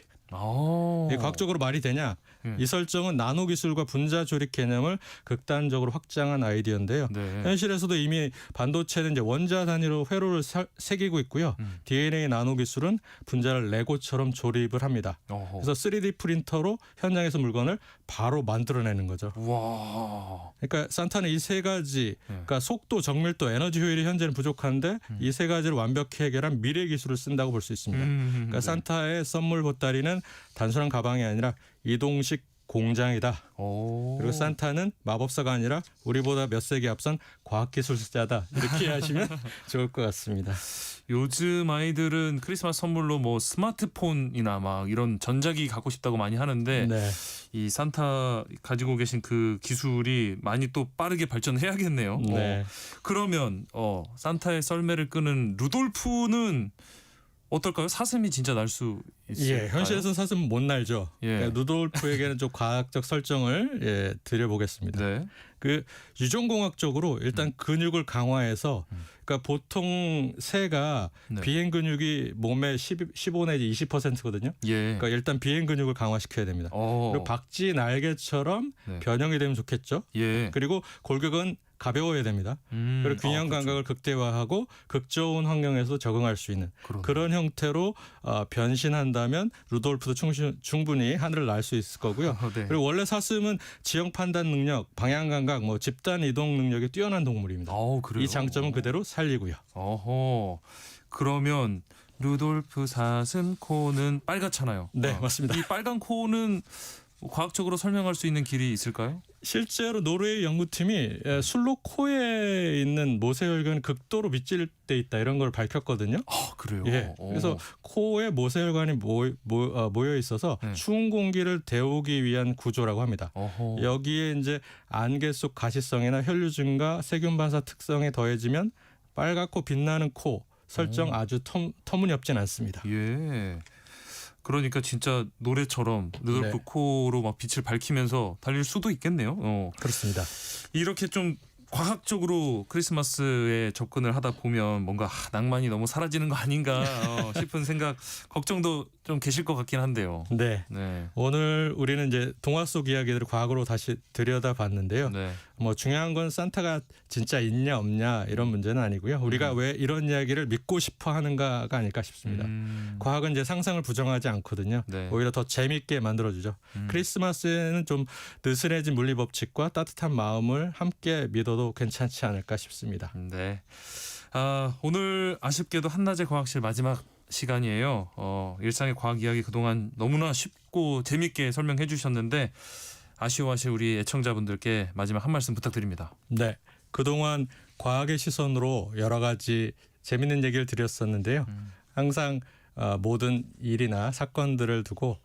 P: 이게 과학적으로 말이 되냐? 이 설정은 나노 기술과 분자 조립 개념을 극단적으로 확장한 아이디어인데요. 현실에서도 이미 반도체는 이제 원자 단위로 회로를 새기고 있고요. DNA 나노 기술은 분자를 레고처럼 조립을 합니다. 그래서 3D 프린터로 현장에서 물건을 바로 만들어내는 거죠.
A: 와.
P: 그러니까 산타는 이 세 가지, 그러니까 속도, 정밀도, 에너지 효율이 현재는 부족한데 이 세 가지를 완벽히 해결한 미래 기술을 쓴다고 볼 수 있습니다. 그러니까 산타의 선물 보따리는 단순한 가방이 아니라 이동식 공장이다. 그리고 산타는 마법사가 아니라 우리보다 몇 세기 앞선 과학기술자다. 이렇게 하시면 좋을 것 같습니다.
A: 요즘 아이들은 크리스마스 선물로 뭐 스마트폰이나 막 이런 전자기기 갖고 싶다고 많이 하는데 이 산타 가지고 계신 그 기술이 많이 또 빠르게 발전해야겠네요. 그러면 산타의 썰매를 끄는 루돌프는 어떨까요? 사슴이 진짜 날 수 있을까요?
P: 현실에서 사슴은 못 날죠. 그러니까 루돌프에게는 좀 과학적 설정을 드려보겠습니다. 그 유전공학적으로 일단 근육을 강화해서 그러니까 보통 새가 비행 근육이 몸의 15 내지 20%거든요. 그러니까 일단 비행 근육을 강화시켜야 됩니다. 그리고 박쥐 날개처럼 변형이 되면 좋겠죠. 그리고 골격은 가벼워야 됩니다. 그리고 균형 감각을 극대화하고 극저온 환경에서 적응할 수 있는 그런 형태로 변신한다면 루돌프도 충분히 하늘을 날 수 있을 거고요. 그리고 원래 사슴은 지형 판단 능력, 방향 감각, 뭐 집단 이동 능력이 뛰어난 동물입니다. 이 장점은 그대로 살리고요.
A: 그러면 루돌프 사슴 코는 빨갛잖아요.
P: 네, 맞습니다.
A: 이 빨간 코는 과학적으로 설명할 수 있는 길이 있을까요?
P: 실제로 노르웨이 연구팀이 술로 코에 있는 모세혈관이 극도로 밑질돼 있다 이런 걸 밝혔거든요.
A: 그래요?
P: 그래서 코에 모세혈관이 모여 있어서 추운 공기를 데우기 위한 구조라고 합니다. 여기에 이제 안개 속 가시성이나 혈류증과 세균 반사 특성에 더해지면 빨갛고 빛나는 코 설정 아주 터무니없진 않습니다.
A: 그러니까 진짜 노래처럼 루돌프 코로 막 빛을 밝히면서 달릴 수도 있겠네요.
P: 그렇습니다.
A: 이렇게 좀 과학적으로 크리스마스에 접근을 하다 보면 뭔가 낭만이 너무 사라지는 거 아닌가 싶은 생각, 걱정도 좀 계실 것 같긴 한데요.
P: 네. 오늘 우리는 이제 동화 속 이야기들을 과학으로 다시 들여다봤는데요. 뭐 중요한 건 산타가 진짜 있냐 없냐 이런 문제는 아니고요. 우리가 왜 이런 이야기를 믿고 싶어 하는가가 아닐까 싶습니다. 과학은 이제 상상을 부정하지 않거든요. 오히려 더 재미있게 만들어주죠. 크리스마스에는 좀 느슨해진 물리 법칙과 따뜻한 마음을 함께 믿어도 괜찮지 않을까 싶습니다.
A: 오늘 아쉽게도 한낮의 과학실 마지막 시간이에요. 일상의 과학 이야기 그동안 너무나 쉽고 재미있게 설명해 주셨는데 아쉬워하실 우리 애청자분들께 마지막 한 말씀 부탁드립니다.
P: 네, 그동안 과학의 시선으로 여러 가지 재미있는 얘기를 드렸었는데요. 항상 모든 일이나 사건들을 두고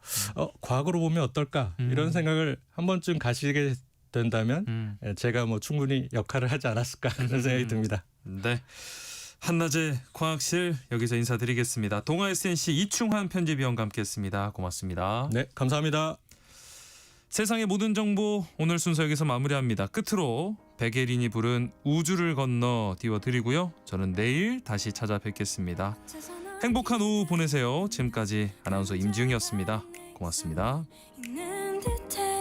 P: 과학으로 보면 어떨까 이런 생각을 한 번쯤 가지게 된다면 제가 뭐 충분히 역할을 하지 않았을까 하는 생각이 듭니다.
A: 네. 한낮의 과학실 여기서 인사드리겠습니다. 동아 SNC 이충환 편집위원과 함께했습니다. 고맙습니다.
P: 네, 감사합니다.
A: 세상의 모든 정보 오늘 순서 여기서 마무리합니다. 끝으로 백예린이 부른 우주를 건너 띄워드리고요. 저는 내일 다시 찾아뵙겠습니다. 행복한 오후 보내세요. 지금까지 아나운서 임지웅이었습니다. 고맙습니다.
Q: 있는 듯해